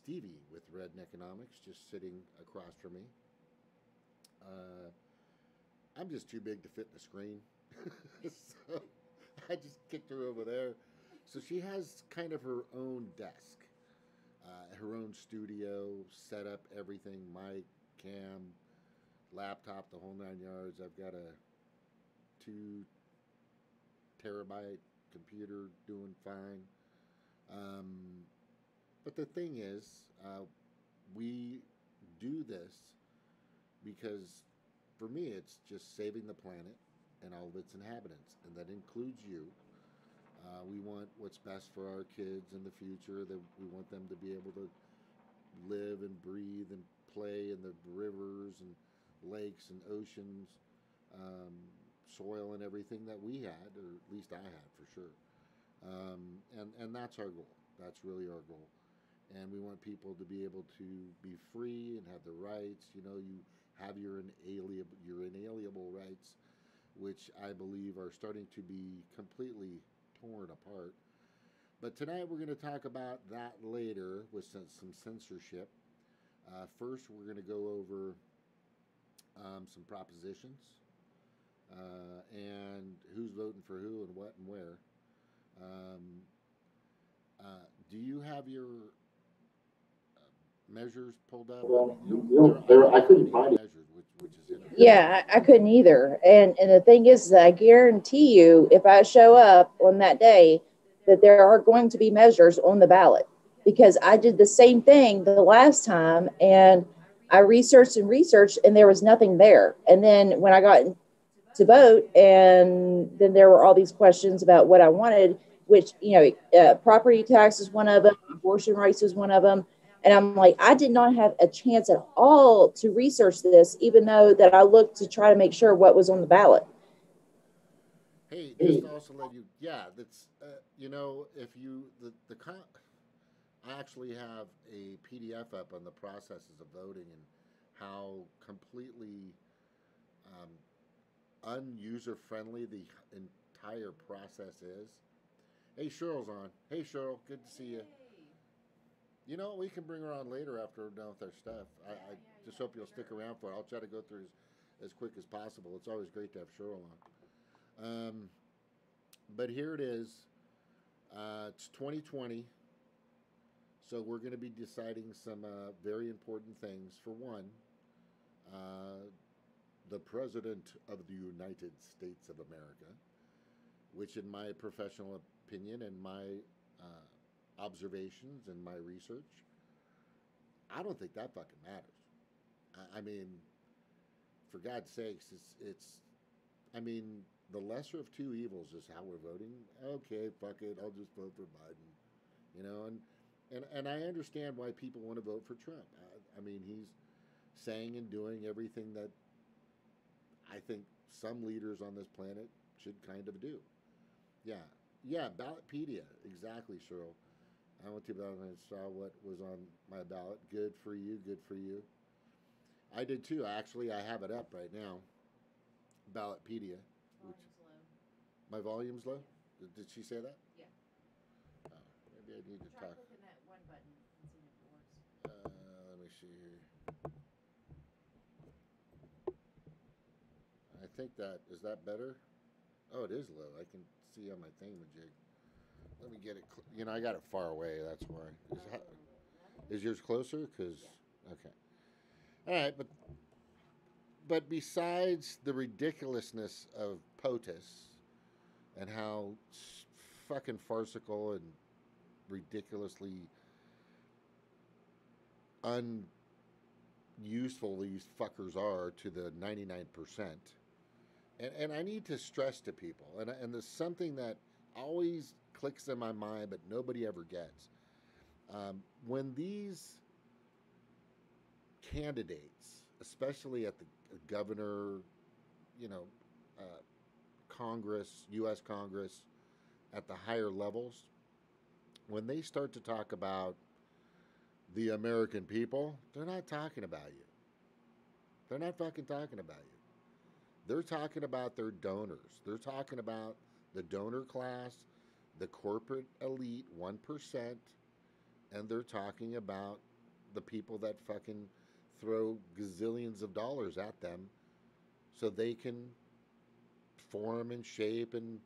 Stevie with Red Economics, just sitting across from me. Uh, I'm just too big to fit in the screen, so I just kicked her over there. So she has kind of her own desk, her own studio, set up everything, mic, cam, laptop, the whole 9 yards. I've got a 2 terabyte computer doing fine. Um, but the thing is, we do this because for me, it's just saving the planet and all of its inhabitants, and that includes you. We want what's best for our kids in the future. That we want them to be able to live and breathe and play in the rivers and lakes and oceans, um, soil and everything that we had, or at least I had for sure. And that's our goal. That's really our goal. And we want people to be able to be free and have the rights. You know, you have your inalienable rights, which I believe are starting to be completely torn apart. But tonight we're going to talk about that later with some censorship. First, we're going to go over some propositions and who's voting for who and what and where. Um, do you have your measures pulled up? I couldn't find any measures, which is interesting. Yeah, I couldn't either. And the thing is, I guarantee you, if I show up on that day, that there are going to be measures on the ballot because I did the same thing the last time and I researched and researched and there was nothing there. And then when I got to vote, and then there were all these questions about what I wanted, which, property tax is one of them, abortion rights is one of them. And I'm like, I did not have a chance at all to research this, even though that I looked to try to make sure what was on the ballot. Hey, just to also let you, yeah, that's if you I actually have a PDF up on the processes of voting and how completely unuser friendly the entire process is. Hey, Cheryl's on. Hey, Cheryl, good to see you. You know, we can bring her on later after we're done with our stuff. I just hope you'll stick around for it. I'll try to go through as quick as possible. It's always great to have Cheryl on. But here it is. It's 2020. So we're going to be deciding some very important things. For one, the President of the United States of America, which in my professional opinion and my observations and my research, I don't think that fucking matters. I mean, for God's sakes, I mean, the lesser of two evils is how we're voting. Okay, fuck it, I'll just vote for Biden. You know, and I understand why people want to vote for Trump. I mean, he's saying and doing everything that I think some leaders on this planet should kind of do. Yeah, Ballotpedia, exactly, Cheryl. I went to ballot and saw what was on my ballot. Good for you, good for you. I did too. Actually, I have it up right now. Ballotpedia. Which, my volume's low? Did she say that? Yeah. Oh, maybe I need to Try talk. clicking that one button and see if it works. Let me see here. I think is that better? Oh, it is low. I can see on my thingamajig. Let me get it. I got it far away. That's why. Is yours closer? Because okay. All right, but besides the ridiculousness of POTUS and how fucking farcical and ridiculously unuseful these fuckers are to the 99%. And I need to stress to people, and there's something that always clicks in my mind, but nobody ever gets. When these candidates, especially at the governor, you know, uh, Congress, U.S. Congress, at the higher levels, when they start to talk about the American people, they're not talking about you. They're not fucking talking about you. They're talking about their donors. They're talking about the donor class, the corporate elite 1%, and they're talking about the people that fucking throw gazillions of dollars at them so they can form and shape and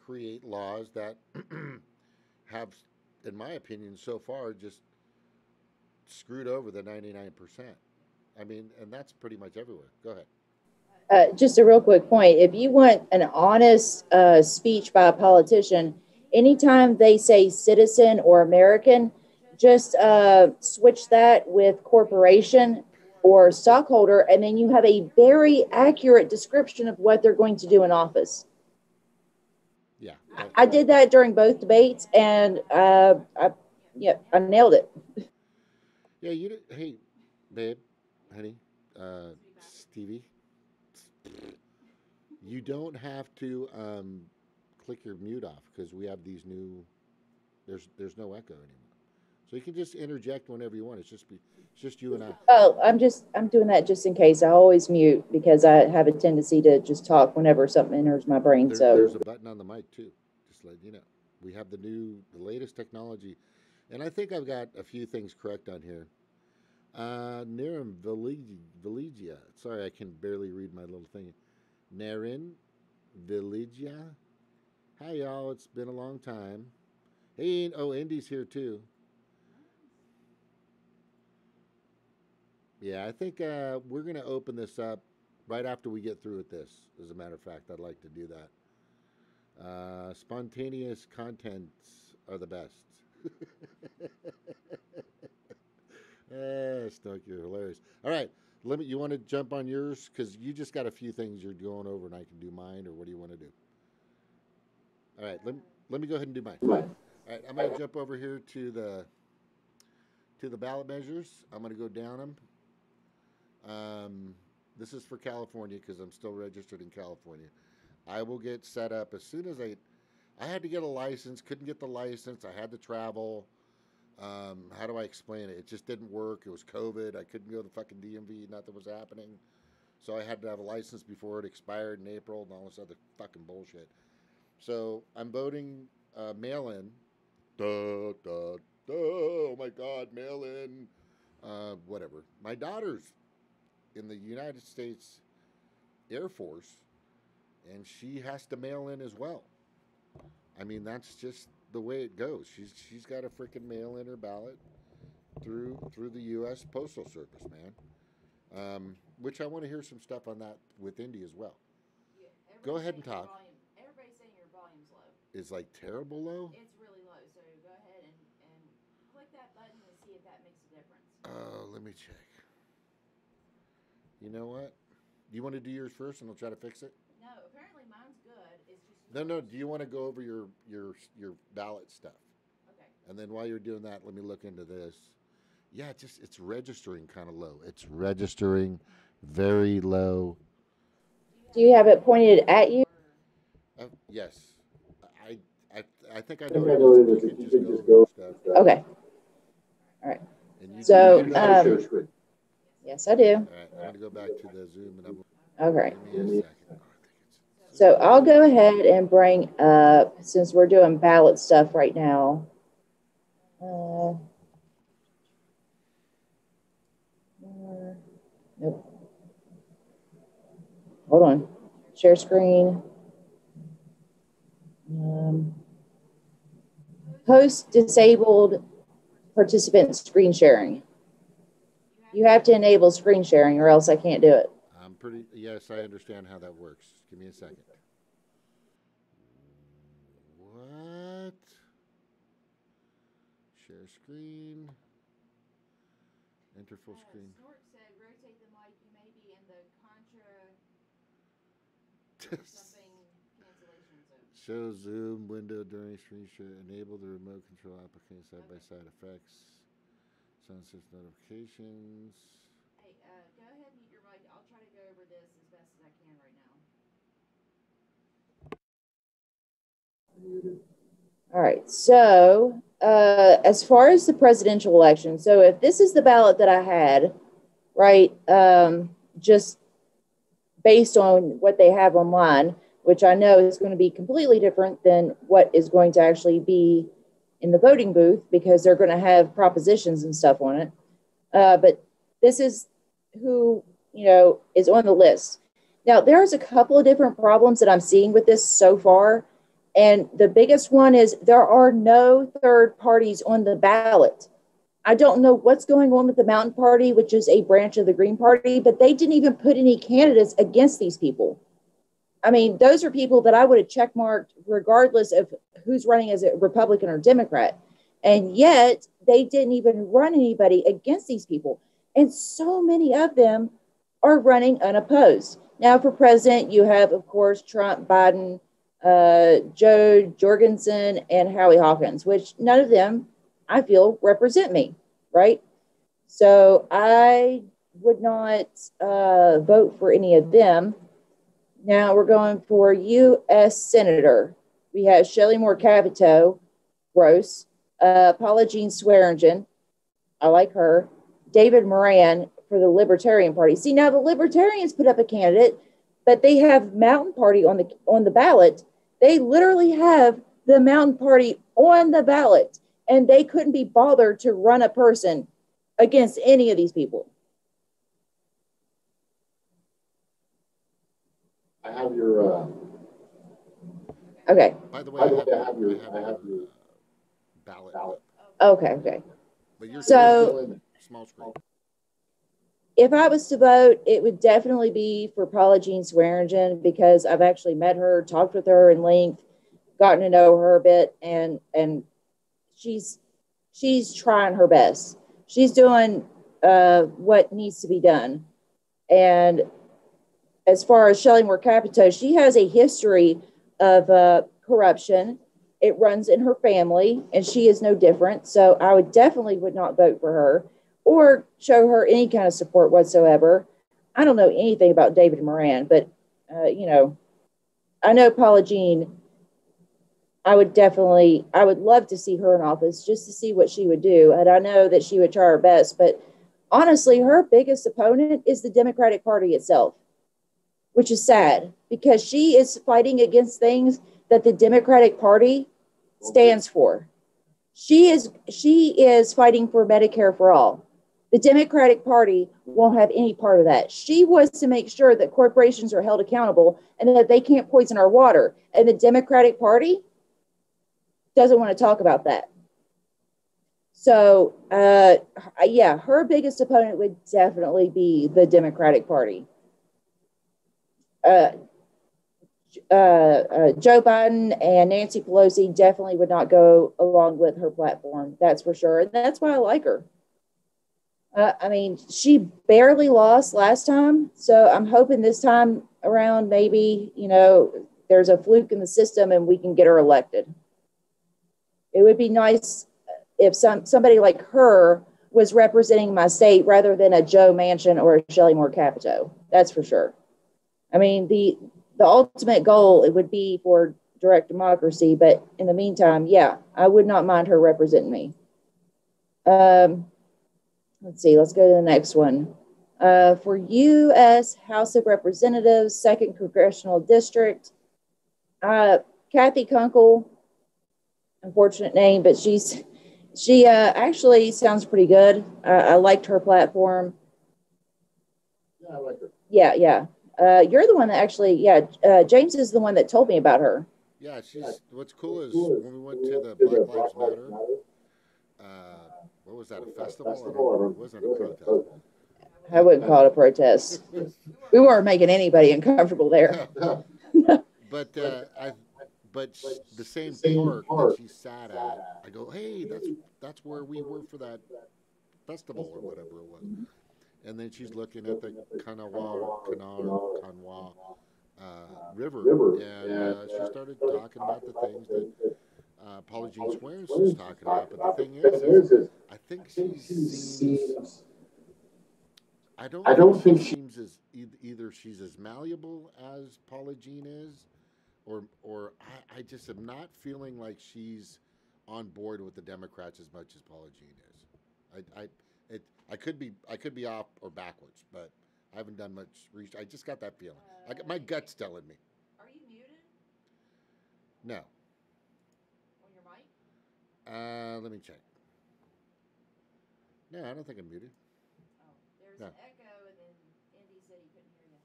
create laws that have, in my opinion, so far just screwed over the 99%. I mean, and that's pretty much everywhere. Go ahead. Just a real quick point. If you want an honest speech by a politician, anytime they say citizen or American, just switch that with corporation or stockholder, and then you have a very accurate description of what they're going to do in office. Yeah. I did that during both debates, and I nailed it. Yeah, hey, babe, honey, Stevie, you don't have to click your mute off because we have these new. There's no echo anymore, so you can just interject whenever you want. It's just you and I. Oh, I'm doing that just in case. I always mute because I have a tendency to just talk whenever something enters my brain. There's a button on the mic too. Just let you know, we have the latest technology, and I think I've got a few things correct on here. Narin Valigia. Sorry, I can barely read my little thing. Narin Valigia. Hi, y'all. It's been a long time. Hey, Indy's here too. Yeah, I think we're going to open this up right after we get through with this. As a matter of fact, I'd like to do that. Spontaneous contents are the best. Stoke, you're hilarious. All right, you want to jump on yours because you just got a few things you're going over, and I can do mine. Or what do you want to do? All right, let me go ahead and do mine. All right, I'm going to jump over here to the ballot measures. I'm going to go down them. This is for California because I'm still registered in California. I will get set up as soon as I had to get a license. Couldn't get the license. I had to travel. How do I explain it? It just didn't work. It was COVID. I couldn't go to the fucking DMV. Nothing was happening. So I had to have a license before it expired in April and all this other fucking bullshit. So I'm voting mail-in. Oh my God, mail-in. Whatever. My daughter's in the United States Air Force, and she has to mail in as well. I mean, that's just the way it goes. She's got to freaking mail in her ballot through the U.S. Postal Service, man. Which I want to hear some stuff on that with Indy as well. Yeah, go ahead and talk. Everybody's saying your volume's low. Is like terrible low? It's really low. So go ahead and click that button and see if that makes a difference. Let me check. You know what? Do you want to do yours first, and I'll try to fix it? No, apparently mine's good. It's just No. Do you want to go over your ballot stuff? Okay. And then while you're doing that, let me look into this. Yeah, it's registering kind of low. It's registering very low. Do you have it pointed at you? Yes. I think I know what it is. You can just go stuff. Okay. All right. And you So, share screen. Yes, I do. All right, I'm going to go back to the Zoom and Okay. Give me a second. So I'll go ahead and bring up, since we're doing ballot stuff right now. Nope. Hold on. Share screen. Host disabled participant screen sharing. You have to enable screen sharing or else I can't do it. Yes, I understand how that works. Give me a second. What? Share screen. Enter full screen. Snort said rotate the mic. You may be in the contra something cancellation zone. Show Zoom window during screen share. Enable the remote control application side-by-side effects. Sunset notifications. Hey, go ahead and mute your mic. I'll try to go over this as best as I can right now. All right. So as far as the presidential election, so if this is the ballot that I had, right, just based on what they have online, which I know is going to be completely different than what is going to actually be in the voting booth because they're going to have propositions and stuff on it. But this is who, is on the list. Now, there's a couple of different problems that I'm seeing with this so far. And the biggest one is there are no third parties on the ballot. I don't know what's going on with the Mountain Party, which is a branch of the Green Party, but they didn't even put any candidates against these people. I mean, those are people that I would have checkmarked regardless of who's running as a Republican or Democrat. And yet they didn't even run anybody against these people. And so many of them are running unopposed. Now, for president, you have, of course, Trump, Biden, Joe Jorgensen, and Howie Hawkins, which none of them, I feel, represent me, right? So I would not vote for any of them. Now we're going for U.S. Senator. We have Shelley Moore Capito, gross. Paula Jean Swearingen, I like her. David Moran for the Libertarian Party. See, now the Libertarians put up a candidate, but they have Mountain Party on the ballot. They literally have the Mountain Party on the ballot, and they couldn't be bothered to run a person against any of these people. I have your. Okay. By the way, I have your ballot. Okay. But you're so still in small screen. If I was to vote, it would definitely be for Paula Jean Swearingen because I've actually met her, talked with her in length, gotten to know her a bit, and she's trying her best. She's doing what needs to be done. And as far as Shelley Moore Capito, she has a history of corruption. It runs in her family, and she is no different. So I would not vote for her or show her any kind of support whatsoever. I don't know anything about David Moran, but, I know Paula Jean. I would love to see her in office just to see what she would do. And I know that she would try her best. But honestly, her biggest opponent is the Democratic Party itself, which is sad because she is fighting against things that the Democratic Party stands for. She is fighting for Medicare for all. The Democratic Party won't have any part of that. She wants to make sure that corporations are held accountable and that they can't poison our water. And the Democratic Party doesn't want to talk about that. So, her biggest opponent would definitely be the Democratic Party. Joe Biden and Nancy Pelosi definitely would not go along with her platform. That's for sure. And that's why I like her. She barely lost last time. So I'm hoping this time around, maybe, there's a fluke in the system and we can get her elected. It would be nice if somebody like her was representing my state rather than a Joe Manchin or a Shelley Moore Capito. That's for sure. The ultimate goal, it would be for direct democracy, but in the meantime, I would not mind her representing me. Let's see, let's go to the next one. For U.S. House of Representatives, 2nd Congressional District, Kathy Kunkel, unfortunate name, but she actually sounds pretty good. I liked her platform. Yeah, I like her. Yeah. You're the one that actually, James is the one that told me about her. Yeah, what's cool is when we went to the Black Lives Matter, what was that, a festival? It wasn't a protest. I wouldn't call it a protest. We weren't making anybody uncomfortable there. But the same park that she sat at, I go, hey, that's where we were for that festival or whatever it was. And then she's looking at the Kanawha River, and she started talking about the things that Paula Jean Swearingen was talking about. But the thing is I think she seems. I don't think she seems as either she's as malleable as Paula Jean is, or I just am not feeling like she's on board with the Democrats as much as Paula Jean is. I could be off or backwards, but I haven't done much research. I just got that feeling. My gut's telling me. Are you muted No. on your mic? Let me check. No, I don't think I'm muted. there's Yeah. an echo, and then Andy said he couldn't hear you.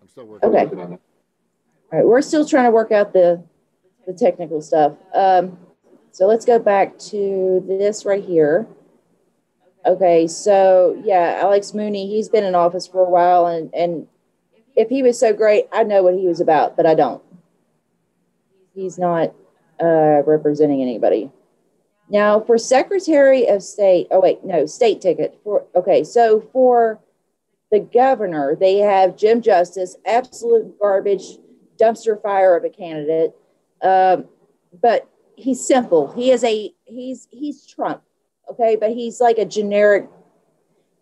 I'm still working. Okay. All right, we're still trying to work out the technical stuff. So let's go back to this right here. Okay, so yeah, Alex Mooney, he's been in office for a while, and if he was so great, I know what he was about, but I don't. He's not representing anybody. Now, for Secretary of State, oh wait, no, state ticket. Okay, so for the governor, they have Jim Justice, absolute garbage, dumpster fire of a candidate. But he's simple. He's Trump, okay, but he's like a generic,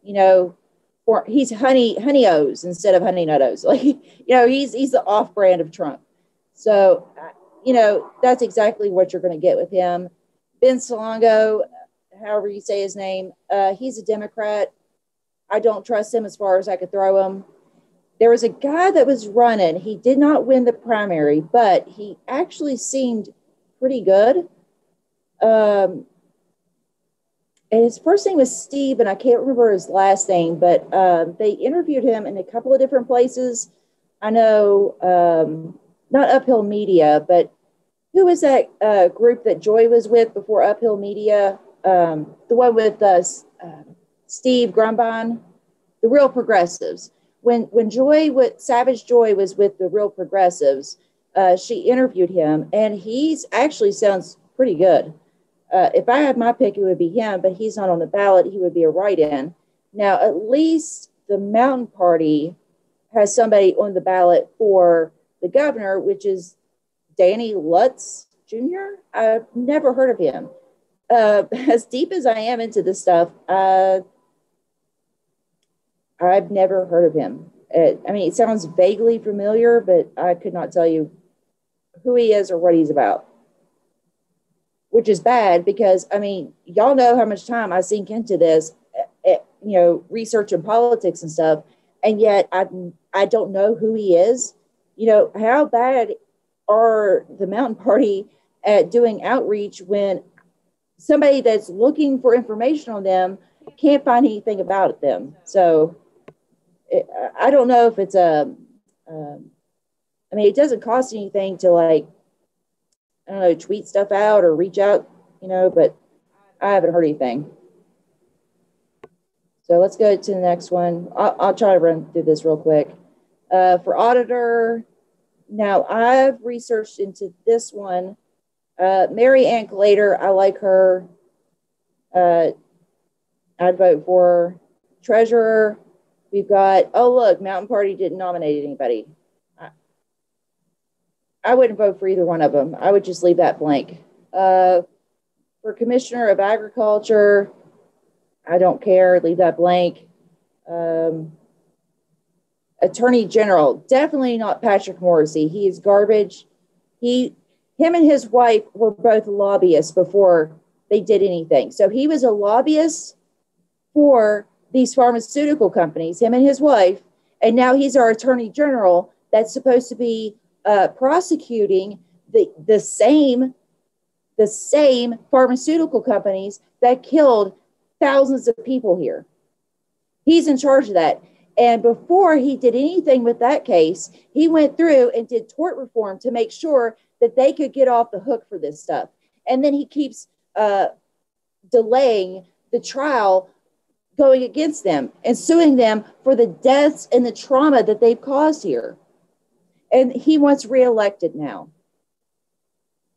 he's honey O's instead of honey nut O's. Like, he's the off brand of Trump. So, that's exactly what you're going to get with him. Ben Salongo, however you say his name, he's a Democrat. I don't trust him as far as I could throw him. There was a guy that was running. He did not win the primary, but he actually seemed pretty good. And his first name was Steve, and I can't remember his last name, but they interviewed him in a couple of different places. I know, not Uphill Media, but who was that group that Joy was with before Uphill Media? The one with Steve Grumbine, the Real Progressives. When Savage Joy was with the Real Progressives, she interviewed him, and he's actually sounds pretty good. If I had my pick, it would be him, but he's not on the ballot. He would be a write-in. Now, at least the Mountain Party has somebody on the ballot for the governor, which is Danny Lutz Jr. I've never heard of him. As deep as I am into this stuff, I've never heard of him. It sounds vaguely familiar, but I could not tell you who he is or what he's about, which is bad because, y'all know how much time I sink into this, research and politics and stuff, and yet I don't know who he is. How bad are the Mountain Party at doing outreach when somebody that's looking for information on them can't find anything about them? So I don't know if it's it doesn't cost anything to tweet stuff out or reach out, but I haven't heard anything. So let's go to the next one. I'll try to run through this real quick. For auditor, now I've researched into this one. Mary Ann Glader, I like her. I'd vote for her. Treasurer, we've got, Mountain Party didn't nominate anybody. I wouldn't vote for either one of them. I would just leave that blank. For Commissioner of Agriculture, I don't care. Leave that blank. Attorney General, definitely not Patrick Morrissey. He is garbage. Him and his wife were both lobbyists before they did anything. So he was a lobbyist for these pharmaceutical companies, him and his wife, and now he's our Attorney General that's supposed to be prosecuting the same pharmaceutical companies that killed thousands of people here. He's in charge of that. And before he did anything with that case, he went through and did tort reform to make sure that they could get off the hook for this stuff. And then he keeps delaying the trial, going against them and suing them for the deaths and the trauma that they've caused here. And he wants reelected now.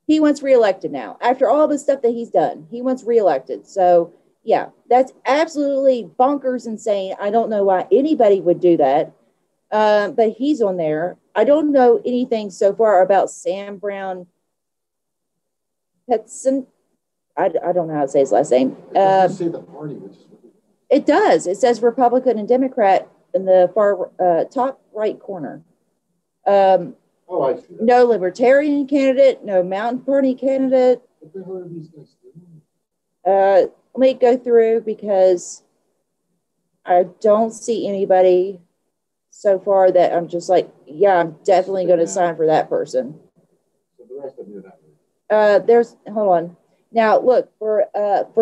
After all the stuff that he's done, he wants reelected. So yeah, that's absolutely bonkers insane. I don't know why anybody would do that. But he's on there. I don't know anything so far about Sam Brown Petson. I don't know how to say his last name. Say the party, it does. It says Republican and Democrat in the far top right corner. I see that. No Libertarian candidate, no Mountain Party candidate. What the hell are these guys doing? Let me go through because I don't see anybody so far that I'm just like, yeah, I'm definitely going to sign for that person. So the rest of you that. Hold on. Now, look, for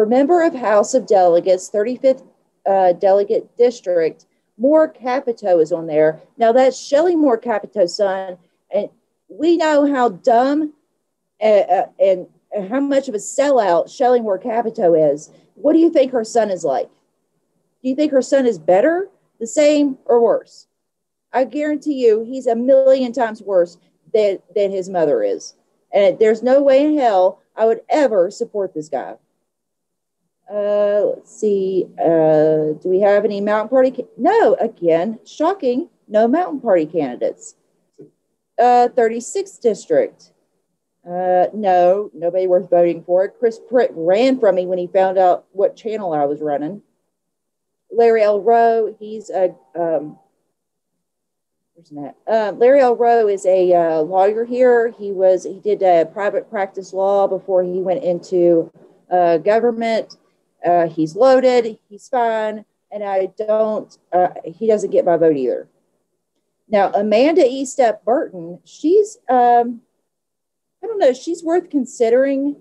member of House of Delegates, 35th delegate district, Moore Capito is on there. Now that's Shelley Moore Capito's son, and we know how dumb and how much of a sellout Shelley Moore Capito is. What do you think her son is like? Do you think her son is better, the same, or worse? I guarantee you he's a million times worse than his mother is. And there's no way in hell I would ever support this guy. Let's see. Do we have any Mountain Party? No, again, shocking. No Mountain Party candidates. 36th District. No, nobody worth voting for. Chris Pritt ran from me when he found out what channel I was running. Larry L. Rowe, he's a, where's that? Larry L. Rowe is a lawyer here. He did private practice law before he went into government. He's loaded, he's fine, and he doesn't get my vote either. Now, Amanda E. Step Burton, she's, I don't know, she's worth considering.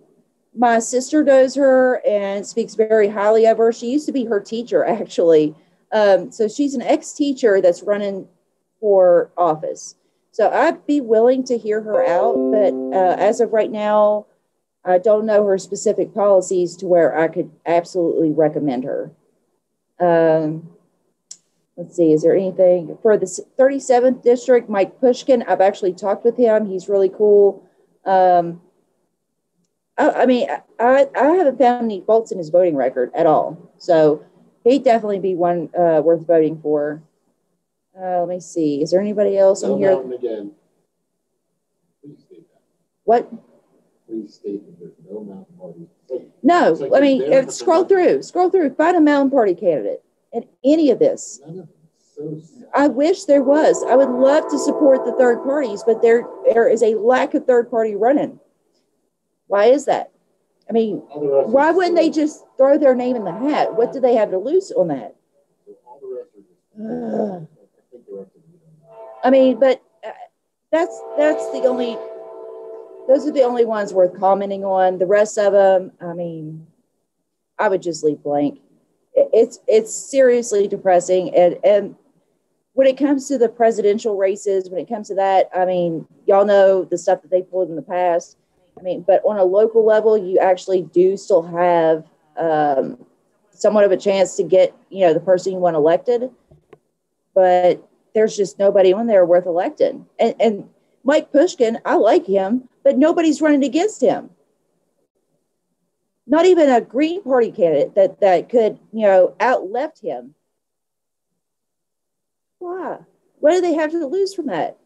My sister knows her and speaks very highly of her. She used to be her teacher, actually. So she's an ex-teacher that's running for office. So I'd be willing to hear her out, but as of right now, I don't know her specific policies to where I could absolutely recommend her. Let's see, is there anything for the 37th district? Mike Pushkin, I've actually talked with him. He's really cool. I mean, I haven't found any faults in his voting record at all. So he'd definitely be one worth voting for. Let me see. Is there anybody else on here? Again. Please state that. What? Please state that there's no Mountain Party. No, like I mean, scroll through, find a Mountain Party candidate in any of this. None of them. So sad. I wish there was. I would love to support the third parties, but there is a lack of third party running. Why is that? I mean, why wouldn't they just throw their name in the hat? What do they have to lose on that? All the rest are just, I think the rest of them. I mean, but that's the only. Those are the only ones worth commenting on. The rest of them, I mean, I would just leave blank. It's seriously depressing. And when it comes to the presidential races, when it comes to that, I mean, y'all know the stuff that they pulled in the past. I mean, but on a local level, you actually do still have somewhat of a chance to get, the person you want elected. But there's just nobody on there worth electing. And Mike Pushkin, I like him, but nobody's running against him. Not even a Green Party candidate that could, out-left him. Why? What do they have to lose from that?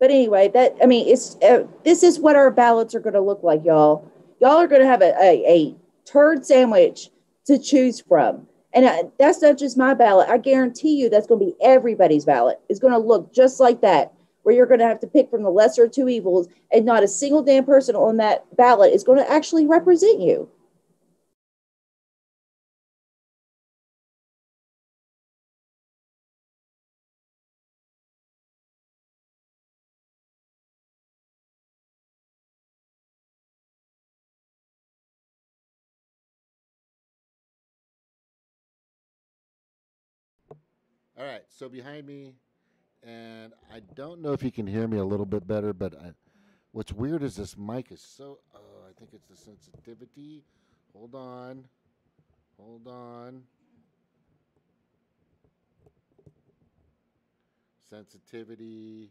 But anyway, this is what our ballots are going to look like, y'all. Y'all are going to have a turd sandwich to choose from. And that's not just my ballot. I guarantee you that's going to be everybody's ballot. It's going to look just like that, where you're going to have to pick from the lesser of two evils, and not a single damn person on that ballot is going to actually represent you. All right, so behind me, and I don't know if you can hear me a little bit better, but what's weird is this mic is so, I think it's the sensitivity. Hold on. Sensitivity,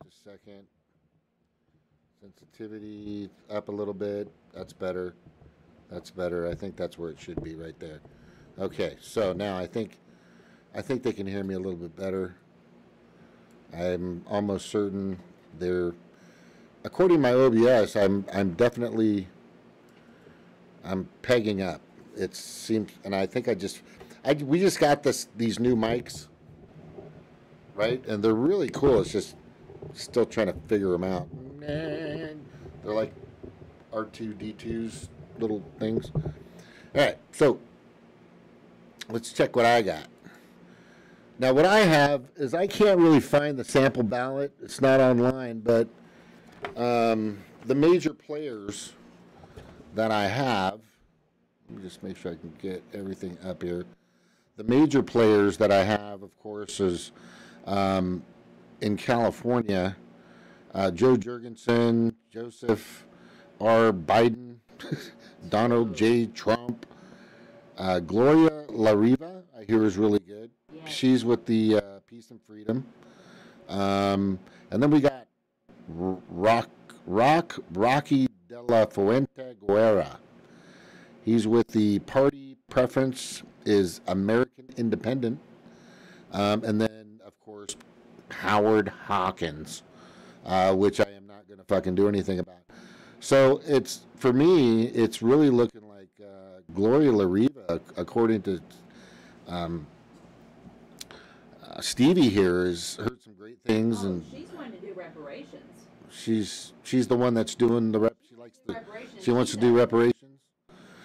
just a second. Sensitivity, up a little bit, that's better. I think that's where it should be right there. Okay, so now I think they can hear me a little bit better. I'm almost certain they're, according to my OBS, I'm pegging up. It seems, and I think we just got these new mics, right? And they're really cool. It's just still trying to figure them out. They're like R2D2's little things. All right, so let's check what I got. Now, what I have is I can't really find the sample ballot. It's not online, but the major players that I have Let me just make sure I can get everything up here. The major players that I have, of course, is in California, Joe Jurgensen, Joseph R. Biden, Donald J. Trump, Gloria La Riva, I hear is really good. Yes. She's with the Peace and Freedom. And then we got Rocky de la Fuente Guerra. He's with the party preference is American Independent. And then, of course, Howard Hawkins, which I am not going to fucking do anything about. So it's, for me, it's really looking like Gloria La Riva, according to Stevie here, has heard some great things, and she's wanting to do reparations. she's the one that's doing the she likes the Reparations. she wants to do reparations.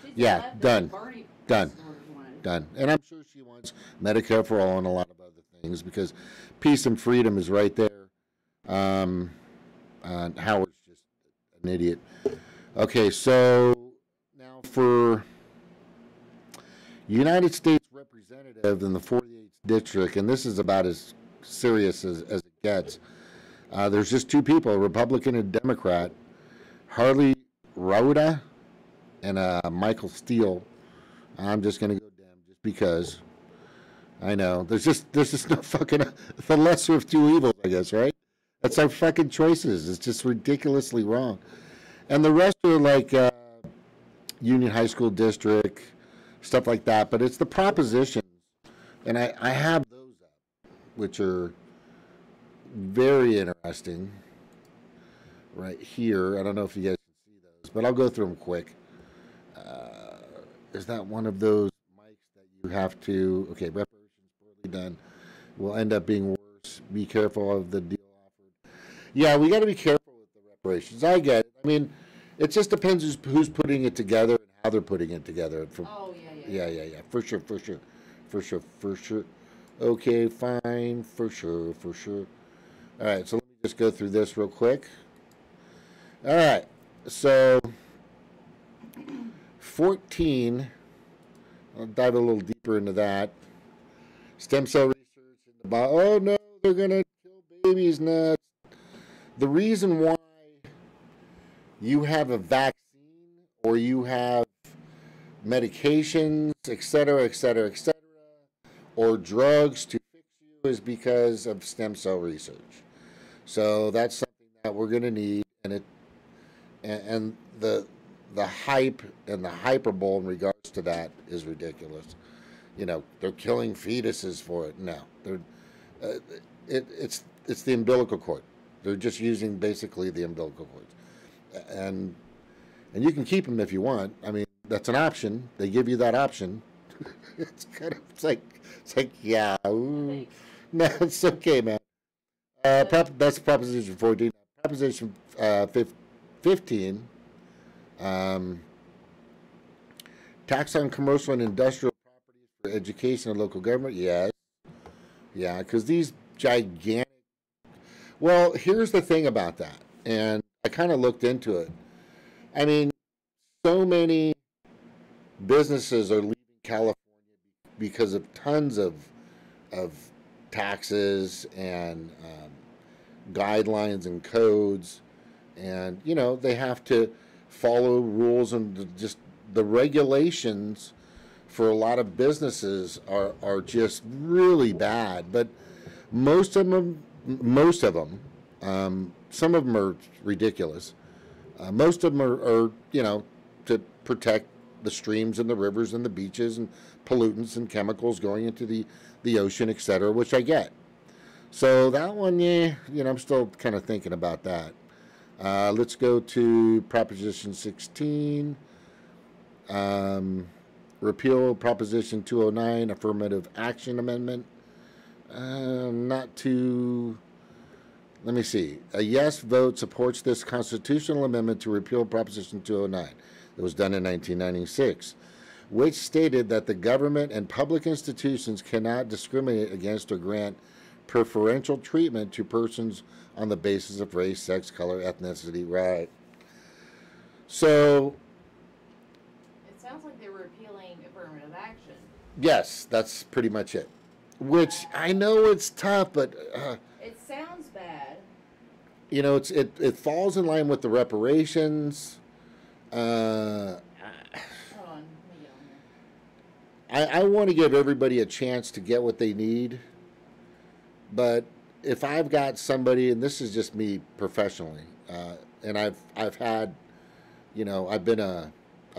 She's Yeah, left done. of the Bernie Done. one. Done, and I'm sure she wants Medicare for all and a lot of other things because peace and freedom is right there. Howard's just an idiot. Okay, so now for United States Representative in the 48th District, and this is about as serious as it gets. There's just two people, a Republican and Democrat, Harley Rhoda and Michael Steele. I'm just going to go damn just because. I know. There's just no fucking, the lesser of two evils, I guess, right? That's our fucking choices. It's just ridiculously wrong. And the rest are like Union High School District, stuff like that. But it's the propositions. And I have those up, which are very interesting right here. I don't know if you guys can see those, but I'll go through them quick. Is that one of those mics that you have to, okay, reparations poorly done will end up being worse. Be careful of the deal offered. Yeah, we got to be careful with the reparations. I get it. I mean, it just depends who's putting it together and how they're putting it together. Yeah. For sure. Okay, fine. For sure. All right, so let me just go through this real quick. All right, so 14, I'll dive a little deeper into that. Stem cell research in the body. Oh no, they're going to kill babies nuts. The reason why you have a vaccine or you have medications, etc., or drugs to fix you is because of stem cell research. So that's something that we're going to need, and the hype and the hyperbole in regards to that is ridiculous. You know, they're killing fetuses for it. No, it's the umbilical cord. They're just using basically the umbilical cords, and you can keep them if you want. I mean, that's an option. They give you that option. It's like yeah. Ooh. No, it's okay, man. That's Proposition 14. Proposition 15. Tax on commercial and industrial properties for education and local government. Yes. Yeah, because these gigantic. Well, here's the thing about that, and I kind of looked into it. I mean, so many businesses are leaving California because of tons of taxes and guidelines and codes, and you know they have to follow rules, and just the regulations for a lot of businesses are just really bad. But most of them, some of them are ridiculous. Most of them are you know, to protect the streams and the rivers and the beaches and pollutants and chemicals going into the ocean, etc., which I get. So that one, yeah, you know, I'm still kind of thinking about that. Let's go to Proposition 16. Repeal Proposition 209, Affirmative Action Amendment. Not too... Let me see. A yes vote supports this constitutional amendment to repeal Proposition 209. It was done in 1996, which stated that the government and public institutions cannot discriminate against or grant preferential treatment to persons on the basis of race, sex, color, ethnicity. Right. So... It sounds like they're repealing Yes, that's pretty much it. Which I know it's tough, but It sounds bad. it falls in line with the reparations. Uh, Hold on, let me get on here. I want to give everybody a chance to get what they need, but if I've got somebody, and this is just me professionally, and I've had, I've been a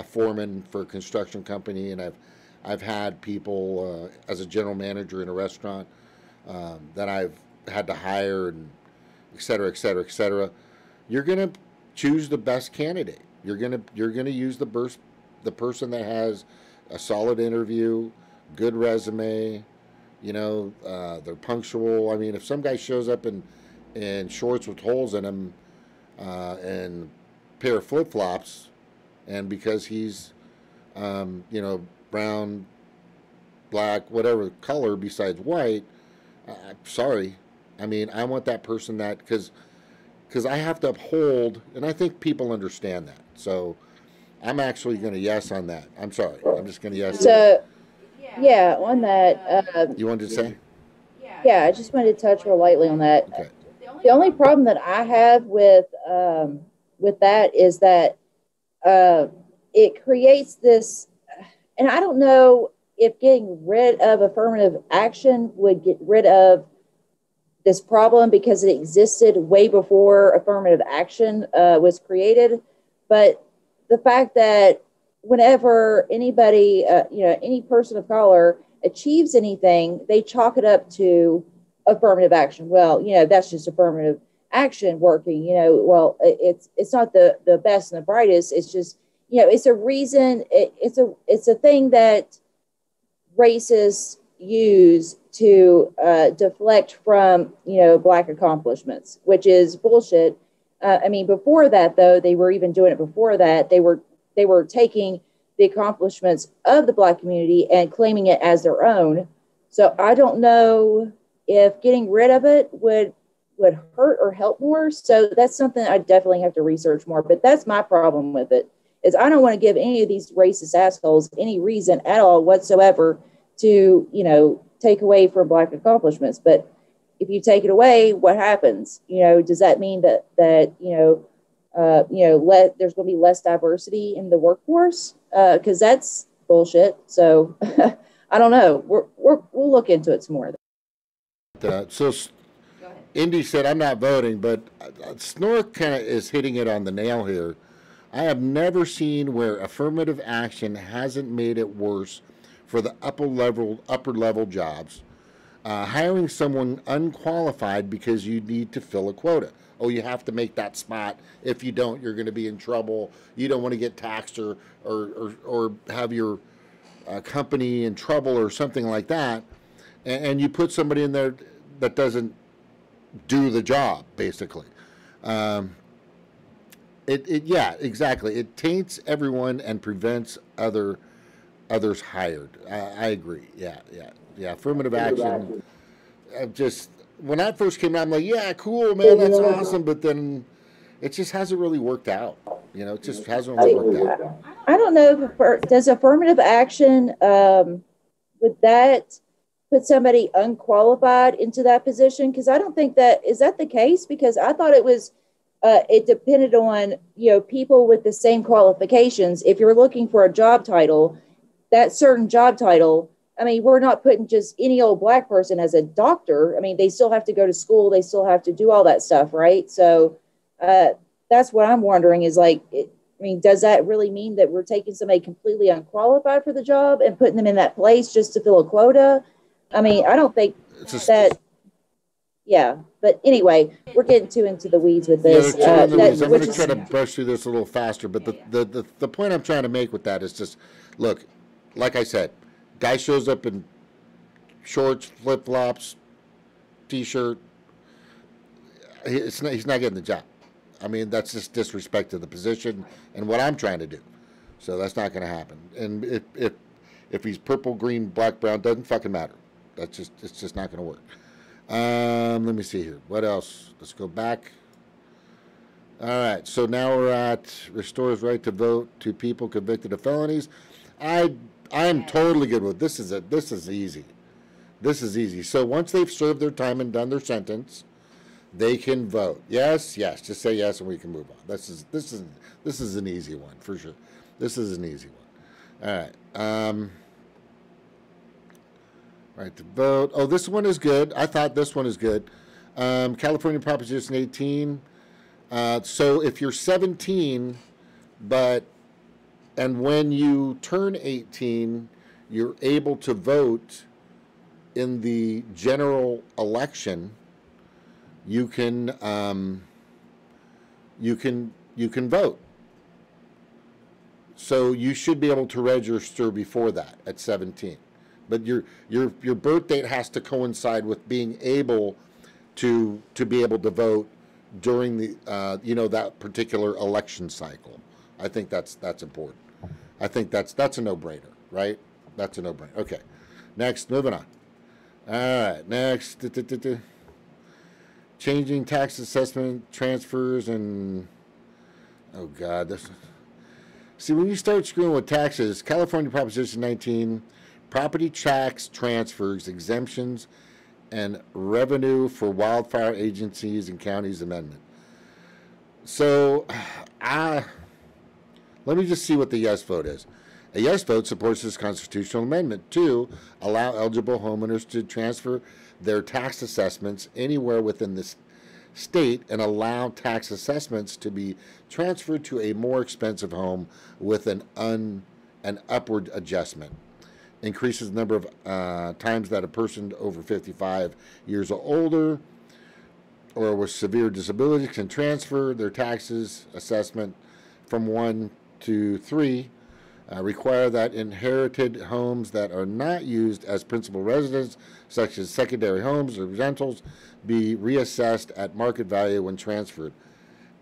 foreman for a construction company, and I've had people as a general manager in a restaurant that I've had to hire, and et cetera, et cetera, et cetera. You're gonna choose the best candidate. You're gonna use the person that has a solid interview, good resume. They're punctual. I mean, if some guy shows up in shorts with holes in them and a pair of flip flops, and because he's brown, black, whatever color besides white, sorry. I mean, I want that person that because I have to uphold, and I think people understand that. So I'm actually going to yes on that. I'm sorry. I'm just going to yes. So, Yeah. yeah, on that, You wanted to say? yeah, I just wanted to touch real lightly on that. Okay. The only problem that I have with that is that it creates this, and I don't know if getting rid of affirmative action would get rid of this problem because it existed way before affirmative action was created. But the fact that whenever anybody, any person of color achieves anything, they chalk it up to affirmative action. Well, that's just affirmative action working. Well, it's not the best and the brightest. It's just, it's a reason. It's a thing that racists use to deflect from black accomplishments, which is bullshit. I mean, before that, though, they were even doing it before that. They were taking the accomplishments of the black community and claiming it as their own. So I don't know if getting rid of it would hurt or help more. So that's something I definitely have to research more. But that's my problem with it, is I don't want to give any of these racist assholes any reason at all whatsoever to, take away from black accomplishments. But if you take it away, what happens? Does that mean that there's going to be less diversity in the workforce? Because that's bullshit. So I don't know. We'll look into it some more. So Indy said, I'm not voting, but Snork kind of is hitting it on the nail here. I have never seen where affirmative action hasn't made it worse for the upper level jobs. Hiring someone unqualified because you need to fill a quota. Oh, you have to make that spot. If you don't, you're going to be in trouble. You don't want to get taxed or have your company in trouble or something like that. And you put somebody in there that doesn't do the job, basically. Yeah, exactly. It taints everyone and prevents others hired. I agree. Yeah. Affirmative action. Just when that first came out, I'm like, yeah, cool, man, that's awesome. But then it just hasn't really worked out. It just hasn't really worked out. I don't know if does affirmative action would that put somebody unqualified into that position? Because I don't think that is that the case. Because I thought it was. It depended on people with the same qualifications. If you're looking for a job title, that certain job title. I mean, we're not putting just any old black person as a doctor. I mean, they still have to go to school. They still have to do all that stuff, right? So that's what I'm wondering is does that really mean that we're taking somebody completely unqualified for the job and putting them in that place just to fill a quota? I mean, I don't think that. Yeah, but anyway, we're getting too into the weeds with this. I'm going to try to brush through this a little faster, but the point I'm trying to make with that is just, look, like I said, guy shows up in shorts, flip flops, t-shirt. He's not getting the job. I mean, that's just disrespect to the position and what I'm trying to do. So that's not going to happen. And if he's purple, green, black, brown, doesn't fucking matter. It's just not going to work. Let me see here. What else? Let's go back. All right. So now we're at restores right to vote to people convicted of felonies. I I'm totally good with this. This is easy. This is easy. So once they've served their time and done their sentence, they can vote. Yes, yes. Just say yes, and we can move on. This is an easy one for sure. This is an easy one. All right. Right to vote. Oh, this one is good. I thought this one is good. California Proposition 18. So if you're 17, and when you turn 18, you're able to vote in the general election. You can vote. So you should be able to register before that at 17. But your birth date has to coincide with being able to be able to vote during the that particular election cycle. I think that's important. I think that's a no-brainer, right? That's a no-brainer. Okay. Next, moving on. All right. Next, changing tax assessment transfers and oh god, this. See, when you start screwing with taxes, California Proposition 19, property tax transfers, exemptions, and revenue for wildfire agencies and counties amendment. So, let me just see what the yes vote is. A yes vote supports this constitutional amendment to allow eligible homeowners to transfer their tax assessments anywhere within the state and allow tax assessments to be transferred to a more expensive home with an upward adjustment. Increases the number of times that a person over 55 years or older or with severe disabilities can transfer their taxes assessment from 1 to 3. Require that inherited homes that are not used as principal residence, such as secondary homes or rentals, be reassessed at market value when transferred,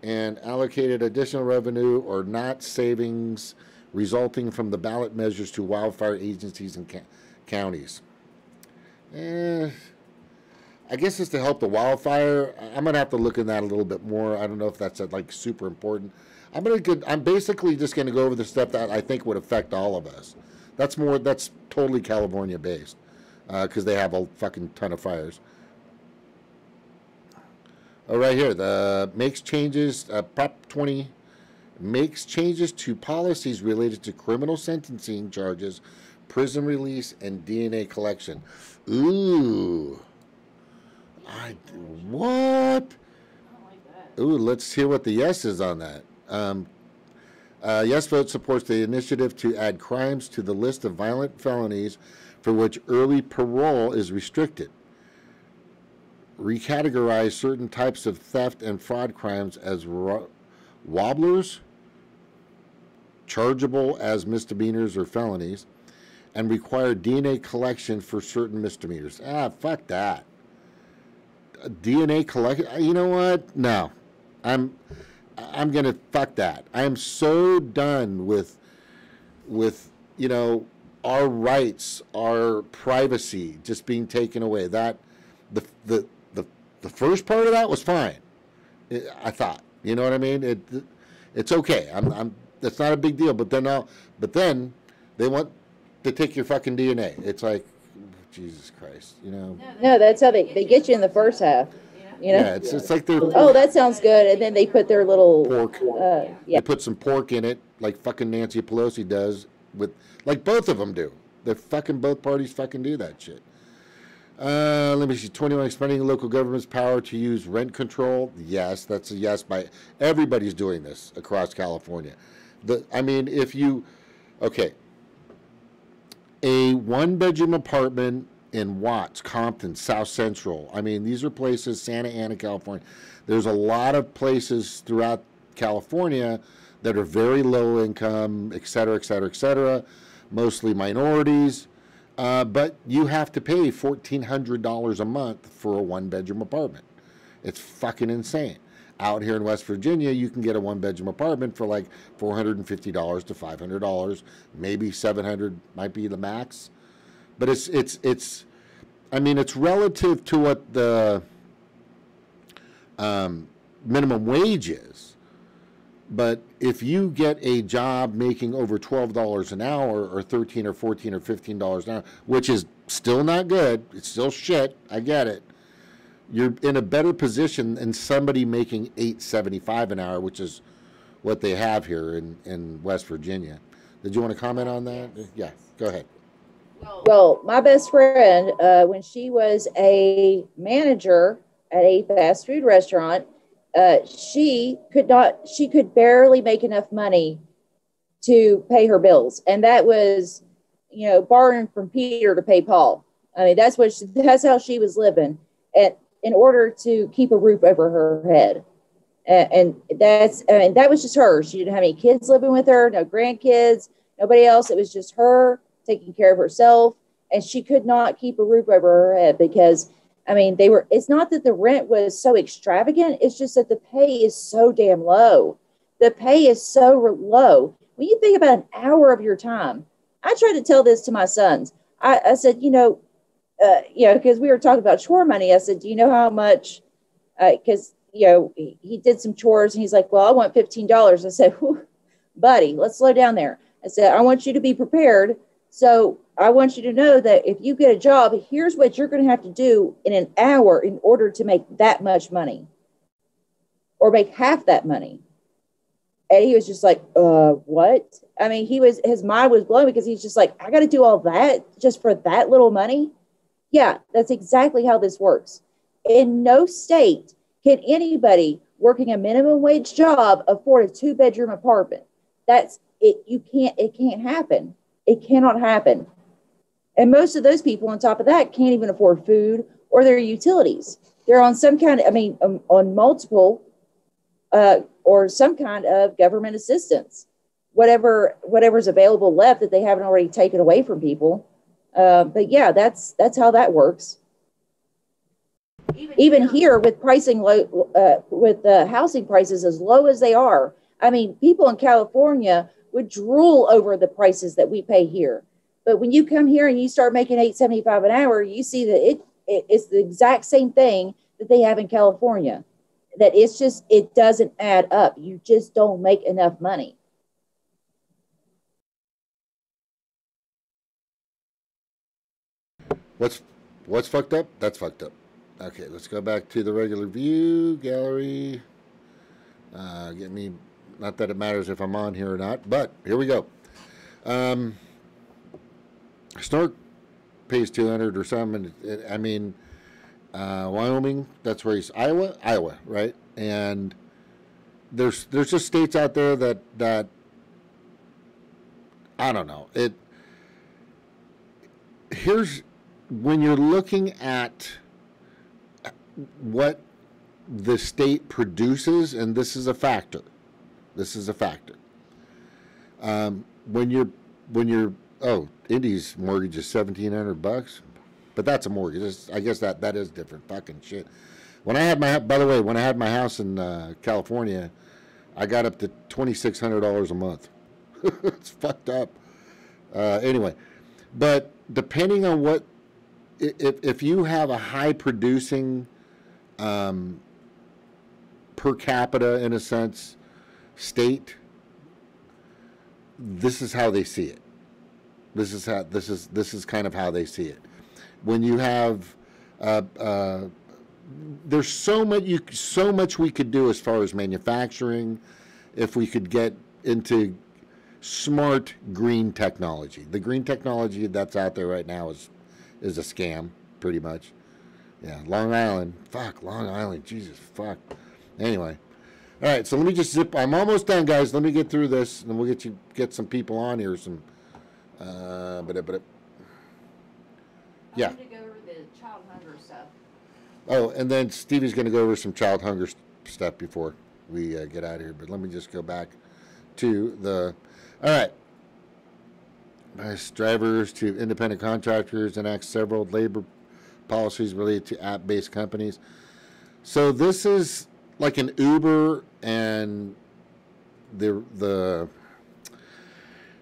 and allocated additional revenue or not savings resulting from the ballot measures to wildfire agencies and counties. I guess it's to help the wildfire. I'm gonna have to look in that a little bit more. I don't know if that's like super important. I'm basically just gonna go over the stuff that I think would affect all of us. That's totally California based because they have a fucking ton of fires. Oh, right here, makes changes. Prop 20 makes changes to policies related to criminal sentencing charges, prison release, and DNA collection. Ooh. What? I don't like that. Ooh, let's hear what the yes is on that. Yes vote supports the initiative to add crimes to the list of violent felonies for which early parole is restricted. Recategorize certain types of theft and fraud crimes as wobblers, chargeable as misdemeanors or felonies, and require DNA collection for certain misdemeanors. Fuck that. DNA collection. You know what? No, I'm gonna fuck that. I am so done with our rights, our privacy just being taken away. That the first part of that was fine. I thought. You know what I mean? It's okay. That's not a big deal. But then they want to take your fucking DNA. It's like, Jesus Christ, No, that's how they get you in the first half. Yeah, it's like they're. Oh, that sounds good. And then they put their little pork. They put some pork in it, like fucking Nancy Pelosi does like both of them do. Both parties fucking do that shit. Let me see. 21, expanding local government's power to use rent control. Yes, that's a yes by everybody's doing this across California. A one-bedroom apartment in Watts, Compton, South Central. These are places, Santa Ana, California. There's a lot of places throughout California that are very low income, et cetera, et cetera, et cetera, mostly minorities. But you have to pay $1,400 a month for a one-bedroom apartment. It's fucking insane. Out here in West Virginia, you can get a one-bedroom apartment for like $450 to $500, maybe $700 might be the max. But it's relative to what the minimum wage is. But if you get a job making over $12 an hour, or 13 or 14 or $15 an hour, which is still not good, it's still shit, I get it, you're in a better position than somebody making $8.75 an hour, which is what they have here in West Virginia. Did you want to comment on that? Yes. Yeah, go ahead. Well, my best friend, when she was a manager at a fast food restaurant, she could barely make enough money to pay her bills, and that was, borrowing from Peter to pay Paul. I mean, that's how she was living, and in order to keep a roof over her head. And that was just her. She didn't have any kids living with her, no grandkids, nobody else. It was just her taking care of herself, and she could not keep a roof over her head because, I mean, it's not that the rent was so extravagant, it's just that the pay is so damn low. The pay is so low. When you think about an hour of your time, I tried to tell this to my sons. I said, because we were talking about chore money. I said, do you know how much, because, he did some chores and he's like, well, I want $15. I said, buddy, let's slow down there. I said, I want you to be prepared. So I want you to know that if you get a job, here's what you're going to have to do in an hour in order to make that much money or make half that money. And he was just like, what? I mean, his mind was blown because he's just like, I got to do all that just for that little money. Yeah, that's exactly how this works. In no state can anybody working a minimum wage job afford a 2-bedroom apartment. That's it. It can't happen. It cannot happen. And most of those people on top of that can't even afford food or their utilities. They're on some kind of, on multiple or some kind of government assistance, whatever's available left that they haven't already taken away from people. But yeah, that's how that works. Even here with pricing low, with housing prices as low as they are, I mean, people in California would drool over the prices that we pay here. But when you come here and you start making $8.75 an hour, you see that it's the exact same thing that they have in California. That it doesn't add up. You just don't make enough money. What's fucked up? That's fucked up. Okay, let's go back to the regular view gallery. Get me, not that it matters if I'm on here or not, but here we go. Snark pays 200 or something. Wyoming, that's where he's Iowa, right? And there's just states out there that I don't know. Here's when you're looking at what the state produces, and this is a factor. When you're Indy's mortgage is $1,700, but that's a mortgage. I guess that is different. Fucking shit. When I had my house in California, I got up to $2,600 a month. It's fucked up. Anyway, but depending on what, if you have a high producing per capita, in a sense, state, this is how they see it. This is kind of how they see it. When you have there's so much we could do as far as manufacturing, if we could get into smart green technology. The green technology that's out there right now is a scam, pretty much. Yeah, Long Island. Fuck, Long Island. Jesus, fuck. Anyway. All right, so let me just zip. I'm almost done, guys. Let me get through this, and then we'll get some people on here. Yeah. I'm going to go over the child hunger stuff. Oh, and then Stevie's going to go over some child hunger stuff before we get out of here. But let me just go back to the. All right. Nice drivers to independent contractors enact several labor policies related to app-based companies. So this is like an Uber and the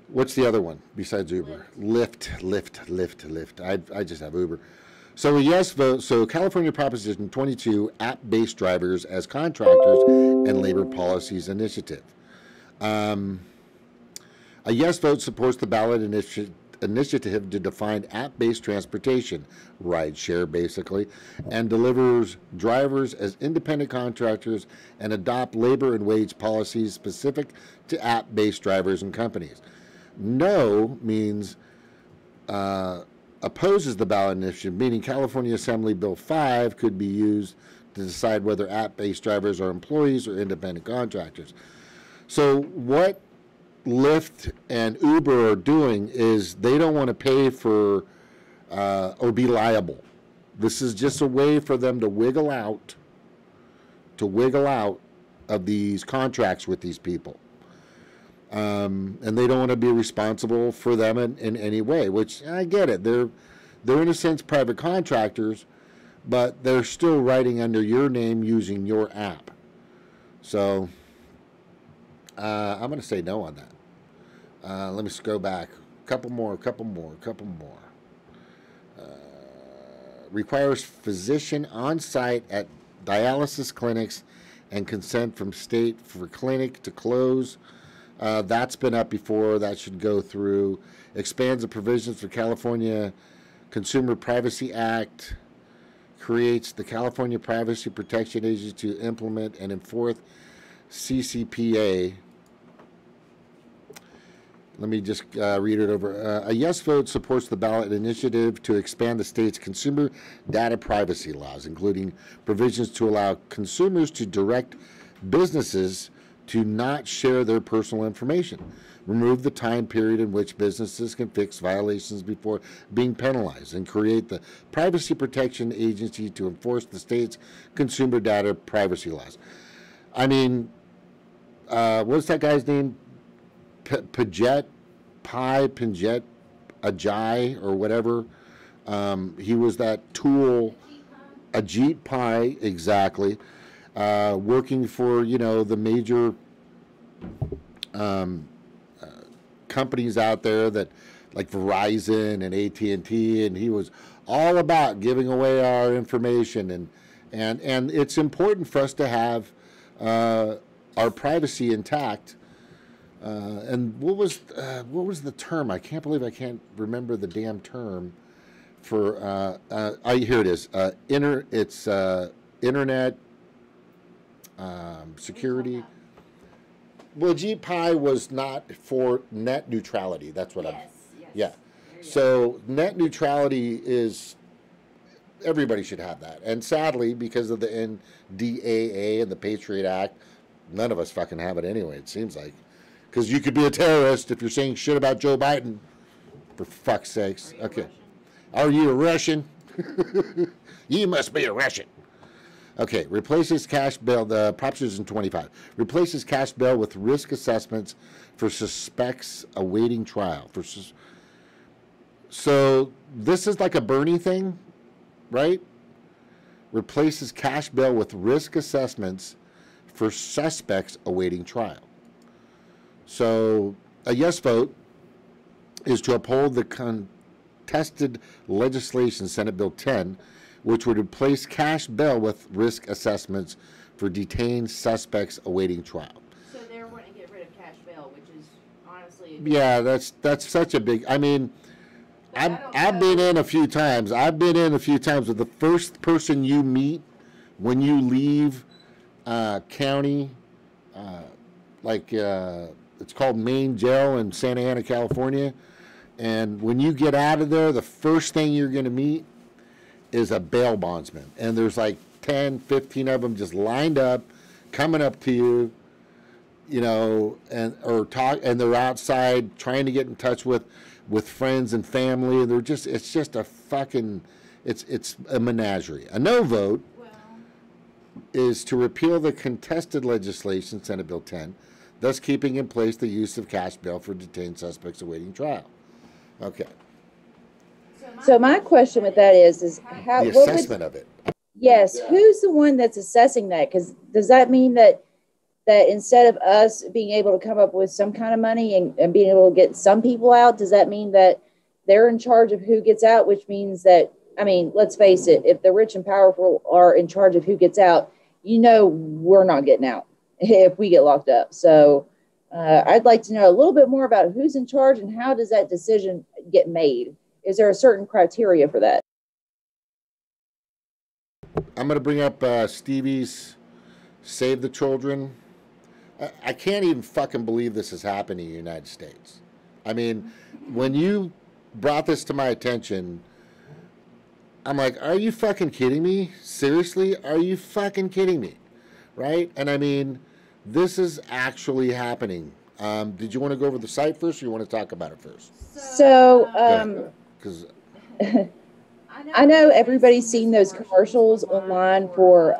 what's the other one besides Uber? Lyft. I just have Uber. So yes vote. So California Proposition 22, app-based drivers as contractors and labor policies initiative. Um, a yes vote supports the ballot initiative to define app-based transportation, rideshare basically, and delivers drivers as independent contractors and adopt labor and wage policies specific to app-based drivers and companies. No means opposes the ballot initiative, meaning California Assembly Bill 5 could be used to decide whether app-based drivers are employees or independent contractors. So what Lyft and Uber are doing is they don't want to pay for or be liable. This is just a way for them to wiggle out of these contracts with these people. And they don't want to be responsible for them in any way, which I get it. They're in a sense private contractors, but they're still writing under your name using your app. So I'm going to say no on that. Let me just go back. Couple more. Requires physician on site at dialysis clinics and consent from state for clinic to close. That's been up before. That should go through. Expands the provisions for California Consumer Privacy Act. Creates the California Privacy Protection Agency to implement and enforce CCPA. Let me just read it over. A yes vote supports the ballot initiative to expand the state's consumer data privacy laws, including provisions to allow consumers to direct businesses to not share their personal information, remove the time period in which businesses can fix violations before being penalized, and create the Privacy Protection Agency to enforce the state's consumer data privacy laws. I mean, what's that guy's name? Pinjet Ajay or whatever. He was that tool, Ajit Pai, exactly, working for, the major companies out there that like Verizon and AT&T, and he was all about giving away our information, and it's important for us to have our privacy intact. And what was the term? I can't believe I can't remember the damn term for. Here it is. It's internet security. Well, GPI was not for net neutrality. That's what Yes. Yeah. So net neutrality is, everybody should have that. And sadly, because of the NDAA and the Patriot Act, none of us fucking have it anyway, it seems like. Because you could be a terrorist if you're saying shit about Joe Biden. For fuck's sakes. Okay. Are you a Russian? You must be a Russian. Okay. Replaces cash bail. The Proposition 25. Replaces cash bail with risk assessments for suspects awaiting trial. So this is like a Bernie thing, right? Replaces cash bail with risk assessments for suspects awaiting trial. So a yes vote is to uphold the contested legislation, Senate Bill 10, which would replace cash bail with risk assessments for detained suspects awaiting trial. So they're wanting to get rid of cash bail, which is honestly. Yeah, that's such a big. I mean, I've been in a few times. I've been in a few times with the first person you meet when you leave county, it's called Main Jail in Santa Ana, California. And when you get out of there, the first thing you're going to meet is a bail bondsman. And there's like 10, 15 of them just lined up, coming up to you, and they're outside trying to get in touch with friends and family. And it's just a fucking, it's a menagerie. A no vote is to repeal the contested legislation, Senate Bill 10, thus keeping in place the use of cash bail for detained suspects awaiting trial. Okay. So my question with that is how the assessment of it. Yes, who's the one that's assessing that? Because does that mean that instead of us being able to come up with some kind of money and being able to get some people out, does that mean that they're in charge of who gets out? Which means that, I mean, let's face it, if the rich and powerful are in charge of who gets out, we're not getting out if we get locked up. So I'd like to know a little bit more about who's in charge and how does that decision get made? Is there a certain criteria for that? I'm going to bring up Stevie's Save the Children. I can't even fucking believe this is happening in the United States. I mean, when you brought this to my attention, I'm like, are you fucking kidding me? Seriously? Are you fucking kidding me? Right? And I mean, this is actually happening. Did you want to go over the site first, or you want to talk about it first? So, because I know everybody's seen those commercials online for,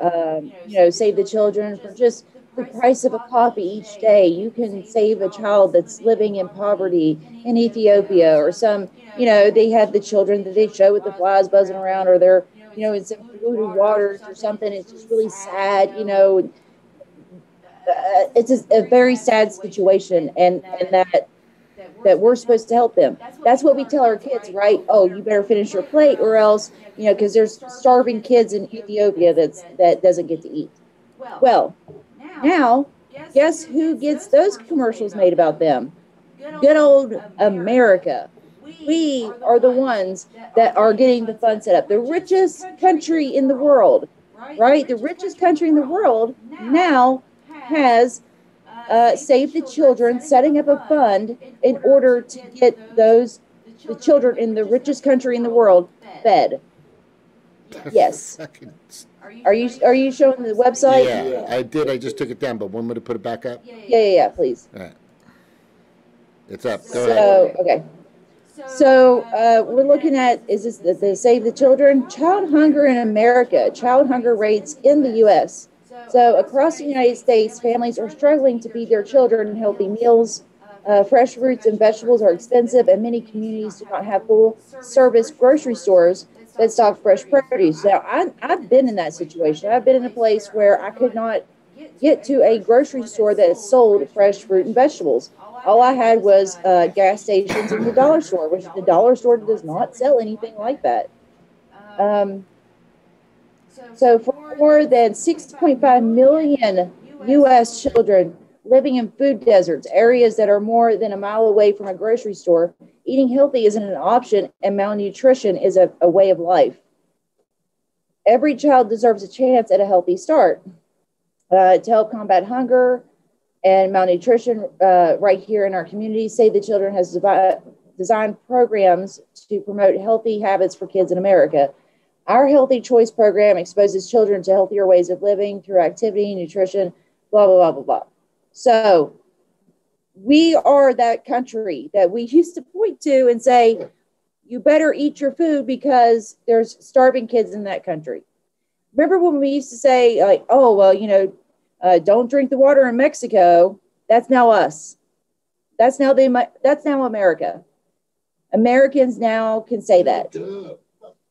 Save the Children. For just the price of a coffee each day, you can save a child that's living in poverty in Ethiopia, or some, they have the children that they show with the flies buzzing around, or they're, in some polluted waters or something. It's just really sad, it's a very sad situation, and that we're supposed to help them. That's what we tell our kids, right? Oh, you better finish your plate, or else, because there's starving kids in Ethiopia that doesn't get to eat. Well, now, guess who gets those commercials made about them? Good old America. We are the ones that are getting the fund set up. The richest country in the world, right? The richest country in the world now has Save the Children, setting up a fund in order to get the children in the richest country in the world fed. Yes. Are you showing the website? Yeah, I did. I just took it down, but want me to put it back up? Yeah, please. All right. It's up. Go ahead. Okay. So we're looking at, is this the Save the Children? Child hunger in America, child hunger rates in the U.S. So across the United States, families are struggling to feed their children healthy meals. Fresh fruits and vegetables are expensive, and many communities do not have full-service grocery stores that stock fresh produce. Now, I've been in that situation. I've been in a place where I could not get to a grocery store that sold fresh fruit and vegetables. All I had was gas stations and the dollar store, which the dollar store does not sell anything like that. So for more than 6.5 million U.S. children living in food deserts, areas that are more than a mile away from a grocery store, eating healthy isn't an option, and malnutrition is a way of life. Every child deserves a chance at a healthy start. To help combat hunger and malnutrition right here in our community, Save the Children has designed programs to promote healthy habits for kids in America. Our Healthy Choice program exposes children to healthier ways of living through activity, nutrition, blah, blah, blah, blah, blah. So we are that country that we used to point to and say, you better eat your food because there's starving kids in that country. Remember when we used to say, like, oh, well, don't drink the water in Mexico. That's now us. That's now America. Americans now can say that.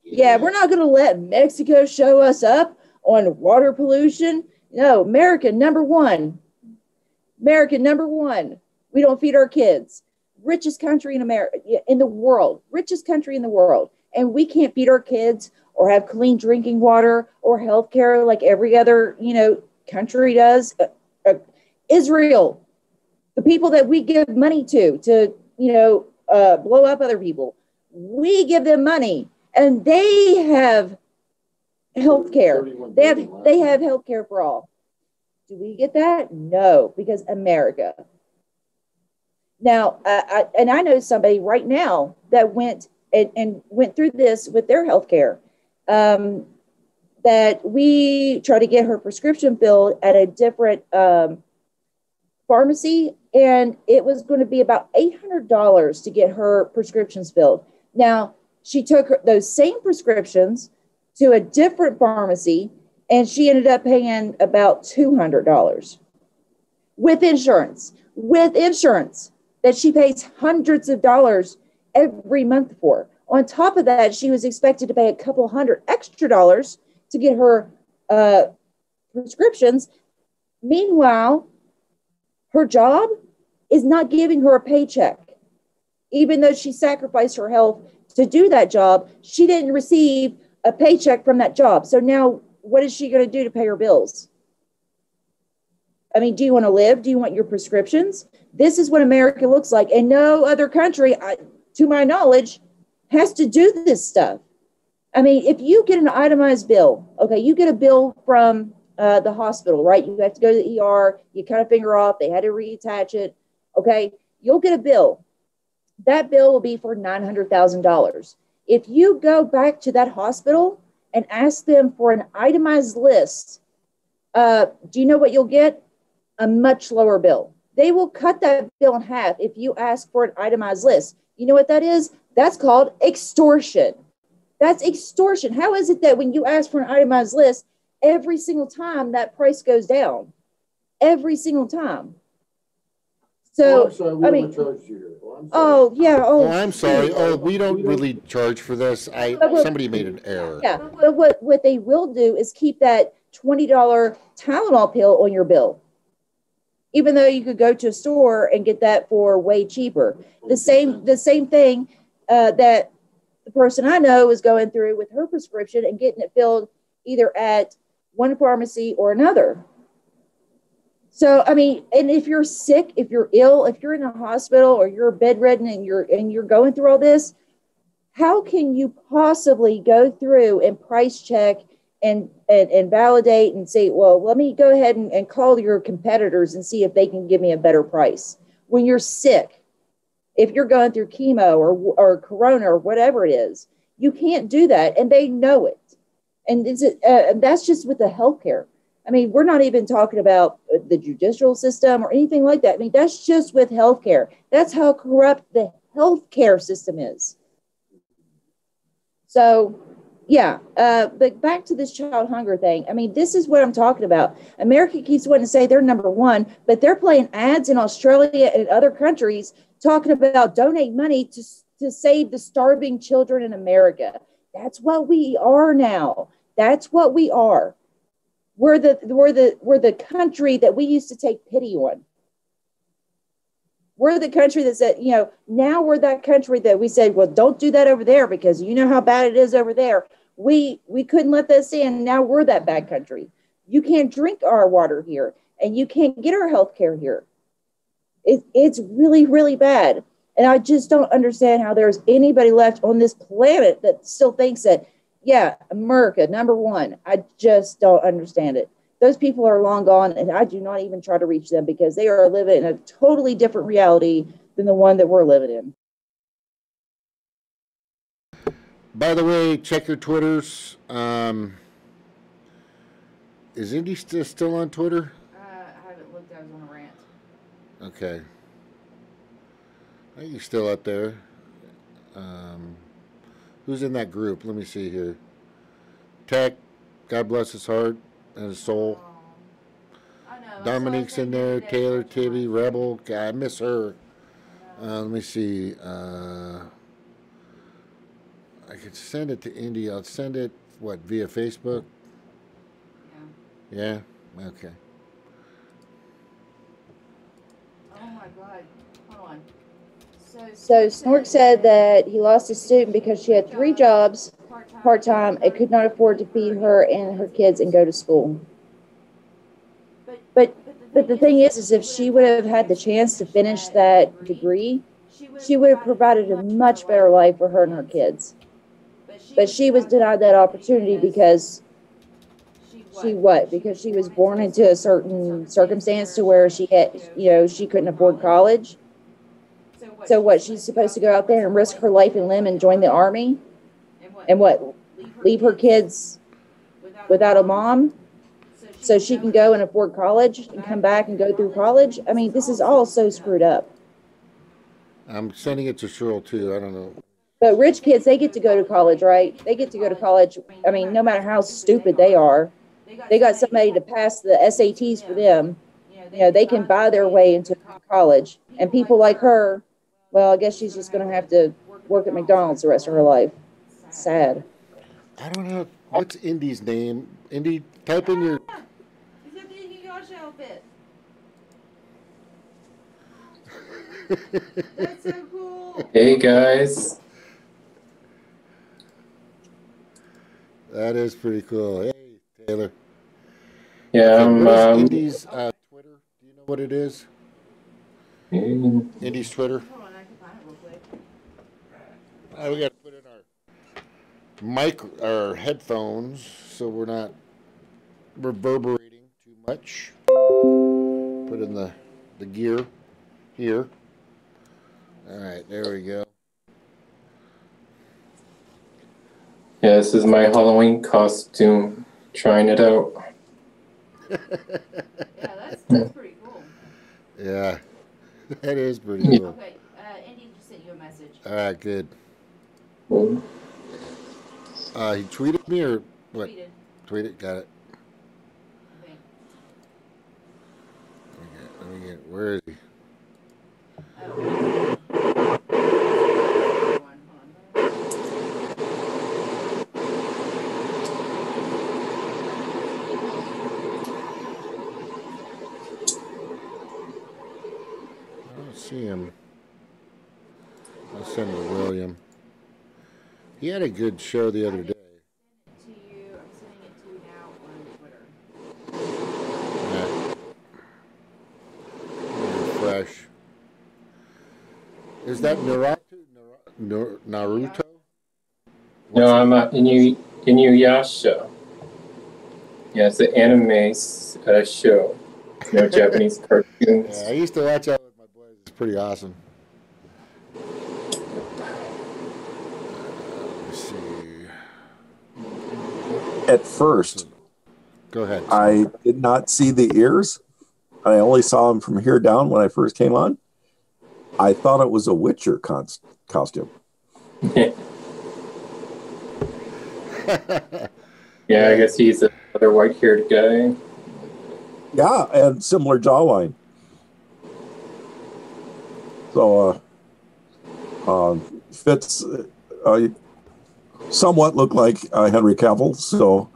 Yeah, we're not going to let Mexico show us up on water pollution. No, America, number one. America, number one. We don't feed our kids. Richest country in the world. Richest country in the world. And we can't feed our kids or have clean drinking water or health care like every other, country does. Israel, the people that we give money to blow up other people. We give them money. And they have health care. They have health care for all. Do we get that? No, because America. Now, I know somebody right now that went through this with their health care. That we try to get her prescription filled at a different pharmacy, and it was going to be about $800 to get her prescriptions filled. Now, she took those same prescriptions to a different pharmacy, and she ended up paying about $200 with insurance that she pays hundreds of dollars every month for. On top of that, she was expected to pay a couple hundred extra dollars to get her prescriptions. Meanwhile, her job is not giving her a paycheck. Even though she sacrificed her health to do that job, she didn't receive a paycheck from that job. So now what is she going to do to pay her bills? I mean, do you want to live? Do you want your prescriptions? This is what America looks like. And no other country, to my knowledge, has to do this stuff. I mean, if you get an itemized bill, okay, you get a bill from the hospital, right? You have to go to the ER, you cut a finger off, they had to reattach it, okay? You'll get a bill. That bill will be for $900,000. If you go back to that hospital and ask them for an itemized list, do you know what you'll get? A much lower bill. They will cut that bill in half if you ask for an itemized list. You know what that is? That's called extortion. That's extortion. How is it that when you ask for an itemized list, every single time that price goes down? Every single time. So, I'm sorry, I mean, charged you here. Oh, yeah. Oh, I'm sorry. Oh, we don't really charge for this. Somebody made an error. Yeah, but what they will do is keep that $20 Tylenol pill on your bill, even though you could go to a store and get that for way cheaper. The same thing that the person I know is going through with her prescription and getting it filled either at one pharmacy or another. So, I mean, and if you're sick, if you're ill, if you're in a hospital or you're bedridden and you're going through all this, how can you possibly go through and price check and validate and say, well, let me go ahead and call your competitors and see if they can give me a better price when you're sick? If you're going through chemo or corona or whatever it is, you can't do that, and they know it. And that's just with the healthcare. I mean, we're not even talking about the judicial system or anything like that. I mean, that's just with healthcare. That's how corrupt the healthcare system is. So, yeah, but back to this child hunger thing. I mean, this is what I'm talking about. America keeps wanting to say they're number one, but they're playing ads in Australia and other countries talking about donate money to save the starving children in America. That's what we are now. That's what we are. We're the country that we used to take pity on. We're the country that said, you know, now we're that country that we said, well, don't do that over there because you know how bad it is over there. We couldn't let this in. Now we're that bad country. You can't drink our water here, and you can't get our health care here. It's really, really bad. And I just don't understand how there's anybody left on this planet that still thinks that, yeah, America, number one. I just don't understand it. Those people are long gone, and I do not even try to reach them because they are living in a totally different reality than the one that we're living in. By the way, check your Twitters. Is Indy still on Twitter? I haven't looked. I was on a rant. Okay. I think he's still up there. Who's in that group? Let me see here. Tech, God bless his heart and his soul. I know. Dominique's in there. Taylor, Tibby, Rebel. God, I miss her. Let me see. I could send it to Indy. I'll send it, via Facebook? Yeah? Okay. Oh my God. Hold on. So Snork said that he lost his student because she had 3 jobs part-time and could not afford to feed her and her kids and go to school. But the thing is if she would have had the chance to finish that degree, she would have provided a much better life for her and her kids. But she was denied that opportunity because because she was born into a certain circumstance to where she had, she couldn't afford college. So what, she's supposed to go out there and risk her life and limb and join the army? And leave her kids without a mom so she can go and afford college and come back and go through college? I mean, this is all so screwed up. I'm sending it to Cheryl, too. I don't know. But rich kids, they get to go to college, right? They get to go to college. I mean, no matter how stupid they are, they got somebody to pass the SATs for them. They can buy their way into college. And people like her, well, I guess she's just going to have to work at McDonald's the rest of her life. Sad. I don't know. What's Indy's name? Indy, type in your... That's so cool. Hey, guys. That is pretty cool. Hey, Taylor. Yeah, What is Indy's Twitter? know what it is? Mm. Indy's Twitter. Hold on, I can find it real quick. We got to put in our headphones so we're not reverberating too much. Put in the gear here. All right, there we go. Yeah, this is my Halloween costume. Trying it out. Yeah, that's pretty cool. Yeah, that is pretty cool. Okay, Andy just sent you a message. All right, good. Mm. He tweeted me or what? Tweeted. Got it. Okay. Let me get. Where is he? Oh. I don't see him. I'll send it to William. He had a good show the other day. To you, I'm sending it to you now on Twitter. Refresh. Is that Naruto? No, I'm at Inuyasha. Yeah, it's an anime show. You know, Japanese cartoons. Yeah, I used to watch that with my boys. It's pretty awesome. Let's see. At first, Go ahead. I did not see the ears. I only saw them from here down when I first came on. I thought it was a Witcher costume. Yeah, I guess he's another white-haired guy. Yeah, and similar jawline. So, fits somewhat look like Henry Cavill. So,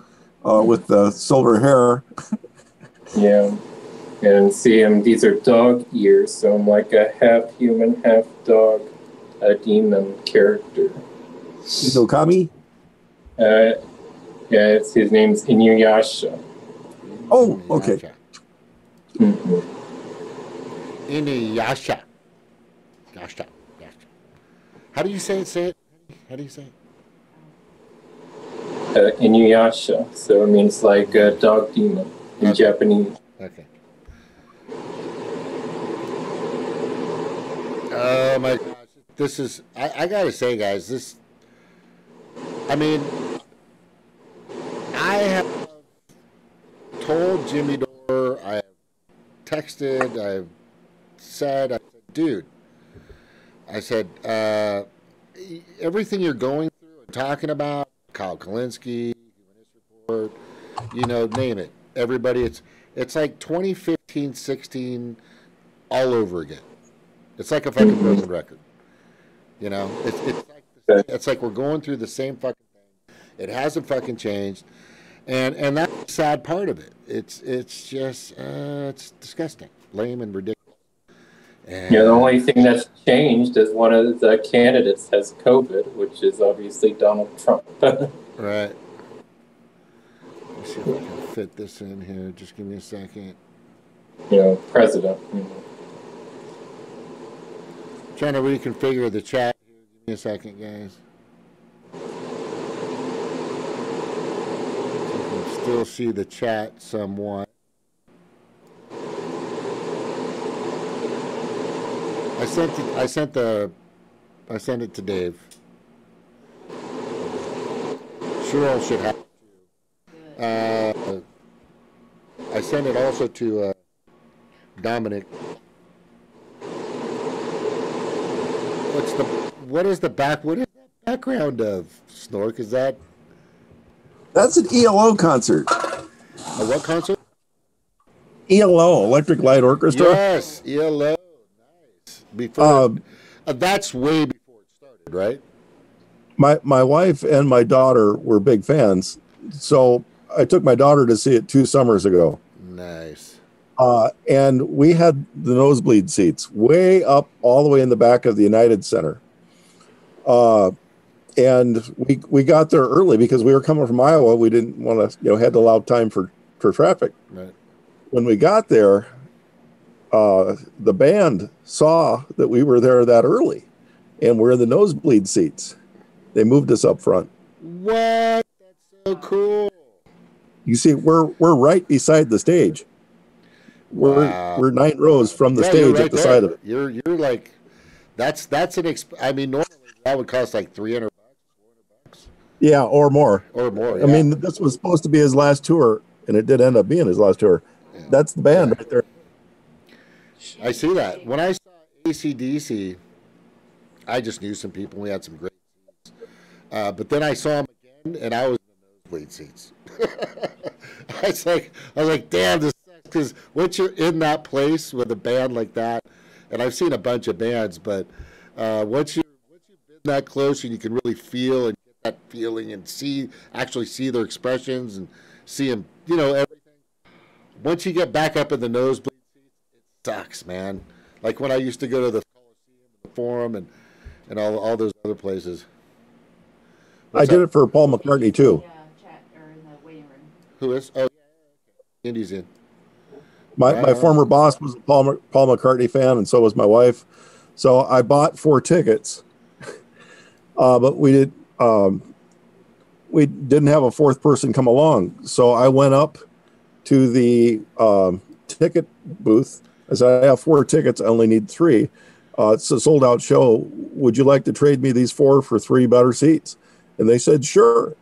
with the silver hair. Yeah. And see him, these are dog ears, so I'm like a half human, half dog, a demon character. Inokami? Yeah, his name's Inuyasha. Oh, okay. Mm-hmm. Inuyasha. Yasha. How do you say it? How do you say it? Inuyasha, so it means like a dog demon in Japanese. Okay. Oh my gosh. This is, I gotta say, guys, I mean, I have told Jimmy Dore, I have texted, I've said, dude, I said, everything you're going through and talking about, Kyle Kalinske, Humanist Report, name it. Everybody, it's like 2015, 16 all over again. It's like a fucking broken record. It's like we're going through the same fucking thing. It hasn't fucking changed. And that's the sad part of it. It's just it's disgusting, lame and ridiculous. And the only thing that's changed is one of the candidates has COVID, which is obviously Donald Trump. Right. Let me see if I can fit this in here. Just give me a second. President. Trying to reconfigure the chat here. Give me a second, guys. You can still see the chat somewhat. I sent it to Dave. Cheryl should have it too. I sent it also to Dominic. What is the background of Snork? Is that? That's an ELO concert. A what concert? ELO, Electric Light Orchestra. Yes, ELO. Nice. Before that's way before it started, right? My wife and my daughter were big fans, so I took my daughter to see it 2 summers ago. Nice. And we had the nosebleed seats way up all the way in the back of the United Center. And we got there early because we were coming from Iowa. We didn't want to, had to allow time for traffic. Right. When we got there, the band saw that we were there that early, and we're in the nosebleed seats. They moved us up front. What? That's so cool. You see, we're right beside the stage. Wow. We're 9 rows from the Yeah, stage right at the there. side of it. You're like, that's an I mean, normally that would cost like $300, $400. Yeah, or more. Or more. I mean, this was supposed to be his last tour, and it did end up being his last tour. Yeah. That's the band right there. I see that. When I saw AC/DC, I just knew some people. We had some great seats. But then I saw him again, and I was in the nosebleed seats. I was like, damn, this sucks. Because once you're in that place with a band like that, and I've seen a bunch of bands, but once you've been that close and you can really feel and get that feeling and actually see their expressions and see them, everything. Once you get back up in the nosebleed seats, it sucks, man. Like when I used to go to the Coliseum and the Forum and all those other places. I did it for Paul McCartney too. Chat or in the waiting room. Who is? Oh, yeah. Indy's in. My former boss was a Paul McCartney fan, and so was my wife. So I bought 4 tickets, but we didn't have a 4th person come along. So I went up to the ticket booth. I said, I have 4 tickets. I only need 3. It's a sold out show. Would you like to trade me these 4 for 3 better seats? And they said, sure.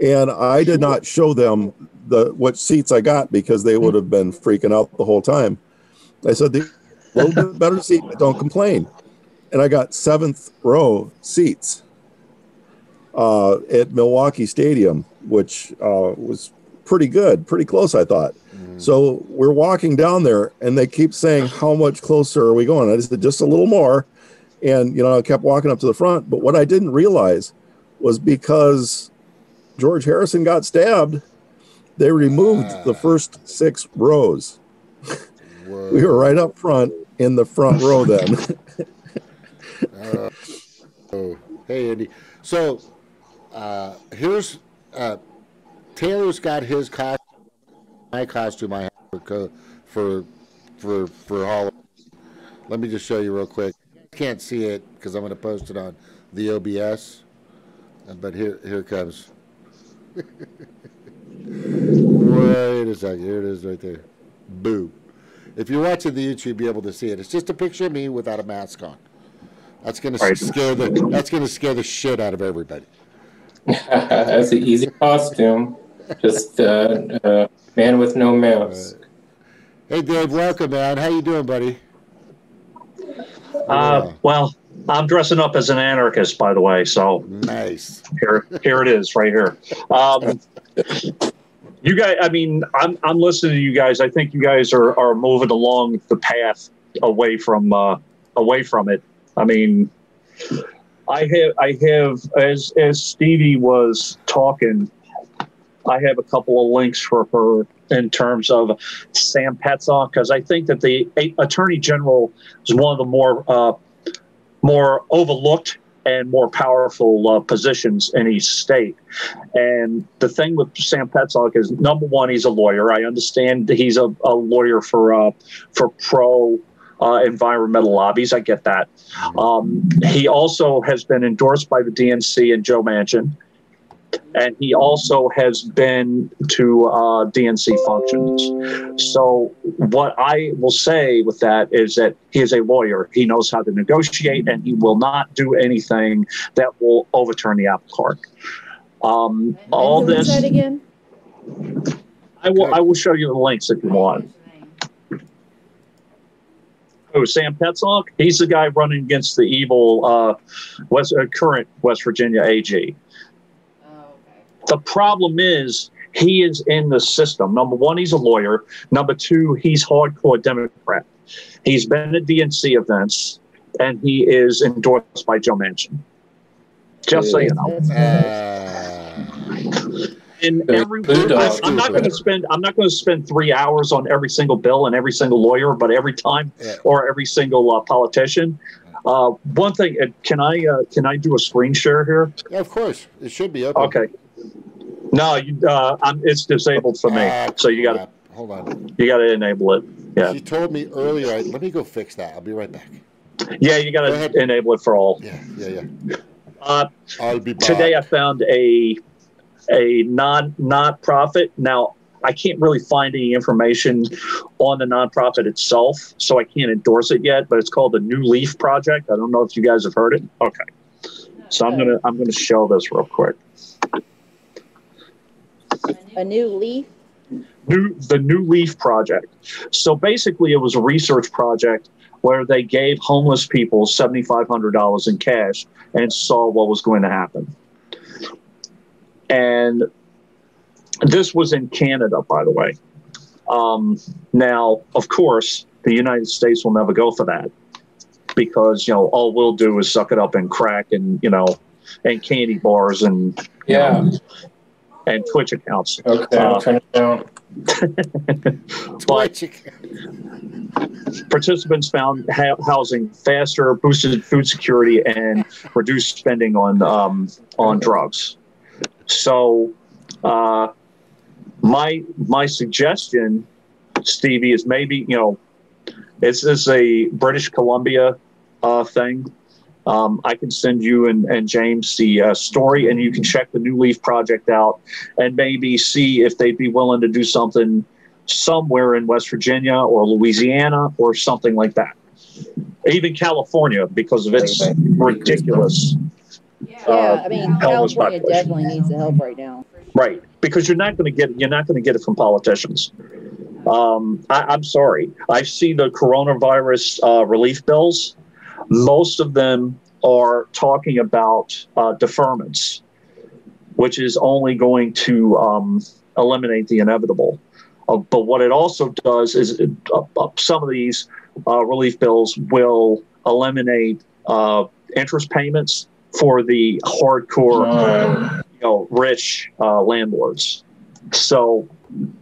And I did not show them what seats I got because they would have been freaking out the whole time. I said, a little bit better seat, but don't complain. And I got 7th row seats at Milwaukee Stadium, which was pretty good, pretty close, I thought. So we're walking down there, and they keep saying, how much closer are we going? I said, just a little more. And, I kept walking up to the front. But what I didn't realize was because George Harrison got stabbed, they removed the first 6 rows. We were right up front in the front row then. Hey, Andy. So here's Taylor's got his costume. My costume I have for Halloween. Let me just show you real quick. You can't see it because I'm going to post it on the OBS. But here it comes. Wait a second. Here it is right there. Boo. If you're watching the YouTube, you'll be able to see it. It's just a picture of me without a mask on. That's going to scare the shit out of everybody. That's an easy costume. Just man with no mask. Hey, Dave, welcome, man. How you doing, buddy? Well, I'm dressing up as an anarchist, by the way. So nice. Here it is, right here. You guys, I mean, I'm listening to you guys. I think you guys are moving along the path away from it. I mean, I have as Stevie was talking, I have a couple of links for her in terms of Sam Petzoff, because I think that the Attorney General is one of the more overlooked and more powerful positions in each state. And the thing with Sam Petzoff is, number one, he's a lawyer. I understand that he's a lawyer for pro environmental lobbies. I get that. He also has been endorsed by the DNC and Joe Manchin. And he also has been to DNC functions. So what I will say with that is that he is a lawyer. He knows how to negotiate, and he will not do anything that will overturn the apple cart. All Who this. was that again? I will show you the links if you want. Oh, Sam Petzoff? He's the guy running against the evil current West Virginia AG. The problem is he is in the system. Number one, he's a lawyer. Number two, he's hardcore Democrat. He's been at DNC events, and he is endorsed by Joe Manchin. Just so you know. And I'm not going to spend 3 hours on every single bill and every single lawyer, but every time or every single politician. One thing, can I do a screen share here? Yeah, of course. It should be open. Okay. No, it's disabled for me. So you got to hold on. You got to enable it. Yeah. She told me earlier. Let me go fix that. I'll be right back. Yeah, you got to enable it for all. Yeah. I'll be back. Today I found a not-profit. Now, I can't really find any information on the nonprofit itself, so I can't endorse it yet, but it's called the New Leaf Project. I don't know if you guys have heard it. Okay. So I'm gonna show this real quick. A new leaf? The New Leaf Project. So basically it was a research project where they gave homeless people $7,500 in cash and saw what was going to happen. And this was in Canada, by the way. Now, of course, the United States will never go for that because, all we'll do is suck it up and crack and, and candy bars and, and Twitch accounts. Okay, I'll turn it down. But participants found housing faster, boosted food security, and reduced spending on drugs. So, my suggestion, Stevie, is maybe this is a British Columbia thing. I can send you and James the story, and you can check the New Leaf Project out and maybe see if they'd be willing to do something somewhere in West Virginia or Louisiana or something like that. Even California, because of its ridiculous. Yeah, I mean, California definitely needs the help right now. Right, because you're not going to get it from politicians. I'm sorry. I see the coronavirus relief bills. Most of them are talking about deferments, which is only going to eliminate the inevitable. But what it also does is some of these relief bills will eliminate interest payments for the hardcore, rich landlords. So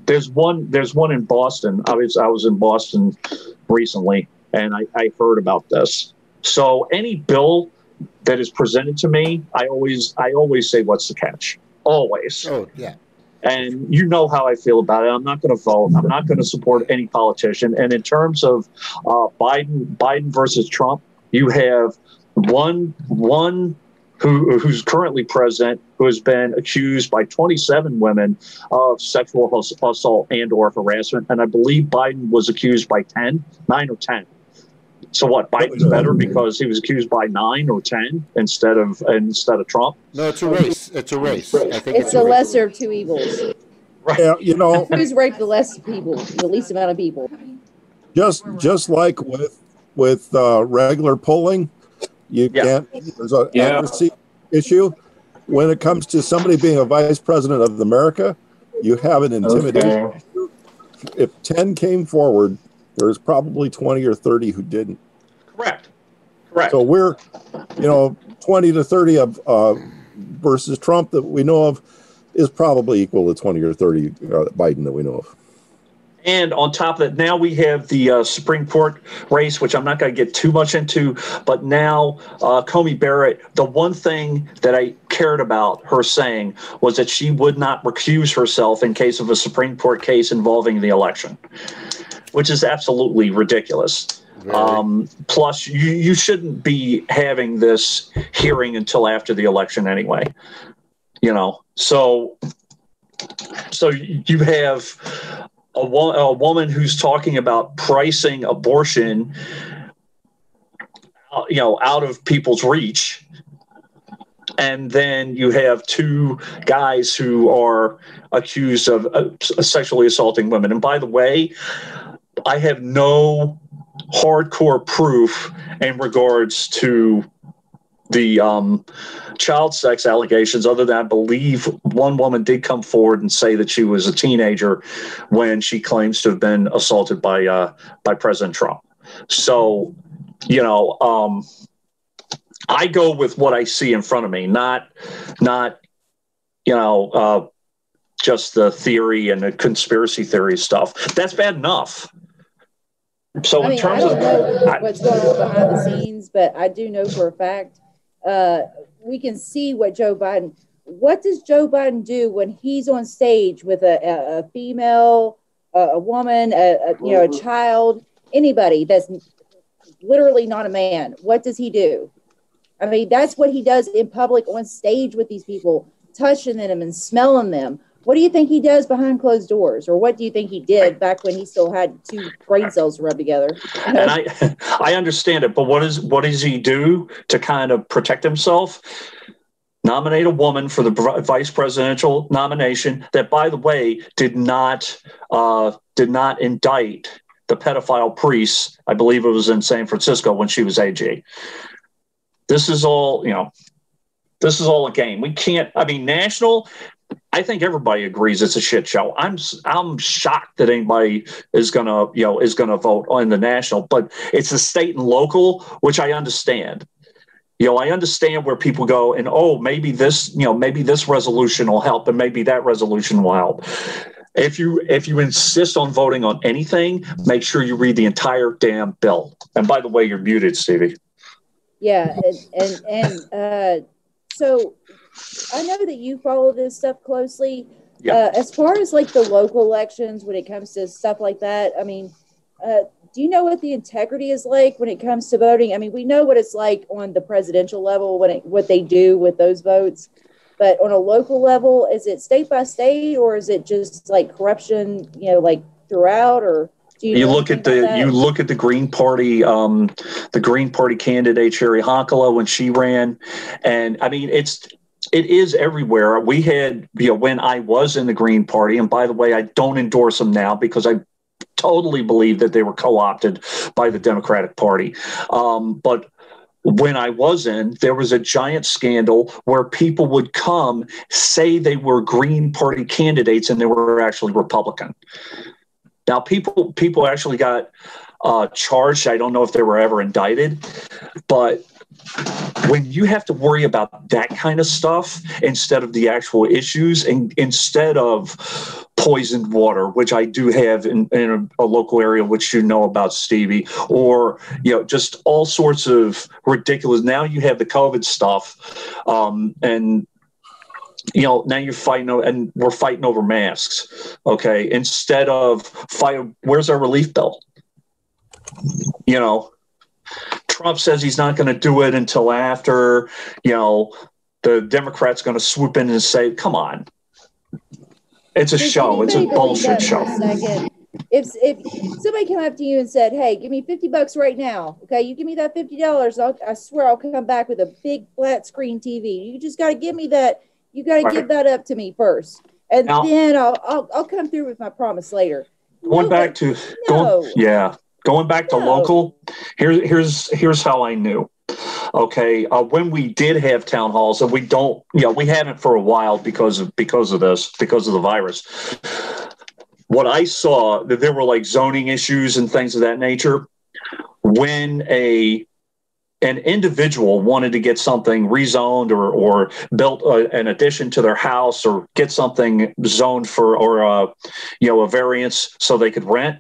there's one in Boston. I was in Boston recently, and I heard about this. So any bill that is presented to me, I always say, what's the catch? Always. Oh, yeah. And you know how I feel about it. I'm not going to vote. I'm not going to support any politician. And in terms of Biden versus Trump, you have one who's currently president who has been accused by 27 women of sexual assault and or harassment. And I believe Biden was accused by 9 or 10. So what? Biden's better because he was accused by 9 or 10 instead of Trump. No, it's a race. It's a race. I think it's the lesser of two evils. Right. Yeah, who's raped the less people, the least amount of people. Just like with regular polling, you can't. There's an accuracy issue. When it comes to somebody being a vice president of America, you have an intimidation issue. If 10 came forward, there's probably 20 or 30 who didn't. Correct. So we're, 20 to 30 of versus Trump that we know of is probably equal to 20 or 30 Biden that we know of. And on top of that, now we have the Supreme Court race, which I'm not going to get too much into. But now Comey Barrett, the one thing that I cared about her saying was that she would not recuse herself in case of a Supreme Court case involving the election, which is absolutely ridiculous. Plus, you shouldn't be having this hearing until after the election anyway. So you have a woman who's talking about pricing abortion, out of people's reach. And then you have 2 guys who are accused of sexually assaulting women. And by the way, I have no hardcore proof in regards to the child sex allegations, other than I believe one woman did come forward and say that she was a teenager when she claims to have been assaulted by President Trump. So, I go with what I see in front of me, not just the theory and the conspiracy theory stuff. That's bad enough. So in terms I don't know what's going on behind the scenes, but I do know for a fact we can see what does Joe Biden do when he's on stage with a female a woman, a child, anybody that's literally not a man, what does he do? I mean, that's what he does in public on stage with these people, touching them and smelling them. What do you think he does behind closed doors? Or what do you think he did back when he still had two brain cells rubbed together? And I understand it, but what does he do to kind of protect himself? Nominate a woman for the vice presidential nomination that, by the way, did not indict the pedophile priest. I believe it was in San Francisco when she was AG. This is all, this is all a game. We can't, I mean, national, I think everybody agrees it's a shit show. I'm shocked that anybody is gonna vote on the national, but it's the state and local, which I understand. I understand where people go and, maybe this resolution will help and maybe that resolution will help. If you insist on voting on anything, make sure you read the entire damn bill. And by the way, you're muted, Stevie. Yeah, and so I know that you follow this stuff closely. Yeah. As far as like the local elections, when it comes to stuff like that, I mean, do you know what the integrity is like when it comes to voting? I mean, we know what it's like on the presidential level, what they do with those votes, but on a local level, is it state by state, or is it just like corruption, like throughout, or? You look at the Green Party, the Green Party candidate Sherry Honkala when she ran, and I mean it is everywhere. We had when I was in the Green Party, and by the way, I don't endorse them now because I totally believe that they were co-opted by the Democratic Party. But when I was in, there was a giant scandal where people would come say they were Green Party candidates and they were actually Republican. Now, people actually got charged. I don't know if they were ever indicted, but when you have to worry about that kind of stuff instead of the actual issues, and instead of poisoned water, which I do have in a local area, which about, Stevie, or just all sorts of ridiculous. Now you have the COVID stuff, and now you're fighting, and we're fighting over masks. Okay, instead of where's our relief bill? Trump says he's not going to do it until after, the Democrats going to swoop in and say, "Come on, it's a show. It's a bullshit show." If somebody came up to you and said, "Hey, give me $50 right now, okay? You give me that $50, I swear I'll come back with a big flat screen TV. You just got to give me that." You got to give that up to me first, and then I'll come through with my promise later. Going back to local. Here's how I knew. Okay, when we did have town halls, and we don't, we haven't for a while because of the virus. What I saw, that there were like zoning issues and things of that nature. When an individual wanted to get something rezoned or built an addition to their house, or get something zoned for, or a variance so they could rent,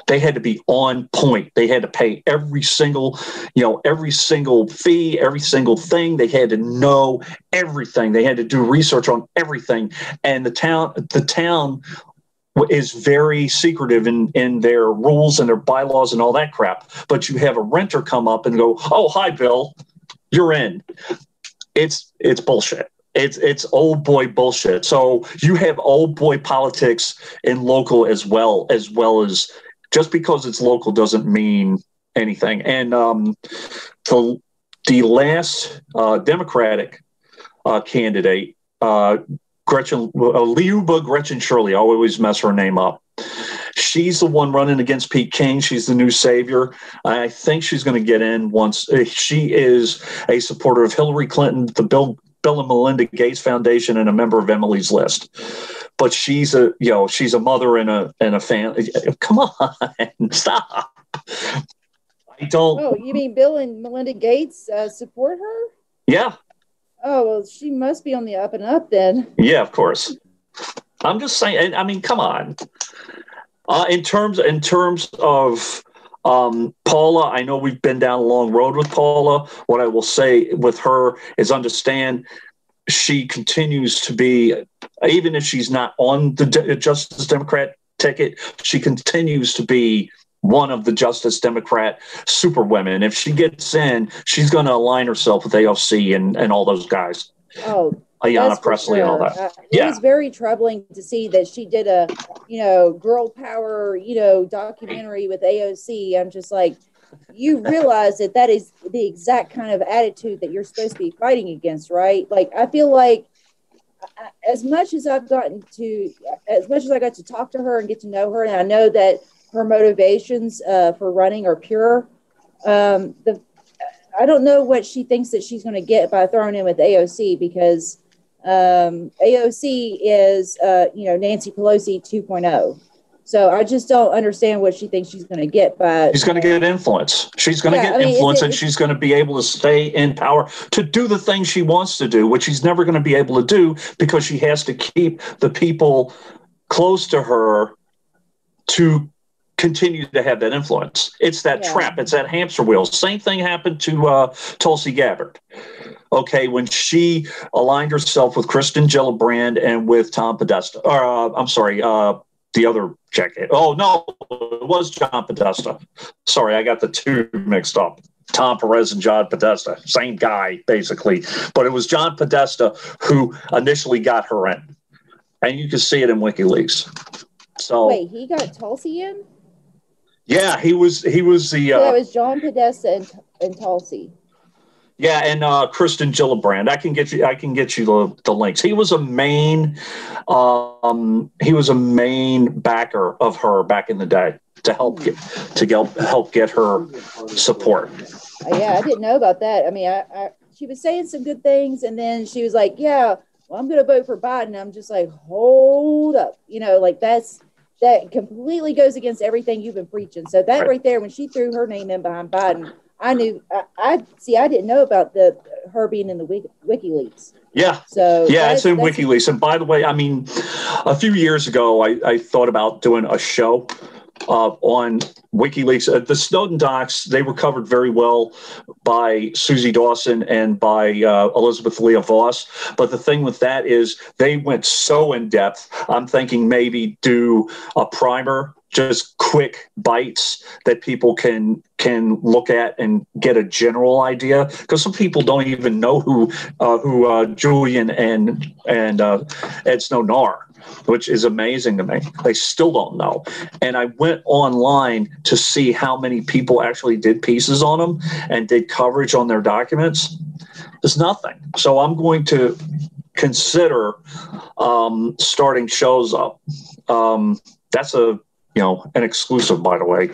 they had to be on point. They had to pay every single fee, every single thing. They had to know everything. They had to do research on everything. And the town is very secretive in their rules and their bylaws and all that crap. But you have a renter come up and go, "Oh, hi, Bill, you're in." It's bullshit. It's old boy bullshit. So you have old boy politics in local as well as just because it's local doesn't mean anything. And the last Democratic candidate, Liuba Gretchen Shirley, I always mess her name up. She's the one running against Pete King. She's the new savior. I think she's going to get in once. She is a supporter of Hillary Clinton, the Bill and Melinda Gates Foundation, and a member of Emily's List. But she's a mother and a family. Come on, stop. I don't. Oh, you mean Bill and Melinda Gates support her? Yeah. Oh, well, she must be on the up and up then. Yeah, of course. I'm just saying. I mean, come on. In terms of Paula, I know we've been down a long road with Paula. What I will say with her is understand she continues to be, even if she's not on the Justice Democrat ticket, she continues to be one of the Justice Democrat superwomen. If she gets in, she's going to align herself with AOC and all those guys. Oh, Ayanna Presley and all that. It was very troubling to see that she did a, girl power, documentary with AOC. I'm just like, you realize that is the exact kind of attitude that you're supposed to be fighting against, right? Like, I feel like as much as I got to talk to her and get to know her, and I know that her motivations for running are pure, I don't know what she thinks that she's going to get by throwing in with AOC, because AOC is, Nancy Pelosi 2.0. So I just don't understand what she thinks she's going to get by. She's going to get influence. She's going to get influence, and she's going to be able to stay in power to do the things she wants to do, which she's never going to be able to do because she has to keep the people close to her to continue to have that influence. It's that trap. It's that hamster wheel. Same thing happened to Tulsi Gabbard. Okay, when she aligned herself with Kristen Gillibrand and with Tom Podesta, the other jacket. Oh, no, it was John Podesta. Sorry, I got the two mixed up. Tom Perez and John Podesta, same guy, basically. But it was John Podesta who initially got her in. And you can see it in WikiLeaks. So wait, he got Tulsi in? Yeah, he was the. So that was John Podesta and Tulsi. Yeah, and Kristen Gillibrand. I can get you the links. He was a main backer of her back in the day to help get her support. Yeah, I didn't know about that. I mean, she was saying some good things, and then she was like, "Yeah, well, I'm going to vote for Biden." I'm just like, hold up, like that completely goes against everything you've been preaching. So that right there, when she threw her name in behind Biden, I knew. I didn't know about her being in the WikiLeaks. Yeah. So yeah, it's in WikiLeaks. And by the way, I mean, a few years ago, I thought about doing a show on WikiLeaks. The Snowden docs, they were covered very well by Susie Dawson and by Elizabeth Leah Voss. But the thing with that is they went so in depth. I'm thinking maybe do a primer, just quick bites that people can look at and get a general idea, because some people don't even know who Julian and Ed Snowden are, which is amazing to me. They still don't know. And I went online to see how many people actually did pieces on them and did coverage on their documents. There's nothing. So I'm going to consider starting shows up. That's an exclusive, by the way.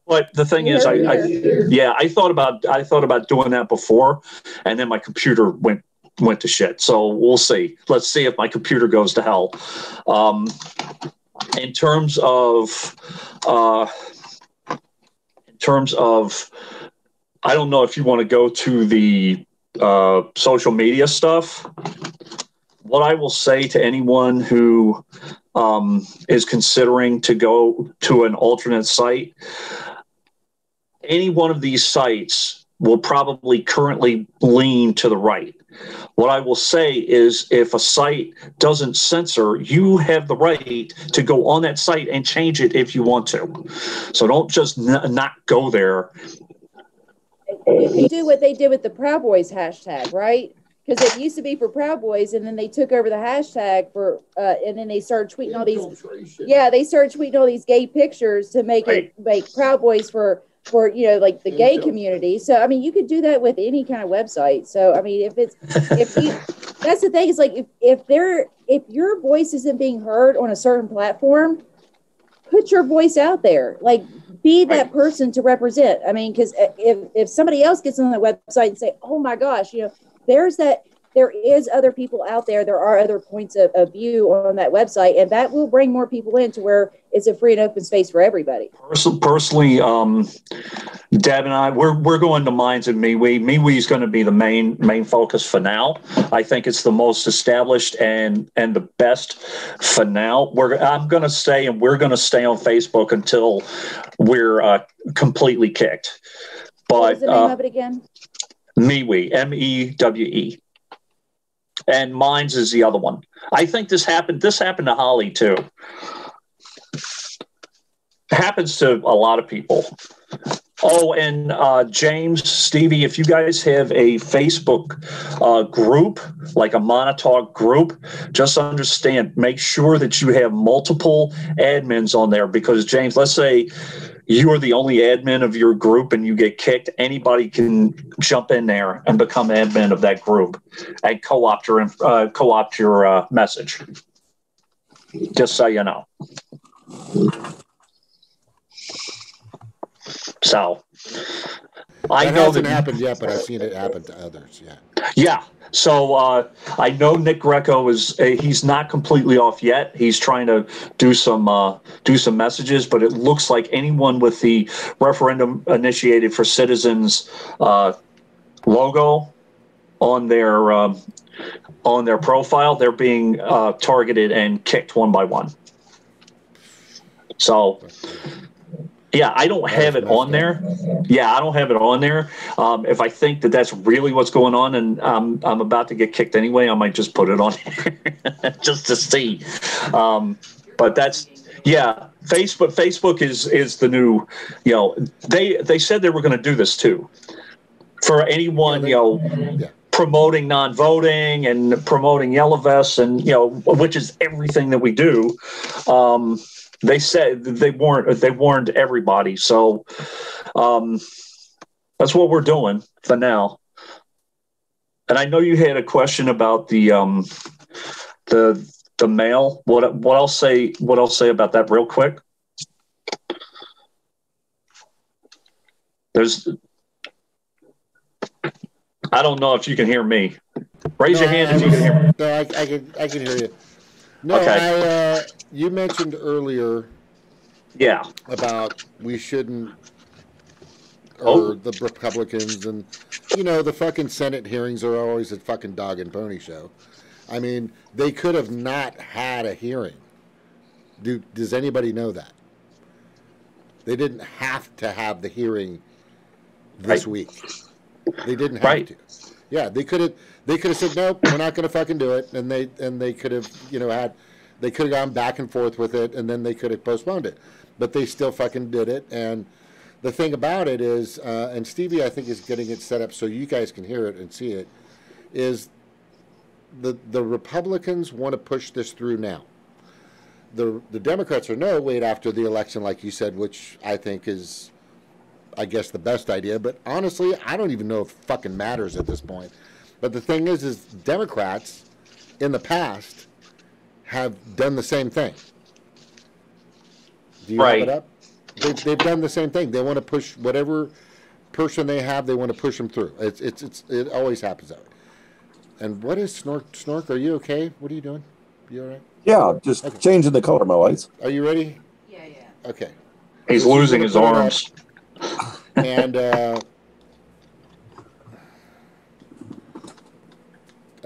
But the thing is, I thought about doing that before, and then my computer went to shit. So we'll see. Let's see if my computer goes to hell. In terms of, I don't know if you want to go to the social media stuff. What I will say to anyone who is considering to go to an alternate site, any one of these sites will probably currently lean to the right. What I will say is, if a site doesn't censor, you have the right to go on that site and change it if you want to. So don't just not go there. You can do what they did with the Proud Boys hashtag, right? Because it used to be for Proud Boys, and then they took over the hashtag for, and then they started tweeting all these. Yeah, they started tweeting all these gay pictures to make Proud Boys for like the gay community. So I mean, you could do that with any kind of website. So I mean, that's the thing. Is like if your voice isn't being heard on a certain platform, put your voice out there. Like, be that person to represent. I mean, because if somebody else gets on the website and say, "Oh my gosh," there is other people out there. There are other points of view on that website, and that will bring more people in to where it's a free and open space for everybody. Personally, Deb and I, we're going to Minds and MeWe. MeWe is going to be the main focus for now. I think it's the most established and the best for now. I'm going to stay, and we're going to stay on Facebook until we're completely kicked. But what was the name of it again? MeWe, MEWE. and Mines is the other one. I think this happened to Holly too. It happens to a lot of people. Oh, and James, Stevie, if you guys have a Facebook group, like a Monotalk group, just understand, make sure that you have multiple admins on there, because James, let's say you are the only admin of your group and you get kicked, anybody can jump in there and become admin of that group and co-opt your message. Just so you know. So I know hasn't happened yet, but I've seen it happen to others. Yeah. Yeah. So I know Nick Greco he's not completely off yet. He's trying to do some messages, but it looks like anyone with the referendum initiated for citizens logo on their profile, they're being targeted and kicked one by one. So. Yeah, I don't have it on there. Yeah, I don't have it on there. If I think that that's really what's going on and I'm about to get kicked anyway, I might just put it on here just to see. But that's, yeah, Facebook is the new, they said they were going to do this too. For anyone, promoting non-voting and promoting yellow vests and, which is everything that we do. They said they warned everybody. So that's what we're doing for now. And I know you had a question about the mail. What I'll say about that real quick. I don't know if you can hear me. Raise your hand if you can hear me. No, I can hear you. No, okay. You mentioned earlier, about we shouldn't, or the Republicans, and the fucking Senate hearings are always a fucking dog and pony show. I mean, they could have not had a hearing. Does anybody know that? They didn't have to have the hearing this week. They didn't have to. Yeah, they could have said nope, we're not going to fucking do it, and they could have they could have gone back and forth with it, and then they could have postponed it, but they still fucking did it. And the thing about it is, and Stevie I think is getting it set up so you guys can hear it and see it, is the Republicans want to push this through now. The Democrats are no, wait after the election, like you said, which I think is, I guess, the best idea. But honestly, I don't even know if it fucking matters at this point. But the thing is Democrats in the past have done the same thing. Do you wrap it up? They've done the same thing. They want to push whatever person they have. They want to push them through. It always happens that way. And what is Snork? Are you okay? What are you doing? You all right? Yeah, just changing the color of my lights. Are you ready? Yeah. Okay. He's losing his arms. And I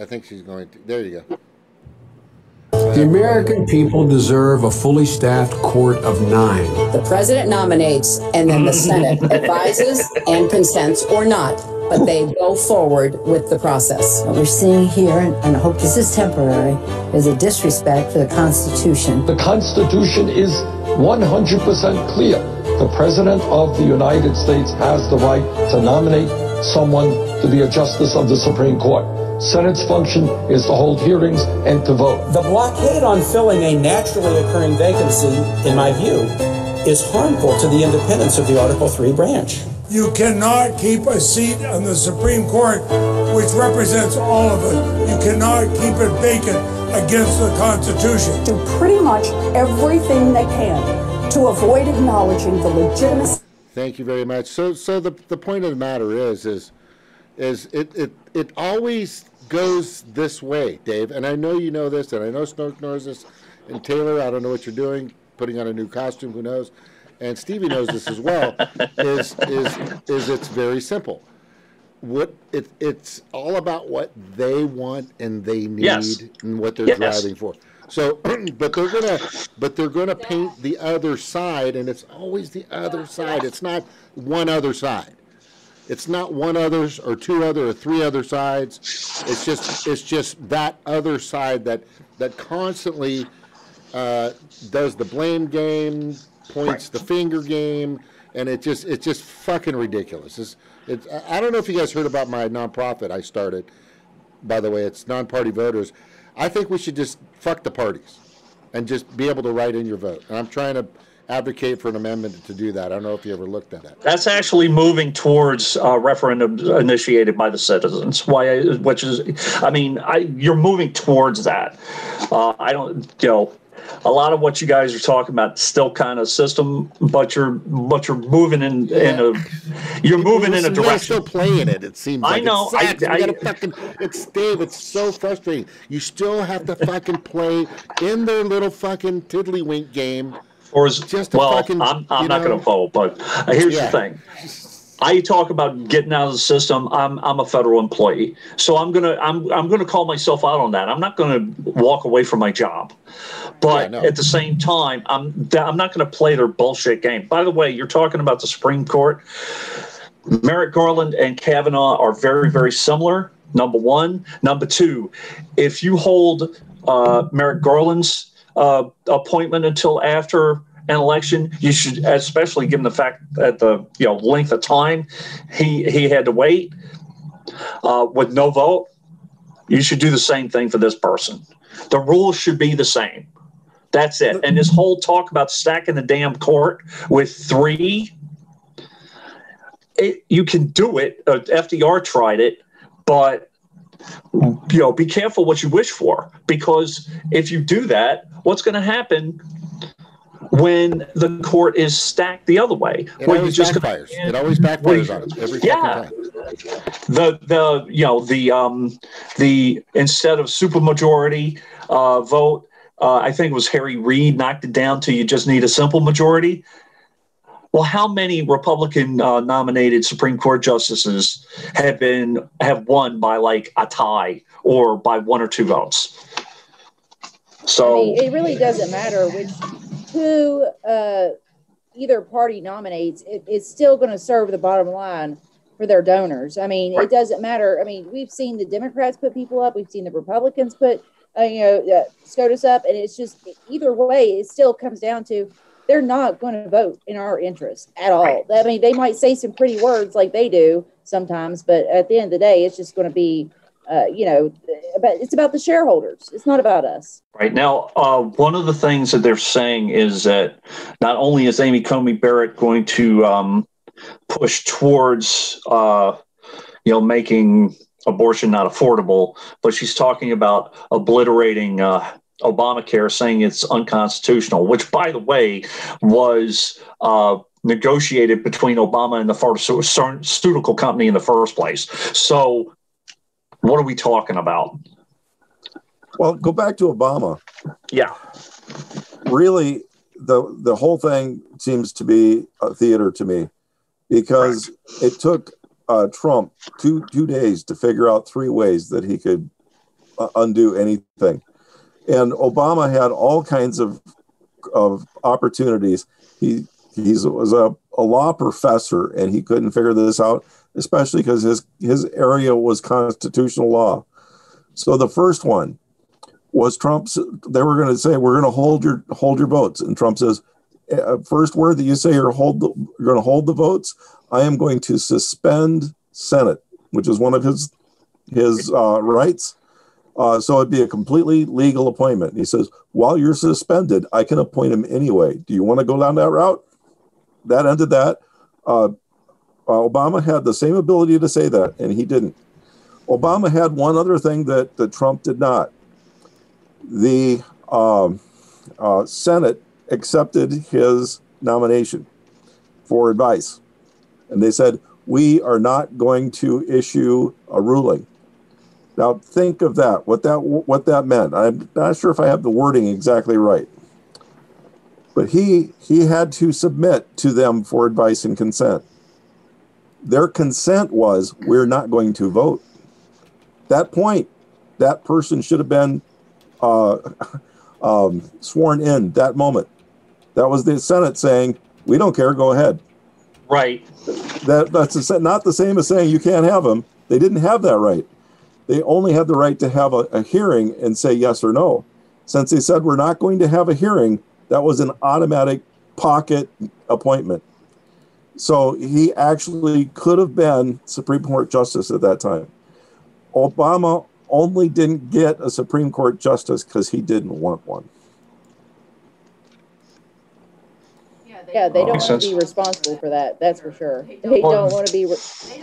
think she's going to. There you go. The American people deserve a fully staffed court of 9. The president nominates, and then the Senate advises and consents or not, but they go forward with the process. What we're seeing here, and I hope this is temporary, is a disrespect for the Constitution. The Constitution is 100% clear. The President of the United States has the right to nominate someone to be a justice of the Supreme Court. Senate's function is to hold hearings and to vote. The blockade on filling a naturally occurring vacancy, in my view, is harmful to the independence of the Article III branch. You cannot keep a seat on the Supreme Court, which represents all of us. You cannot keep it vacant against the Constitution. Do pretty much everything they can to avoid acknowledging the legitimacy. Thank you very much. So the point of the matter is it always goes this way, Dave. And I know you know this, and I know Snork knows this, and Taylor, I don't know what you're doing, putting on a new costume, who knows? And Stevie knows this as well. Is it's very simple. It's all about what they want and they need and what they're driving for. So, but they're gonna paint the other side, and it's always the other side. It's not one other side. It's not one others or two other or three other sides. It's just that other side that constantly does the blame game, points the finger game, and it's just fucking ridiculous. I don't know if you guys heard about my nonprofit I started. By the way, it's non-party voters. I think we should just fuck the parties and just be able to write in your vote. And I'm trying to advocate for an amendment to do that. I don't know if you ever looked at it. That's actually moving towards referendums initiated by the citizens. You're moving towards that. A lot of what you guys are talking about is still kind of system, but you're moving in a direction. You're still playing it. It seems like I know. It's Dave. It's so frustrating. You still have to fucking play in their little fucking tiddlywink game. I'm not going to vote, but here's the thing. I talk about getting out of the system. I'm a federal employee, so I'm gonna call myself out on that. I'm not going to walk away from my job, but at the same time, I'm not going to play their bullshit game. By the way, you're talking about the Supreme Court. Merrick Garland and Kavanaugh are very, very similar. Number one. Number two, if you hold Merrick Garland's appointment until after an election, you should, especially given the fact that the length of time he had to wait with no vote, you should do the same thing for this person. The rules should be the same. That's it. And this whole talk about stacking the damn court with three, you can do it. FDR tried it, but be careful what you wish for, because if you do that, what's going to happen when the court is stacked the other way? It always backfires. It always backfires on us every fucking time. The instead of supermajority vote, I think it was Harry Reid knocked it down to you just need a simple majority. Well, how many Republican nominated Supreme Court justices have won by like a tie or by one or two votes? So it really doesn't matter who either party nominates. It's still going to serve the bottom line for their donors. It doesn't matter. We've seen the Democrats put people up. We've seen the Republicans put SCOTUS up, and it's just either way. It still comes down to they're not going to vote in our interest at all. They might say some pretty words like they do sometimes, but at the end of the day, it's just going to be, it's about the shareholders. It's not about us. Right now, one of the things that they're saying is that not only is Amy Coney Barrett going to push towards, making abortion not affordable, but she's talking about obliterating Obamacare, saying it's unconstitutional, which, by the way, was negotiated between Obama and the pharmaceutical company in the first place. So what are we talking about? Well, go back to Obama. Yeah. Really, the whole thing seems to be a theater to me, because it took Trump two days to figure out three ways that he could undo anything. And Obama had all kinds of opportunities. He was a law professor, and he couldn't figure this out, especially because his area was constitutional law. So the first one was Trump's. They were going to say, we're going to hold your votes, and Trump says, first word that you say, you're going to hold the votes. I am going to suspend Senate, which is one of his rights. So it'd be a completely legal appointment. He says, while you're suspended, I can appoint him anyway. Do you want to go down that route? That ended that. Obama had the same ability to say that, and he didn't. Obama had one other thing that Trump did not. The Senate accepted his nomination for advice. And they said, we are not going to issue a ruling. Now, think of that, what that meant. I'm not sure if I have the wording exactly right. But he had to submit to them for advice and consent. Their consent was, we're not going to vote. That point, that person should have been sworn in that moment. That was the Senate saying, we don't care, go ahead. Right. That's not the same as saying you can't have them. They didn't have that right. They only had the right to have a hearing and say yes or no. Since they said we're not going to have a hearing, that was an automatic pocket appointment. So he actually could have been Supreme Court justice at that time. Obama only didn't get a Supreme Court justice because he didn't want one. Yeah, they don't want to be responsible for that. That's for sure. They don't want to be.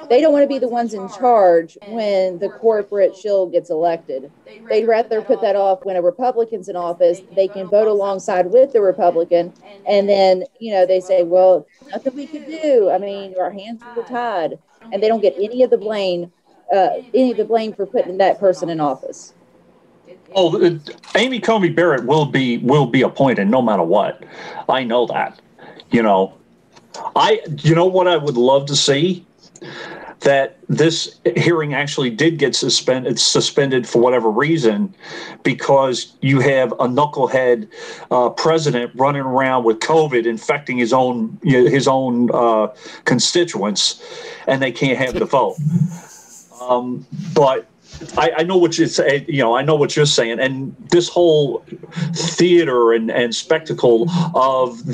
They don't want to be the ones in charge when the corporate shill gets elected. They'd rather put that off when a Republican's in office. They can vote alongside with the Republican, and then they say, "Well, nothing we could do. I mean, our hands were tied," and they don't get any of the blame. Any of the blame for putting that person in office. Oh, Amy Coney Barrett will be appointed no matter what. I know that. You know what I would love to see? That this hearing actually did get suspended for whatever reason, because you have a knucklehead president running around with COVID, infecting his own constituents, and they can't have the vote. But I know what you're saying. I know what you're saying, and this whole theater and spectacle of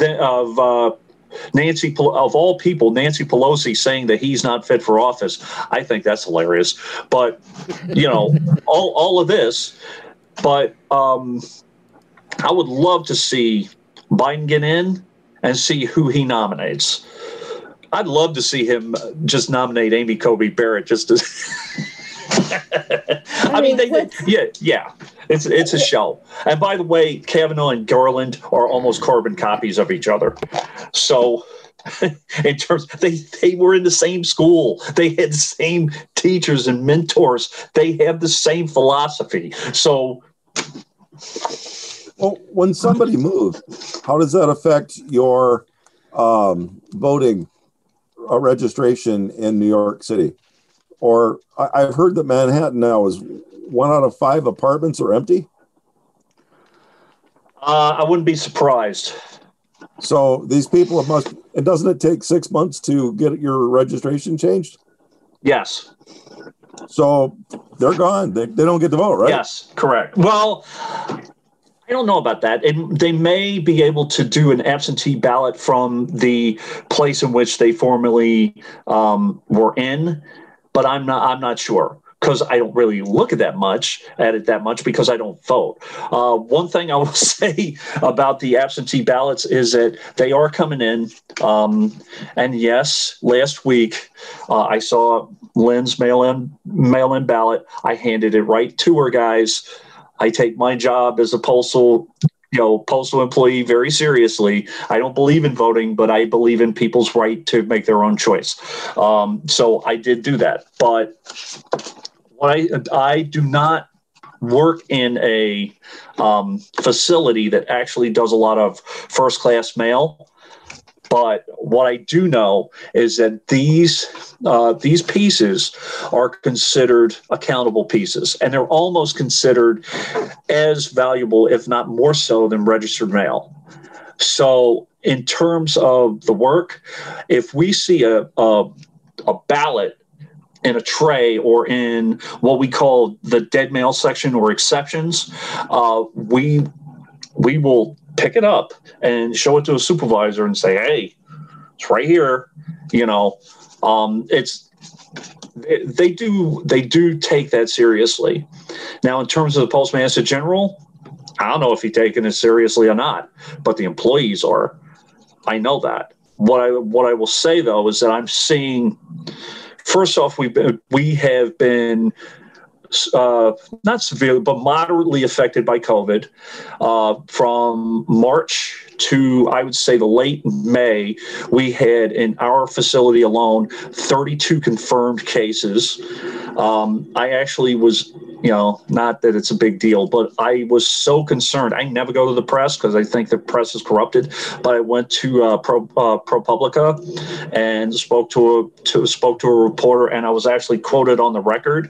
Nancy, of all people, Nancy Pelosi saying that he's not fit for office. I think that's hilarious. But all of this. But I would love to see Biden get in and see who he nominates. I'd love to see him just nominate Amy Coney Barrett just to. I mean, it's a show. And by the way, Kavanaugh and Garland are almost carbon copies of each other. So, in terms, they were in the same school. They had the same teachers and mentors. They have the same philosophy. So, well, when somebody moves, how does that affect your voting registration in New York City? Or I've heard that Manhattan now is 1 out of 5 apartments are empty. I wouldn't be surprised. So these people doesn't it take 6 months to get your registration changed? Yes. So they're gone. They don't get to vote, right? Yes, correct. Well, I don't know about that. They may be able to do an absentee ballot from the place in which they formerly were in. But I'm not sure, because I don't really look at it that much because I don't vote. One thing I will say about the absentee ballots is that they are coming in. And yes, last week I saw Lynn's mail-in ballot. I handed it right to her, guys. I take my job as a postal employee very seriously. I don't believe in voting, but I believe in people's right to make their own choice. So I did do that. But I do not work in a facility that actually does a lot of first-class mail. But what I do know is that these pieces are considered accountable pieces, and they're almost considered as valuable, if not more so, than registered mail. So in terms of the work, if we see a ballot in a tray or in what we call the dead mail section or exceptions, we will pick it up and show it to a supervisor and say, "Hey, it's right here." They do take that seriously. Now, in terms of the Postmaster General, I don't know if he's taking it seriously or not, but the employees are. I know that. What I will say though is that I'm seeing. First off, we have been. Not severely, but moderately affected by COVID. From March to, I would say, the late May, we had in our facility alone 32 confirmed cases. I actually was you know, not that it's a big deal, but I was so concerned. I never go to the press because I think the press is corrupted. But I went to ProPublica and spoke to a reporter, and I was actually quoted on the record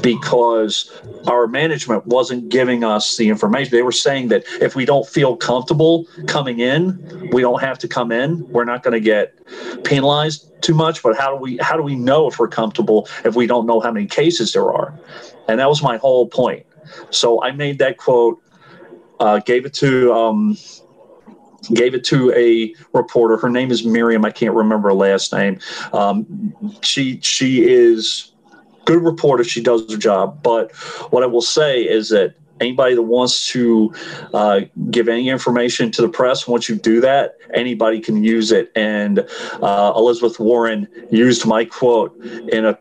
because our management wasn't giving us the information. They were saying that if we don't feel comfortable coming in, we don't have to come in. We're not going to get penalized too much. But how do we know if we're comfortable if we don't know how many cases there are? And that was my whole point. So I made that quote, gave it to a reporter. Her name is Miriam. I can't remember her last name. She is a good reporter. She does her job. But what I will say is that anybody that wants to give any information to the press, once you do that, anybody can use it. And Elizabeth Warren used my quote in a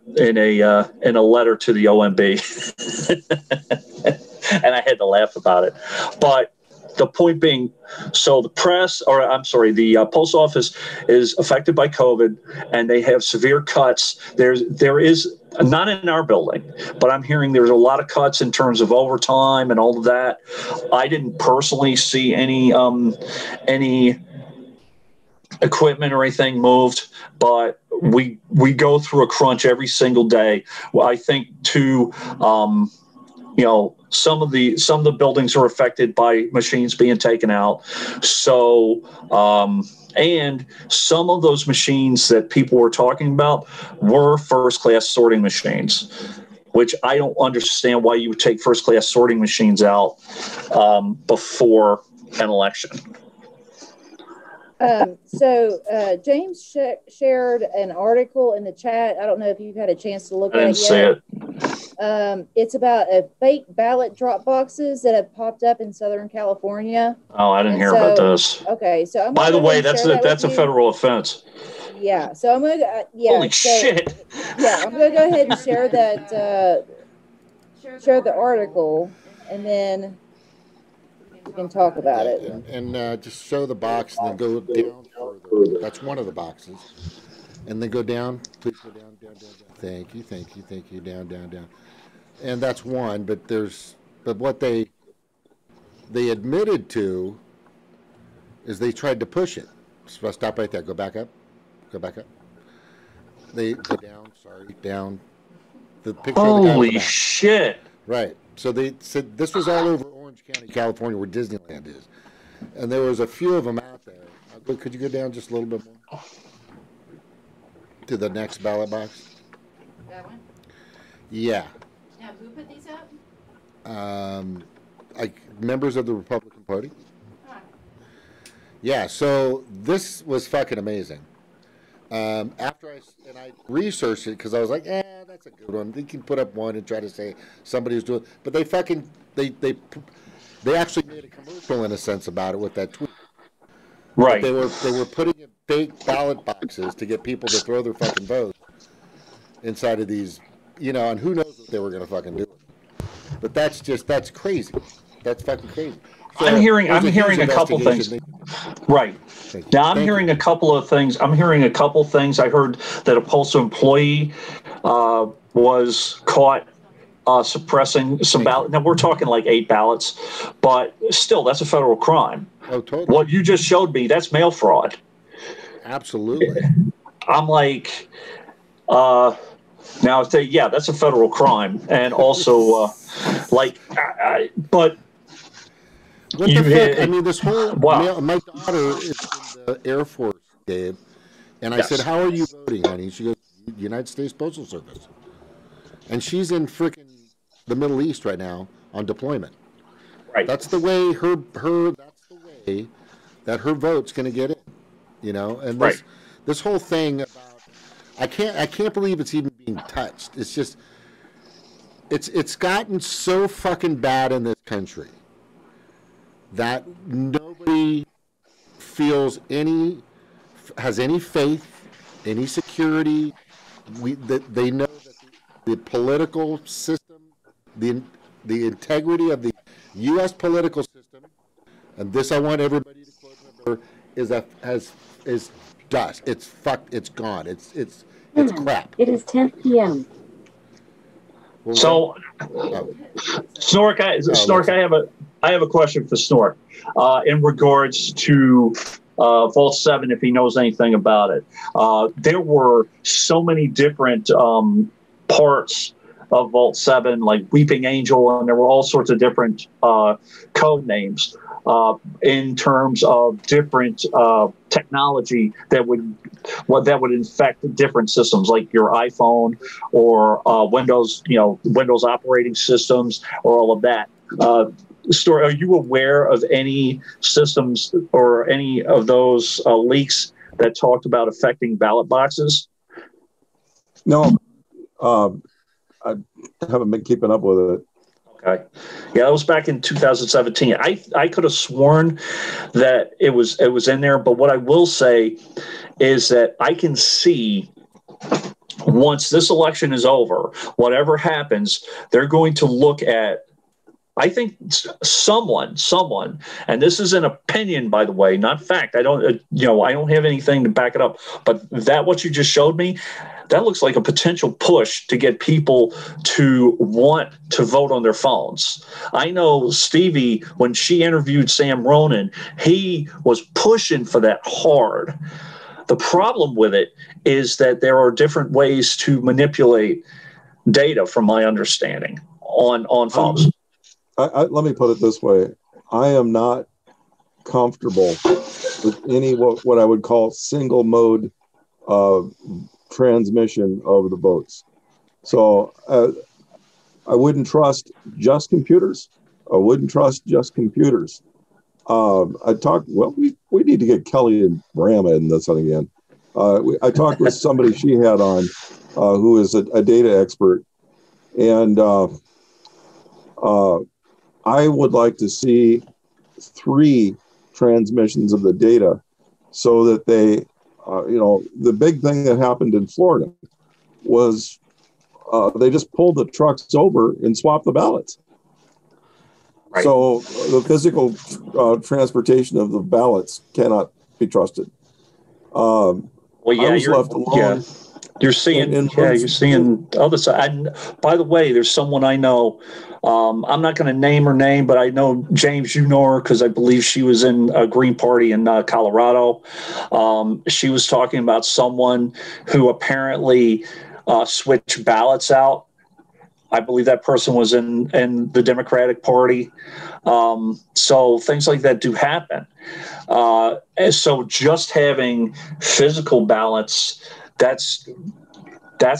letter to the OMB, and I had to laugh about it. But the point being, so the post office is affected by COVID, and they have severe cuts. There is not in our building, but I'm hearing there's a lot of cuts in terms of overtime and all of that. I didn't personally see any equipment or anything moved, but we go through a crunch every single day. Well, I think too, you know, some of the buildings are affected by machines being taken out. So, and some of those machines that people were talking about were first-class sorting machines, which I don't understand why you would take first-class sorting machines out before an election. James shared an article in the chat. I don't know if you've had a chance to look at it yet. I didn't see it. It's about fake ballot drop boxes that have popped up in Southern California. Oh, I didn't hear about this. Okay, so by the way, that's a federal offense. Yeah, so I'm gonna Holy shit. Yeah, I'm gonna go ahead and share that share the article, and then we can talk about it. And just show the box and then go down further. That's one of the boxes. And then go down. Please go down, down, down, down. Thank you. Down, down, down. And that's one, but what they admitted to is they tried to push it. So stop right there. Go back up. They go down. Sorry, down. The picture. Holy shit! Right. So they said this was all over Orange County, California, where Disneyland is, and there was a few of them out there. Could you go down just a little bit more to the next ballot box? That one? Yeah. Now, who put these up? Members of the Republican Party. Yeah, so this was fucking amazing. After I researched it because I was like, that's a good one. They can put up one and try to say somebody was doing, but they actually made a commercial in a sense about it with that tweet. Right. But they were putting in fake ballot boxes to get people to throw their fucking votes inside of these, you know, and who knows what they were going to fucking do. But that's crazy. That's fucking crazy. So I'm hearing a couple things. Right. Now I'm hearing a couple of things. I heard that a postal employee was caught suppressing some ballots. Now we're talking like 8 ballots, but still, that's a federal crime. Oh, totally. What you just showed me, that's mail fraud. Absolutely. I'm like, now that's a federal crime, and also but. What the fuck? I mean, this whole my daughter is in the Air Force, Dave, and I said, "How are you voting, honey?" She goes, "United States Postal Service," and she's in freaking the Middle East right now on deployment. Right. That's the way that's the way that her vote's going to get in, you know. And this whole thing about I can't believe it's even being touched. It's just it's gotten so fucking bad in this country that nobody has any faith, any security. They know that the political system, the integrity of the U.S. political system, and this I want everybody to quote remember, is dust. It's fucked. It's gone. It's crap. It is 10 p.m. So, Snork, I have a question for Snork in regards to Vault 7, if he knows anything about it. There were so many different parts of Vault 7, like Weeping Angel, and there were all sorts of different code names in terms of different technology that would infect different systems, like your iPhone or Windows, Windows operating systems, or all of that. Story, are you aware of any systems or any of those leaks that talked about affecting ballot boxes? No, I haven't been keeping up with it. Okay, yeah, that was back in 2017. I could have sworn that it was in there, but what I will say is that I can see once this election is over, whatever happens, they're going to look at. I think someone, and this is an opinion, by the way, not fact. I don't have anything to back it up. But what you just showed me, that looks like a potential push to get people to want to vote on their phones. I know Stevie, when she interviewed Sam Ronan, he was pushing for that hard. The problem with it is that there are different ways to manipulate data, from my understanding, on phones. Let me put it this way. I am not comfortable with any what I would call single mode transmission of the votes. So I wouldn't trust just computers. I wouldn't trust just computers. We need to get Kelly and Brahma in this one again. I talked with somebody she had on who is a data expert, and I would like to see 3 transmissions of the data so that they, the big thing that happened in Florida was they just pulled the trucks over and swapped the ballots. Right. So the physical transportation of the ballots cannot be trusted. I was left alone. Yeah. You're seeing other side. And by the way, there's someone I know. I'm not going to name her name, but I know James. You know her because I believe she was in a Green Party in Colorado. She was talking about someone who apparently switched ballots out. I believe that person was in the Democratic Party. So things like that do happen. And so just having physical ballots, that's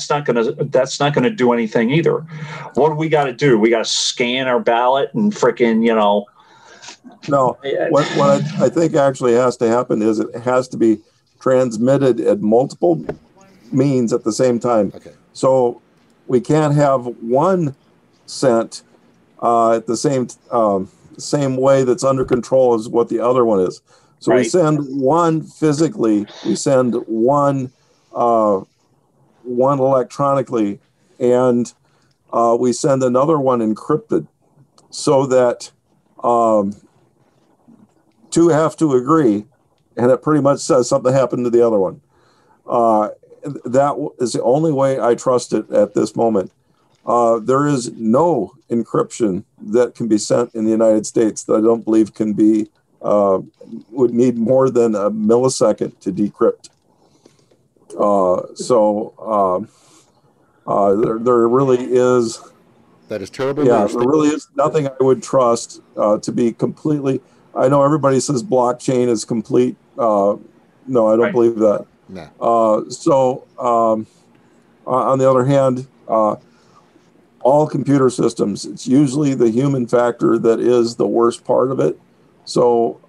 not gonna do anything either. What do we got to do? We got to scan our ballot and frickin', No, what I think actually has to happen is it has to be transmitted at multiple means at the same time. Okay. So we can't have one sent at the same way that's under control as what the other one is. So we send one physically, we send one electronically, and we send another one encrypted, so that 2 have to agree, and it pretty much says something happened to the other one. That is the only way I trust it at this moment. There is no encryption that can be sent in the United States that I don't believe can be would need more than a millisecond to decrypt. There really is. That is terrible. Yeah, there really is nothing I would trust to be completely. I know everybody says blockchain is complete. No, I don't believe that. No. On the other hand, all computer systems, it's usually the human factor that is the worst part of it. So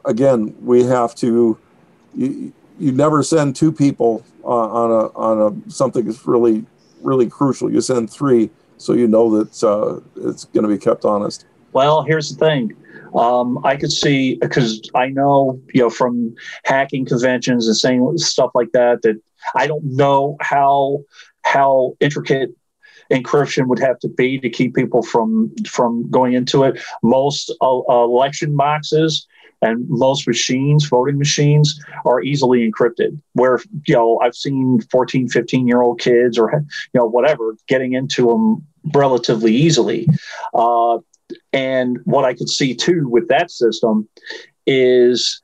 again, we have to. You never send 2 people on something that's really, really crucial. You send 3, so you know that it's going to be kept honest. Well, here's the thing. I could see, because I know, from hacking conventions and saying stuff like that, that I don't know how intricate encryption would have to be to keep people from going into it. Most election boxes And most machines, voting machines, are easily encrypted. Where, I've seen 14, 15-year-old kids or, whatever, getting into them relatively easily. And what I could see, too, with that system is,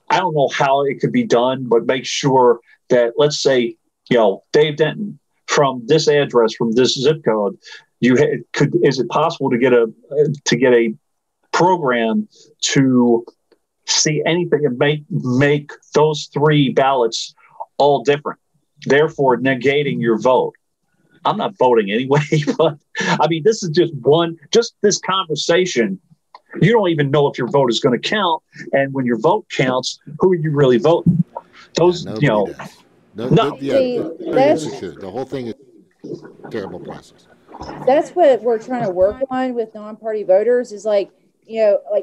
I don't know how it could be done, but make sure that, let's say, Dave Denton, from this address, from this zip code, is it possible to get a program to see anything and make those 3 ballots all different, therefore negating your vote? I'm not voting anyway, but I mean, this is just this conversation. You don't even know if your vote is going to count, and when your vote counts, who are you really voting? Those, nobody does. The whole thing is a terrible process. That's what we're trying to work on with non-party voters is like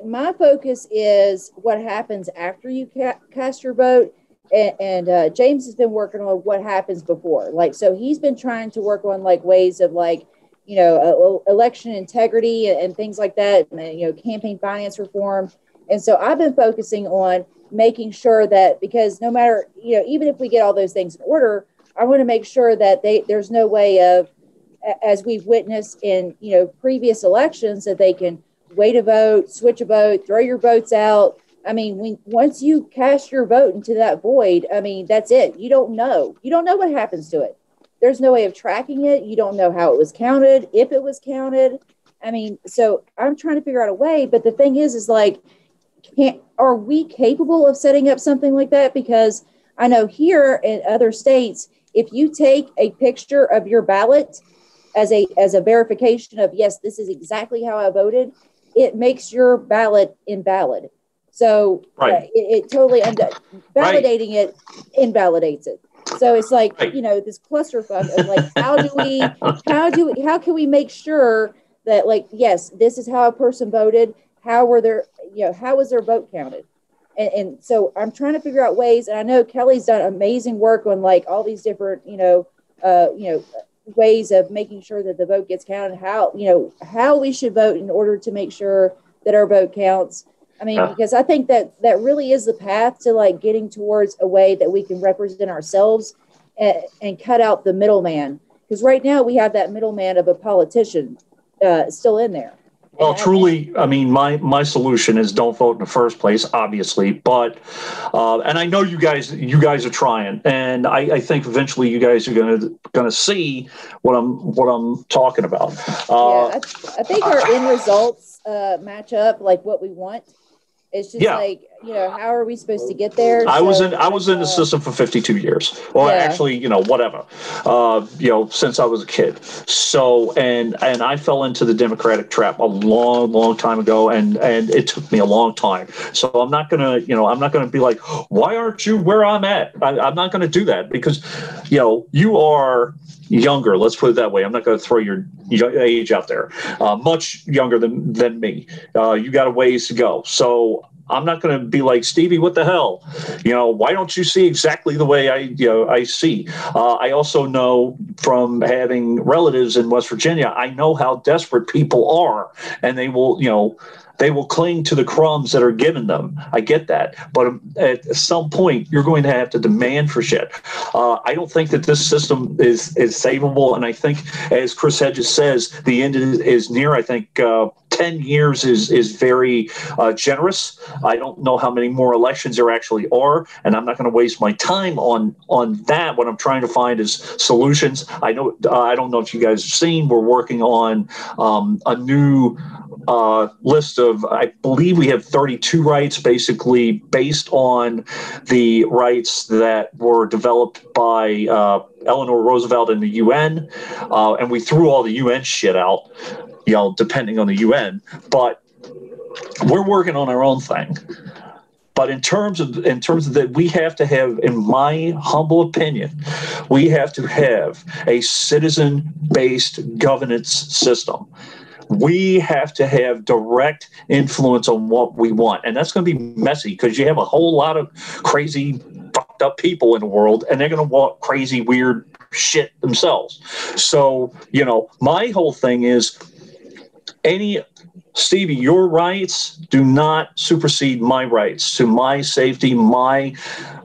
my focus is what happens after you cast your vote. And James has been working on what happens before. So he's been trying to work on ways of election integrity and things like that, and, campaign finance reform. And so I've been focusing on making sure that, because no matter, even if we get all those things in order, I want to make sure that there's no way of, as we've witnessed in, previous elections, that they can wait a vote, switch a vote, throw your votes out. I mean, once you cast your vote into that void, I mean, that's it. You don't know what happens to it. There's no way of tracking it. You don't know how it was counted, if it was counted. I mean, so I'm trying to figure out a way, but the thing is are we capable of setting up something like that? Because I know here in other states, if you take a picture of your ballot as a verification of, yes, this is exactly how I voted, it makes your ballot invalid. So it totally validating it invalidates it. So it's this clusterfuck of how can we make sure that yes, this is how a person voted. How was their vote counted? And so I'm trying to figure out ways, and I know Kelly's done amazing work on all these different, ways of making sure that the vote gets counted, how we should vote in order to make sure that our vote counts. I mean, because I think that really is the path to getting towards a way that we can represent ourselves and cut out the middleman. Because right now we have that middleman of a politician still in there. Well, truly, I mean, my solution is don't vote in the first place, obviously. But and I know you guys are trying, and I think eventually you guys are gonna see what I'm talking about. I think our end results match up what we want. It's just how are we supposed to get there? I was in the system for 52 years. Well, actually, whatever. Since I was a kid. So and I fell into the Democratic trap a long time ago, and it took me a long time. So I'm not gonna be like, why aren't you where I'm at? I'm not gonna do that, because you are younger. Let's put it that way. I'm not going to throw your age out there. Much younger than me. You got a ways to go. So I'm not going to be like, Stevie, what the hell? Why don't you see exactly the way I see? I also know from having relatives in West Virginia, I know how desperate people are, and they will cling to the crumbs that are given them. I get that. But at some point, you're going to have to demand for shit. I don't think that this system is savable. And I think, as Chris Hedges says, the end is near. I think 10 years is very generous. I don't know how many more elections there actually are, and I'm not going to waste my time on that. What I'm trying to find is solutions. I don't know if you guys have seen, we're working on a new list of, I believe we have 32 rights, basically based on the rights that were developed by Eleanor Roosevelt in the UN, and we threw all the UN shit out, depending on the UN, but we're working on our own thing. But in terms of that, we have to have, in my humble opinion, we have to have a citizen-based governance system. We have to have direct influence on what we want. And that's going to be messy, because you have a whole lot of crazy, fucked up people in the world, and they're going to want crazy, weird shit themselves. So, my whole thing is Stevie, your rights do not supersede my rights to my safety, my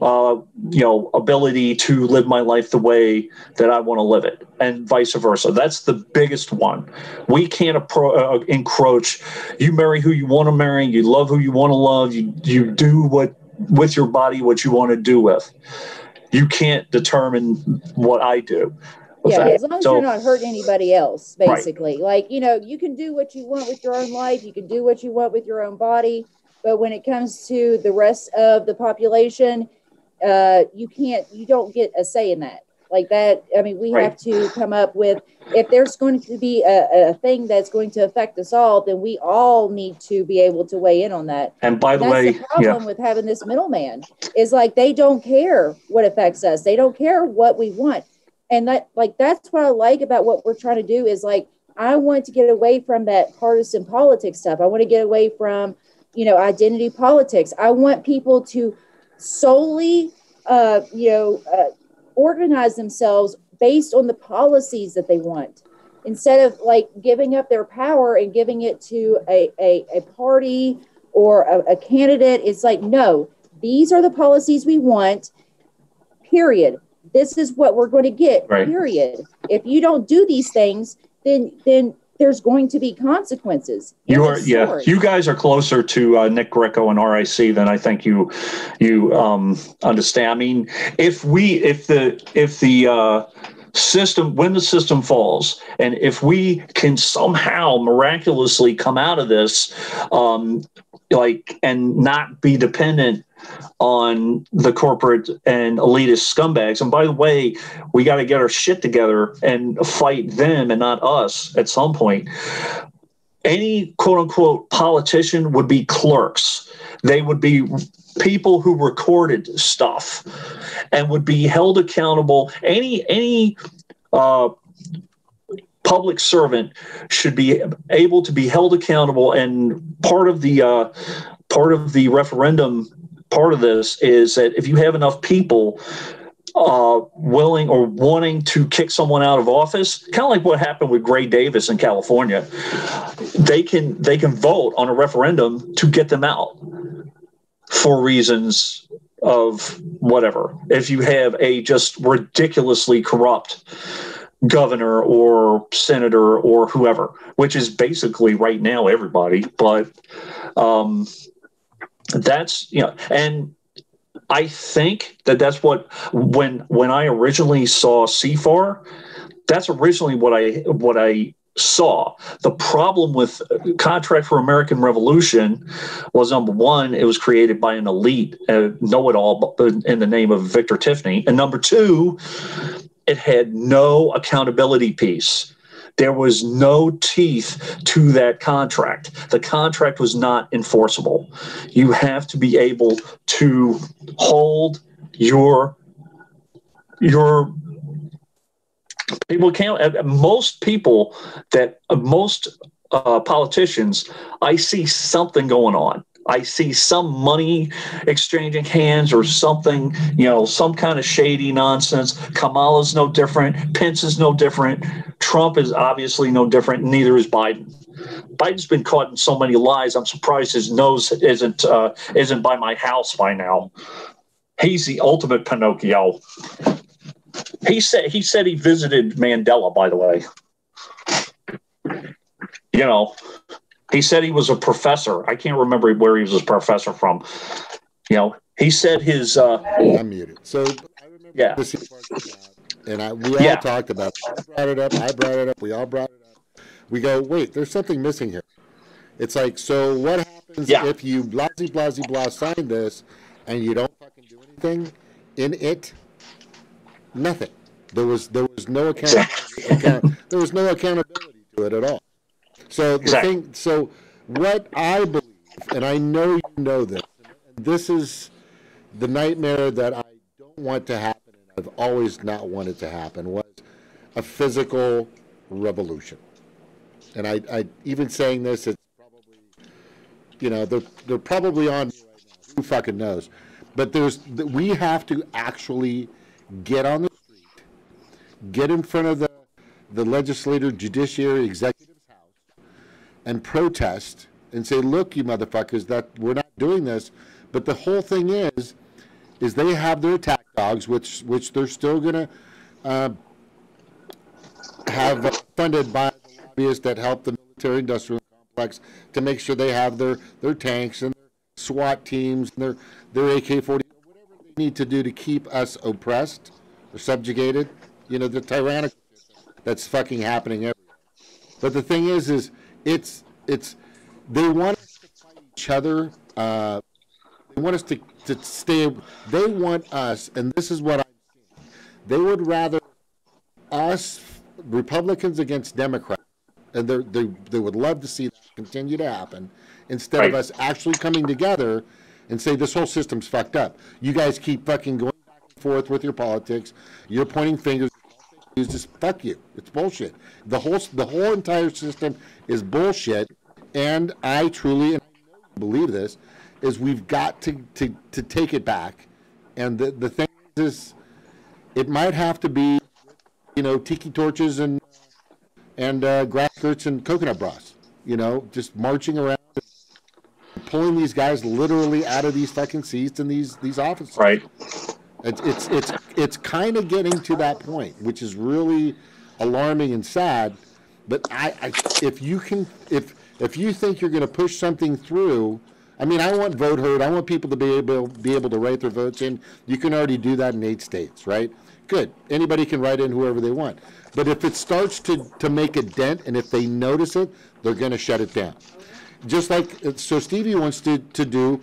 ability to live my life the way that I want to live it, and vice versa. That's the biggest one. We can't encroach. You marry who you want to marry. You love who you want to love. You do what with your body what you want to do with. You can't determine what I do. Yeah, as long as you're not hurting anybody else, basically. Right. Like, you can do what you want with your own life. You can do what you want with your own body. But when it comes to the rest of the population, you don't get a say in that. Like that, I mean, we have to come up with, if there's going to be a thing that's going to affect us all, then we all need to be able to weigh in on that. And by the way, that's the problem with having this middleman, is like, they don't care what affects us. They don't care what we want. And that's what I like about what we're trying to do, is like, I want to get away from that partisan politics stuff. I want to get away from, identity politics. I want people to solely, organize themselves based on the policies that they want, instead of like giving up their power and giving it to a party or a candidate. It's like, no, these are the policies we want, period. This is what we're going to get, period. If you don't do these things, then there's going to be consequences. You guys are closer to Nick Greco and RIC than I think you understand. I mean, if the system, when the system falls, and if we can somehow miraculously come out of this, and not be dependent on the corporate and elitist scumbags. And by the way, we got to get our shit together and fight them and not us at some point. Any quote unquote politician would be clerks. They would be people who recorded stuff and would be held accountable. Any public servant should be able to be held accountable. And part of the referendum, part of this is that if you have enough people willing or wanting to kick someone out of office, kind of like what happened with Gray Davis in California, they can vote on a referendum to get them out for reasons of whatever. If you have a just ridiculously corrupt governor or senator or whoever, which is basically right now everybody, but that's, and I think that's what, when I originally saw CFAR, that's originally what I saw. The problem with Contract for American Revolution was, number one, it was created by an elite know-it-all in the name of Victor Tiffany, and number two, it had no accountability piece. There was no teeth to that contract. The contract was not enforceable. You have to be able to hold your people account. Most politicians, I see something going on. I see some money exchanging hands or something, some kind of shady nonsense. Kamala's no different. Pence is no different. Trump is obviously no different. Neither is Biden. Biden's been caught in so many lies. I'm surprised his nose isn't by my house by now. He's the ultimate Pinocchio. He said he visited Mandela, by the way. He said he was a professor. I can't remember where he was a professor from. He said his. I'm muted. So I remember this and we all talked about it. I brought it up. We all brought it up. We go, wait, there's something missing here. It's like, so what happens if you blah sign this and you don't fucking do anything in it? Nothing. There was no accountability. There was no accountability to it at all. So the thing. So what I believe, and I know you know this, and this is the nightmare that I don't want to happen, and I've always not wanted to happen, was a physical revolution. And I even saying this, it's probably, they're probably on me right now. Who fucking knows? But we have to actually get on the street, get in front of the legislative, judiciary, executive house, and protest and say, look, you motherfuckers, that we're not doing this. But the whole thing is they have their attack dogs, which they're still going to have funded by the lobbyists that help the military-industrial complex to make sure they have their tanks and their SWAT teams and their AK-40, whatever they need to do to keep us oppressed or subjugated. You know, the tyrannical that's fucking happening everywhere. But the thing is it's they want us to fight each other. They want us to stay. They want us, and this is what I'm seeing. They would rather us Republicans against Democrats, and they would love to see that continue to happen, instead of us actually coming together and say this whole system's fucked up. You guys keep fucking going back and forth with your politics. You're pointing fingers. It's just fuck you. It's bullshit. The whole entire system is bullshit, and I truly and I know you believe this is we've got to take it back. And the thing is, it might have to be, you know, tiki torches and grass skirts and coconut bras. You know, just marching around, pulling these guys literally out of these fucking seats in these offices. Right. It's kind of getting to that point, which is really alarming and sad. But if you think you're going to push something through, I mean, I want vote heard. I want people to be able to write their votes in. You can already do that in 8 states, right? Good. Anybody can write in whoever they want. But if it starts to make a dent, and if they notice it, they're going to shut it down. Just like, so Stevie wants to do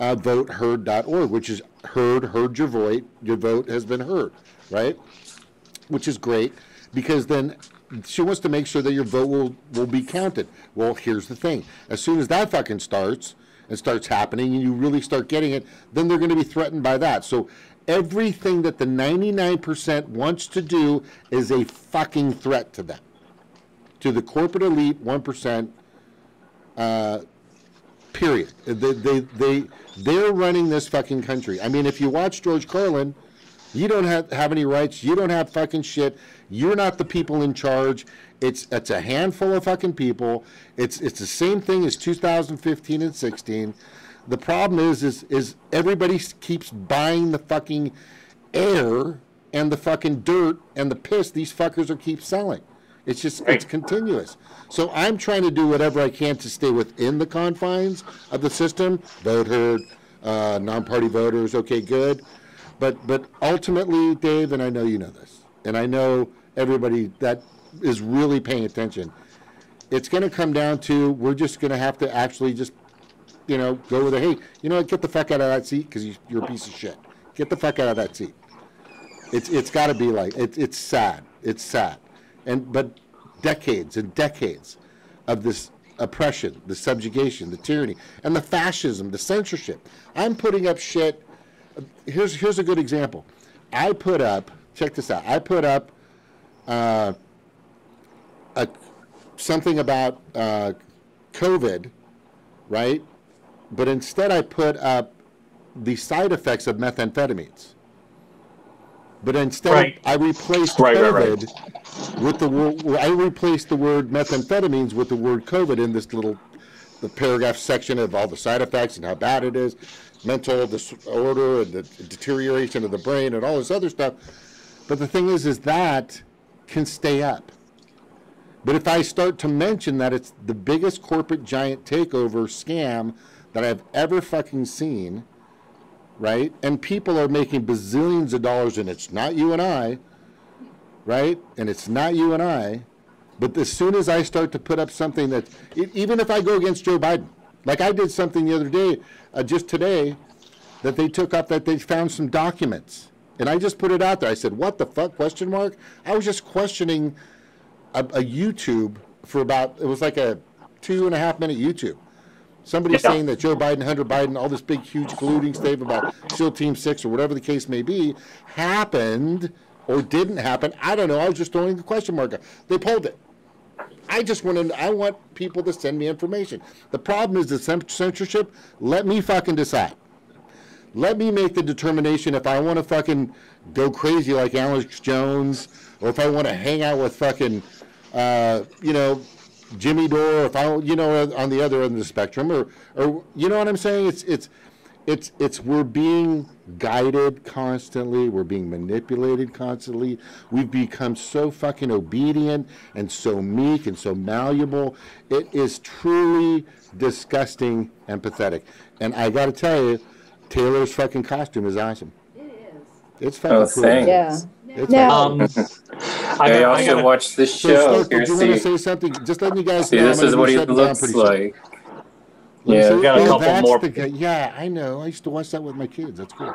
voteheard.org, which is heard your vote has been heard, right? Which is great, because then she wants to make sure that your vote will be counted. Well, here's the thing. As soon as that fucking starts happening and you really start getting it, then they're going to be threatened by that. So everything that the 99% wants to do is a fucking threat to them. To the corporate elite 1%, period. They're running this fucking country. I mean, if you watch George Carlin, you don't have any rights. You don't have fucking shit. You're not the people in charge. It's a handful of fucking people. It's the same thing as 2015 and 16. The problem is everybody keeps buying the fucking air and the fucking dirt and the piss these fuckers keep selling. It's just, it's continuous. So I'm trying to do whatever I can to stay within the confines of the system. Vote heard, non-party voters, okay, good. But ultimately, Dave, and I know you know this, and I know everybody that is really paying attention, it's going to come down to, we're just going to have to actually just, you know, go with hey, you know what, get the fuck out of that seat because you're a piece of shit. Get the fuck out of that seat. It's got to be like, it's sad. It's sad. But decades and decades of this oppression, the subjugation, the tyranny, and the fascism, the censorship. I'm putting up shit. Here's a good example. I put up, check this out. I put up something about COVID, right? But instead I put up the side effects of methamphetamines. But instead I replaced COVID with the word, I replaced the word methamphetamines with the word COVID in this the paragraph section of all the side effects and how bad it is, mental disorder and the deterioration of the brain and all this other stuff. But the thing is that can stay up. But if I start to mention that it's the biggest corporate giant takeover scam that I've ever fucking seen, right? And people are making bazillions of dollars, and it's not you and I, right? And it's not you and I. But as soon as I start to put up something that, even if I go against Joe Biden, like I did something the other day, just today, that they took up, that they found some documents. And I just put it out there. I said, what the fuck, question mark? I was just questioning a YouTube for about, it was like a 2.5 minute YouTube. Somebody saying that Joe Biden, Hunter Biden, all this big, huge colluding statement about SEAL Team 6 or whatever the case may be, happened or didn't happen. I don't know. I was just throwing the question mark. They pulled it. I want people to send me information. The problem is the censorship. Let me fucking decide. Let me make the determination if I want to fucking go crazy like Alex Jones, or if I want to hang out with fucking, Jimmy Dore, if I, on the other end of the spectrum, or you know what I'm saying? It's we're being guided constantly. We're being manipulated constantly. We've become so fucking obedient and so meek and so malleable. It is truly disgusting and pathetic. And I got to tell you, Taylor's fucking costume is awesome. It is. It's fucking cool. Thanks. Yeah. It's Now, I also watched this show. So, Stoke, do you want to say something? Just letting you guys See, know. this is what he looks like. Yeah, we got a couple more. Yeah, I know. I used to watch that with my kids. That's cool.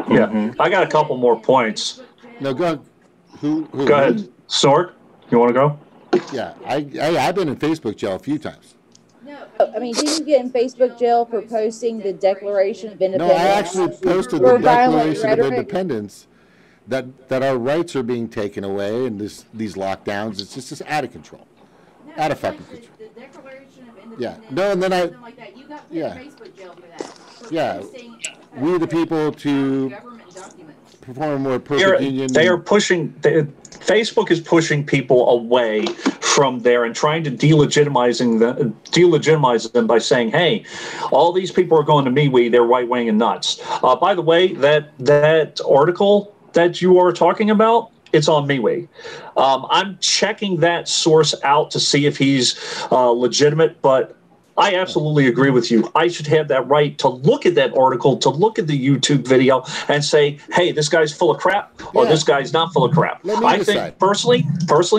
Yeah, I got a couple more points. No, go ahead. Who go ahead. Sorg, you want to go? Yeah, I've been in Facebook jail a few times. I mean, didn't you get in Facebook jail for posting the Declaration of Independence? No, I actually posted the Declaration of Independence that our rights are being taken away and these lockdowns. It's just out of control. Out of fucking control. The Declaration of Independence. Yeah. No, and then something like that. You got put in Facebook jail for that. Yeah. We the people to perform more perfect union. They are pushing. Facebook is pushing people away from there and trying to delegitimize them by saying, "Hey, all these people are going to MeWe. They're right wing and nuts." By the way, that article that you are talking about, it's on MeWe. I'm checking that source out to see if he's legitimate, but I absolutely agree with you. I should have that right to look at that article, to look at the YouTube video and say, hey, this guy's full of crap, or this guy's not full of crap. I think personally,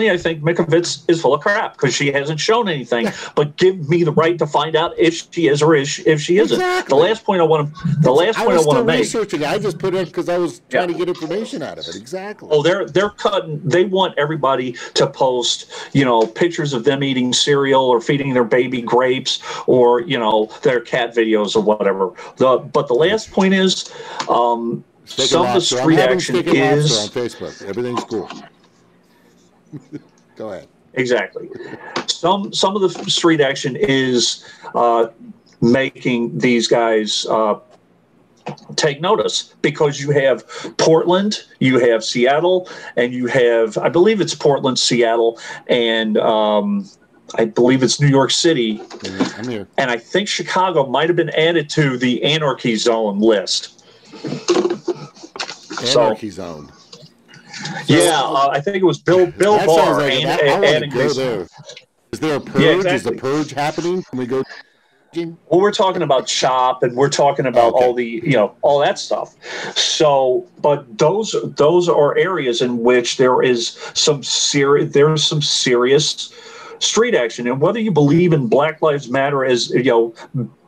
I think Mikovits is full of crap because she hasn't shown anything, but give me the right to find out if she is or if she isn't. Exactly. The last point I want to make. Researching. I just put it because I was trying to get information out of it. Exactly. Oh, they're cutting. They want everybody to post, pictures of them eating cereal or feeding their baby grapes, or their cat videos or whatever. But the last point is, some of the street action is on Facebook. Everything's cool. Go ahead. Exactly. Some of the street action is making these guys take notice, because you have Portland, you have Seattle, and you have, I believe it's Portland, Seattle, and I believe it's New York City. I'm here. And I think Chicago might have been added to the anarchy zone list. Anarchy zone. Yeah, I think it was Bill Barr like adding this. There. Is there a purge? Yeah, exactly. Is the purge happening? Can we go? Well, we're talking about CHOP, and we're talking about all the, all that stuff. So, but those are areas in which there is some serious street action. And whether you believe in Black Lives Matter as,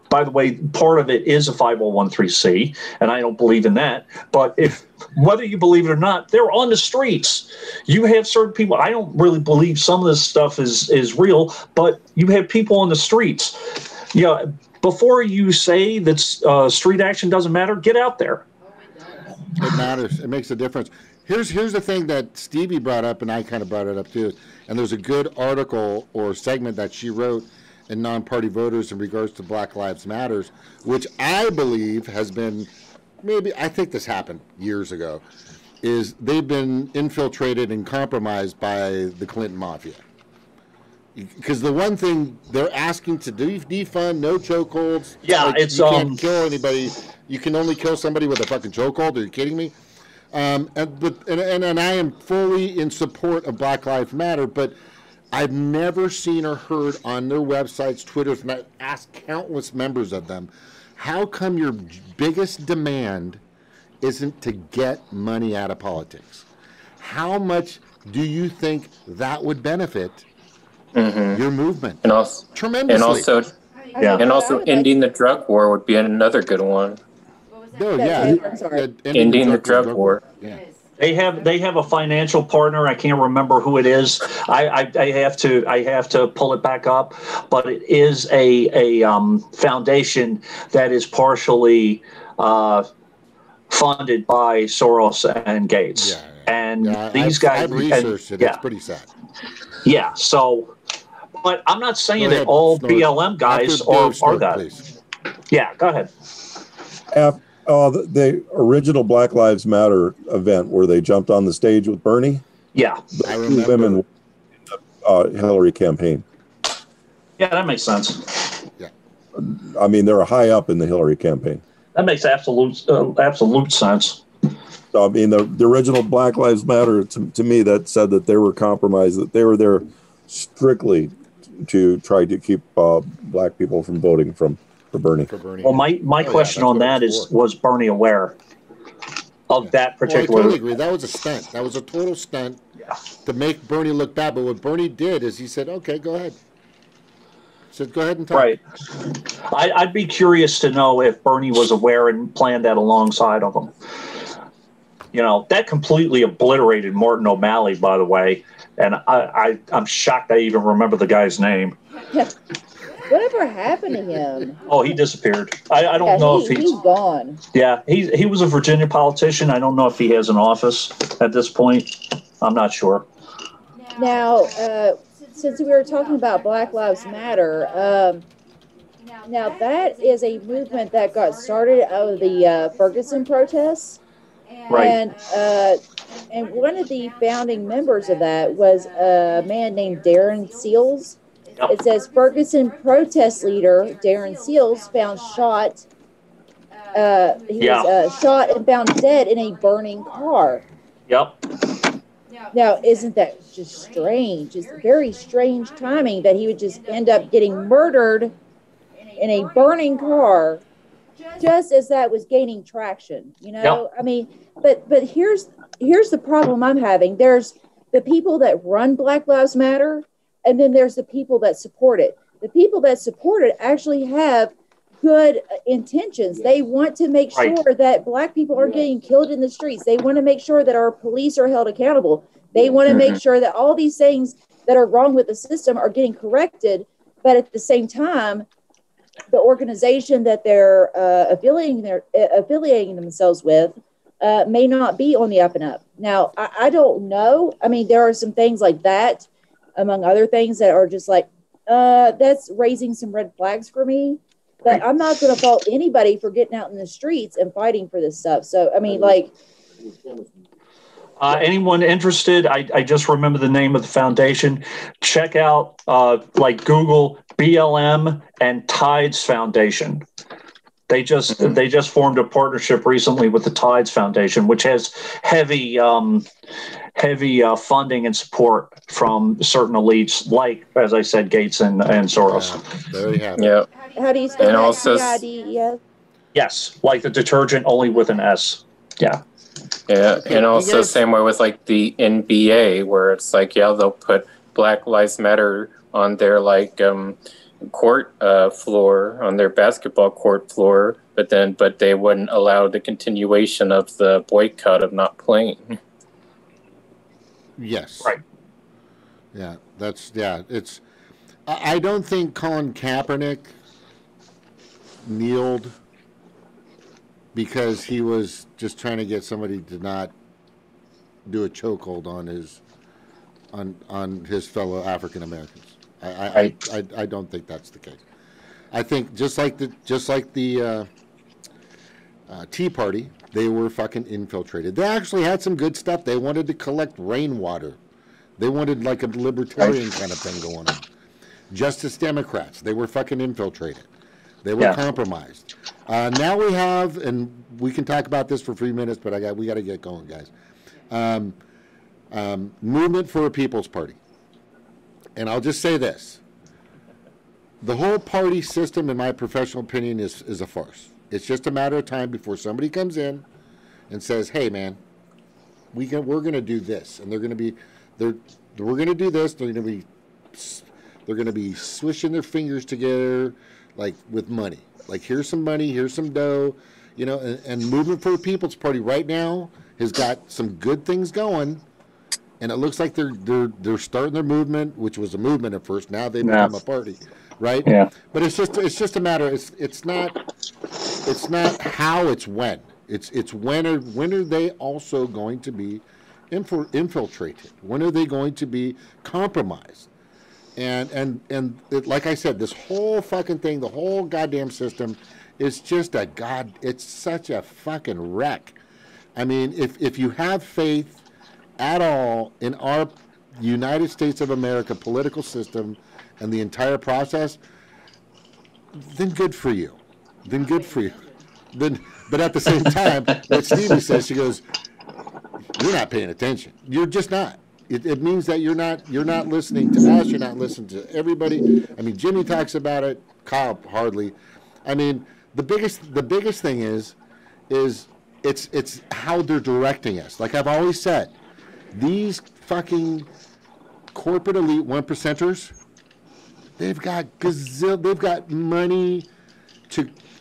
by the way, part of it is a 501c, and I don't believe in that. But whether you believe it or not, they're on the streets. You have certain people. I don't really believe some of this stuff is real, but you have people on the streets. Before you say that street action doesn't matter, get out there. It matters. It makes a difference. Here's the thing that Stevie brought up, and I kind of brought it up too. And there's a good article or segment that she wrote in Non-Party Voters in regards to Black Lives Matters, which I believe has been, I think this happened years ago, is they've been infiltrated and compromised by the Clinton Mafia. Because the one thing they're asking to defund, no chokeholds. Yeah, you can't kill anybody. You can only kill somebody with a fucking chokehold. Are you kidding me? And I am fully in support of Black Lives Matter, but I've never seen or heard on their websites, Twitters, and I asked countless members of them, how come your biggest demand isn't to get money out of politics? How much do you think that would benefit your movement? And also, tremendously. And also ending the drug war would be another good one. Oh, yeah. Ending the drug war. Yeah. They have a financial partner. I can't remember who it is. I have to pull it back up, but it is a foundation that is partially funded by Soros and Gates. Yeah. And these guys. I've researched it. It's pretty sad. Yeah. So, but I'm not saying that all BLM guys are that. Please. Yeah. Go ahead. The original Black Lives Matter event where they jumped on the stage with Bernie. Yeah, I remember. Women in the Hillary campaign. Yeah, that makes sense. Yeah. I mean, they're high up in the Hillary campaign. That makes absolute sense. So, I mean, the original Black Lives Matter, to me, that said that they were compromised, that they were there strictly to try to keep black people from voting for Bernie. Well, my question on that was Bernie aware of that particular? Well, I totally agree. That was a stunt. That was a total stunt to make Bernie look bad. But what Bernie did is he said, okay, go ahead. He said, go ahead and talk. Right. I'd be curious to know if Bernie was aware and planned that alongside of him. You know, that completely obliterated Martin O'Malley, by the way. And I'm shocked I even remember the guy's name. Whatever happened to him? Oh, he disappeared. I don't know if he's gone. Yeah, he was a Virginia politician. I don't know if he has an office at this point. I'm not sure. Now, since we were talking about Black Lives Matter, now that is a movement that got started out of the Ferguson protests. Right. And one of the founding members of that was a man named Darren Seals. Yep. It says Ferguson protest leader Darren Seals found shot. He was shot and found dead in a burning car. Yep. Now, isn't that just strange? It's very strange timing that he would just end up getting murdered in a burning car just as that was gaining traction, you know? Yep. I mean, but here's the problem I'm having. There's the people that run Black Lives Matter, and then there's the people that support it. The people that support it actually have good intentions. They want to make sure that black people are getting killed in the streets. They want to make sure that our police are held accountable. They want to make sure that all these things that are wrong with the system are getting corrected. But at the same time, the organization that they're affiliating themselves with may not be on the up and up. Now, I don't know. I mean, there are some things like that, among other things, that are just like, that's raising some red flags for me. But I'm not going to fault anybody for getting out in the streets and fighting for this stuff. So, I mean, like... anyone interested? I just remember the name of the foundation. Check out, like Google BLM and Tides Foundation. They just formed a partnership recently with the Tides Foundation, which has heavy funding and support from certain elites, like, as I said, Gates and Soros. There you have it. Yeah. How do you spell And that? also- TIDES? Yes, like the detergent, only with an S. Yeah. Yeah, and also same way with like the NBA, where it's like, yeah, they'll put Black Lives Matter on their like court floor, on their basketball court floor, but they wouldn't allow the continuation of the boycott of not playing. Yes. Right. Yeah, it's... I don't think Colin Kaepernick kneeled because he was just trying to get somebody to not do a chokehold on his fellow African Americans. I don't think that's the case. I think just like the Tea Party, they were fucking infiltrated. They actually had some good stuff. They wanted to collect rainwater. They wanted like a libertarian kind of thing going on. Justice Democrats, they were fucking infiltrated. They were compromised. Now we have, and we can talk about this for 3 minutes, but we got to get going, guys. Movement for a People's Party. And I'll just say this. The whole party system, in my professional opinion, is a farce. It's just a matter of time before somebody comes in and says, hey, man, we're going to do this. And we're going to do this. They're going to be swishing their fingers together, like with money. Like, here's some money, here's some dough, you know, and Movement for the People's Party right now has got some good things going, and it looks like they're starting their movement, which was a movement at first. Now they've become a party, right? Yeah. But it's just a matter. It's not how, it's when. It's when are they also going to be infiltrated? When are they going to be compromised? And like I said, this whole fucking thing, the whole goddamn system is just it's such a fucking wreck. I mean, if you have faith at all in our United States of America political system and the entire process, then good for you. Then good for you. But at the same time, what Stevie says, she goes, you're not paying attention. You're just not. It means that you're not listening to us. You're not listening to everybody. I mean, Jimmy talks about it. Kyle hardly. I mean, the biggest thing is it's how they're directing us. Like I've always said, these fucking corporate elite 1%ers, they've got money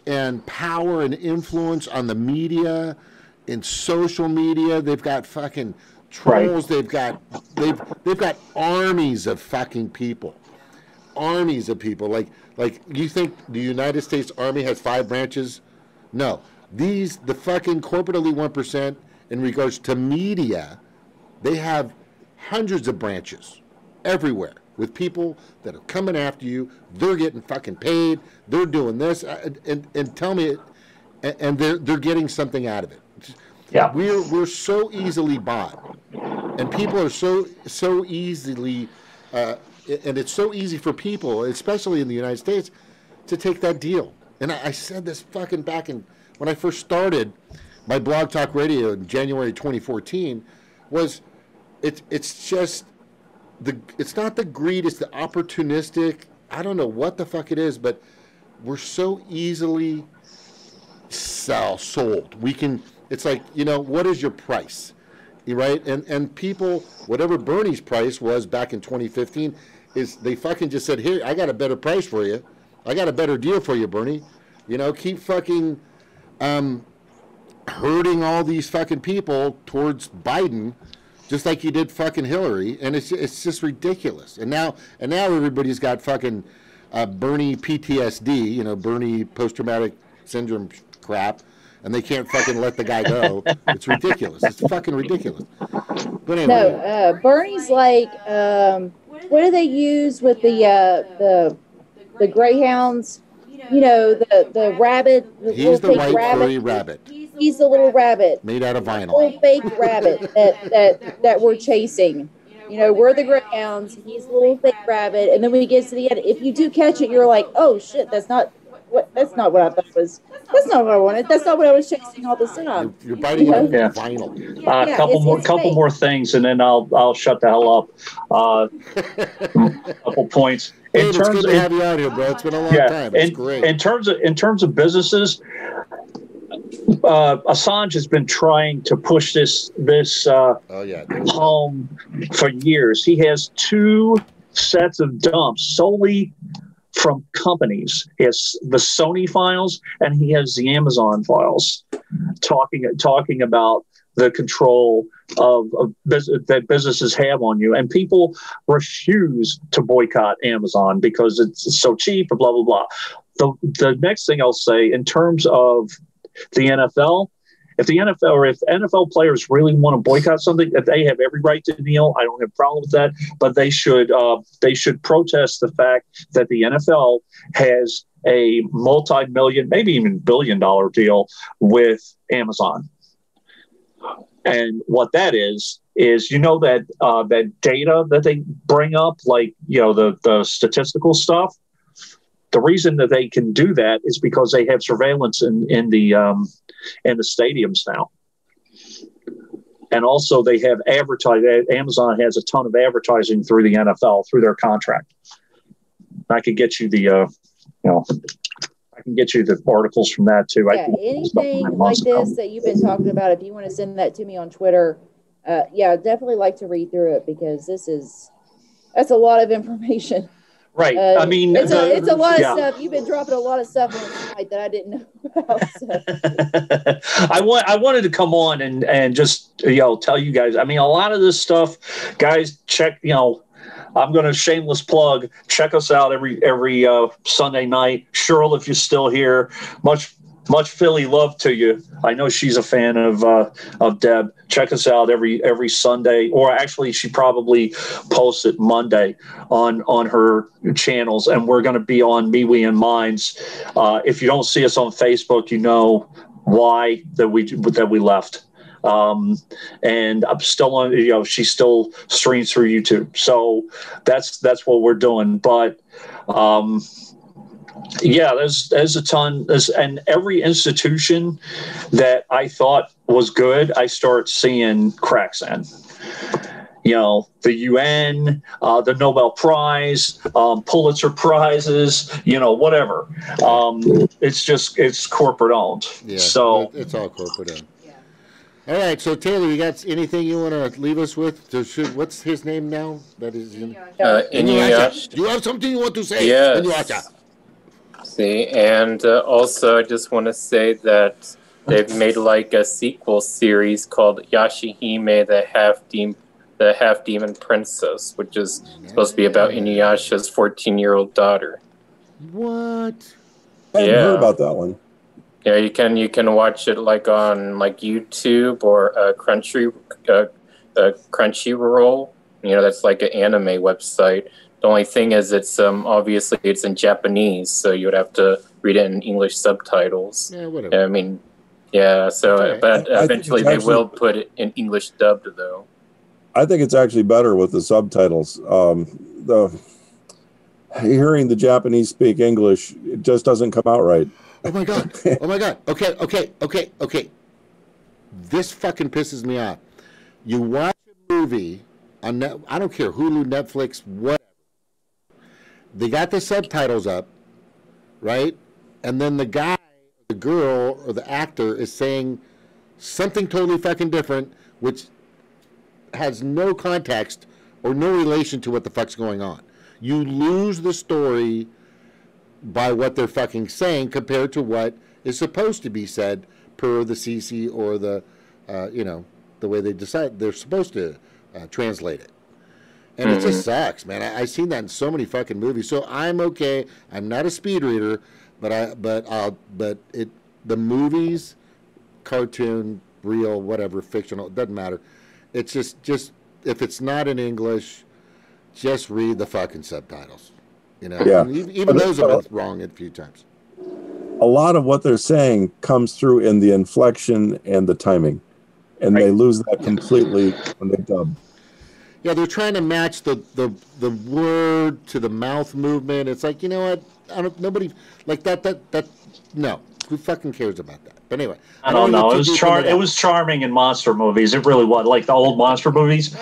and power and influence on the media, in social media. They've got fucking trolls. Right. They've got armies of fucking people. Armies of people. Like you think the United States Army has 5 branches? No. The fucking corporate elite 1%, in regards to media, they have hundreds of branches everywhere with people that are coming after you. They're getting fucking paid. They're doing this, and tell me, and they're getting something out of it. Yeah, we're so easily bought, and people are so easily, and it's so easy for people, especially in the United States, to take that deal. And I said this fucking back in when I first started my Blog Talk Radio in January 2014, was it's just it's not the greed, it's the opportunistic. I don't know what the fuck it is, but we're so easily sold. We can. It's like, what is your price, right? And people, whatever Bernie's price was back in 2015, is they fucking just said, here, I got a better price for you. I got a better deal for you, Bernie. Keep fucking herding all these fucking people towards Biden, just like you did fucking Hillary, and it's just ridiculous. And now everybody's got fucking Bernie PTSD, Bernie post-traumatic syndrome crap, and they can't fucking let the guy go. It's ridiculous. It's fucking ridiculous. But anyway. No, Bernie's like, what do they use with the Greyhounds? The rabbit. He's the white furry rabbit. He's the little rabbit made out of vinyl. Little fake rabbit that we're chasing. We're the Greyhounds. He's the little fake rabbit, and then when he gets to the end, if you do catch it, you're like, oh shit, that's not what I thought it was. That's not what I wanted. That's not what I was chasing all this time. You're biting into vinyl. A couple more things, and then I'll shut the hell up. A couple points. Hey, it's good to have you out here, bro. It's been a long time. It's great. In terms of businesses, Assange has been trying to push this home for years. He has 2 sets of dumps solely from companies. He has the Sony files and he has the Amazon files, talking about the control that businesses have on you, and people refuse to boycott Amazon because it's so cheap and blah blah blah. The next thing I'll say, in terms of the NFL, if NFL players really want to boycott something, if they have every right to kneel, I don't have a problem with that. But they should protest the fact that the NFL has a multi-million, maybe even billion-dollar deal with Amazon. And what that is that data that they bring up, like the statistical stuff. The reason that they can do that is because they have surveillance in the stadiums now, and also they have advertising. Amazon has a ton of advertising through the NFL through their contract. I could get you the articles from that too. Yeah, anything like this that you've been talking about, if you want to send that to me on Twitter, I'd definitely like to read through it, because that's a lot of information. Right. I mean, it's a lot of stuff. You've been dropping a lot of stuff on tonight that I didn't know about. So. I wanted to come on and just tell you guys. I mean, a lot of this stuff, guys. Check. I'm going to shameless plug. Check us out every Sunday night. Cheryl, if you're still here, much Philly love to you. I know she's a fan of Deb. Check us out every Sunday, or actually she probably posts it Monday on her channels, and we're going to be on MeWe and Minds. If you don't see us on Facebook, you know why that we left. And I'm still on, she still streams through YouTube. So that's what we're doing. But yeah, there's a ton, and every institution that I thought was good, I start seeing cracks in. The UN, the Nobel Prize, Pulitzer Prizes, whatever. It's corporate owned. Yeah, so it's all corporate owned. All right, so Taylor, you got anything you want to leave us with? What's his name now? That is Inuyasha. Do you have something you want to say? Yes. Inuyasha. See, and also I just want to say that they've made like a sequel series called Yashahime, the half demon princess, which is supposed to be about Inuyasha's 14-year-old daughter. What? I haven't heard about that one. Yeah, you can watch it like on like YouTube or Crunchyroll. That's like an anime website. The only thing is, it's obviously it's in Japanese, so you would have to read it in English subtitles. Yeah, whatever. I mean, yeah. So, okay. But eventually they will put it in English dubbed, though. I think it's actually better with the subtitles. Hearing the Japanese speak English, it just doesn't come out right. Oh my god! Oh my god! Okay. This fucking pisses me off. You watch a movie on I don't care, Hulu, Netflix, whatever. They got the subtitles up, right? And then the guy, the girl, or the actor is saying something totally fucking different, which has no context or no relation to what the fuck's going on. You lose the story by what they're fucking saying compared to what is supposed to be said per the CC or the, the way they decide they're supposed to translate it. And it just sucks, man. I've seen that in so many fucking movies. So I'm okay. I'm not a speed reader, the movies, cartoon, real, whatever, fictional, it doesn't matter. It's just if it's not in English, just read the fucking subtitles. Yeah. Even those have been wrong a few times. A lot of what they're saying comes through in the inflection and the timing, and they lose that completely when they dub. Yeah, they're trying to match the word to the mouth movement. It's like, you know what? Nobody like that. No, who fucking cares about that? But anyway, I don't know. It was charming in monster movies. It really was, like the old monster movies.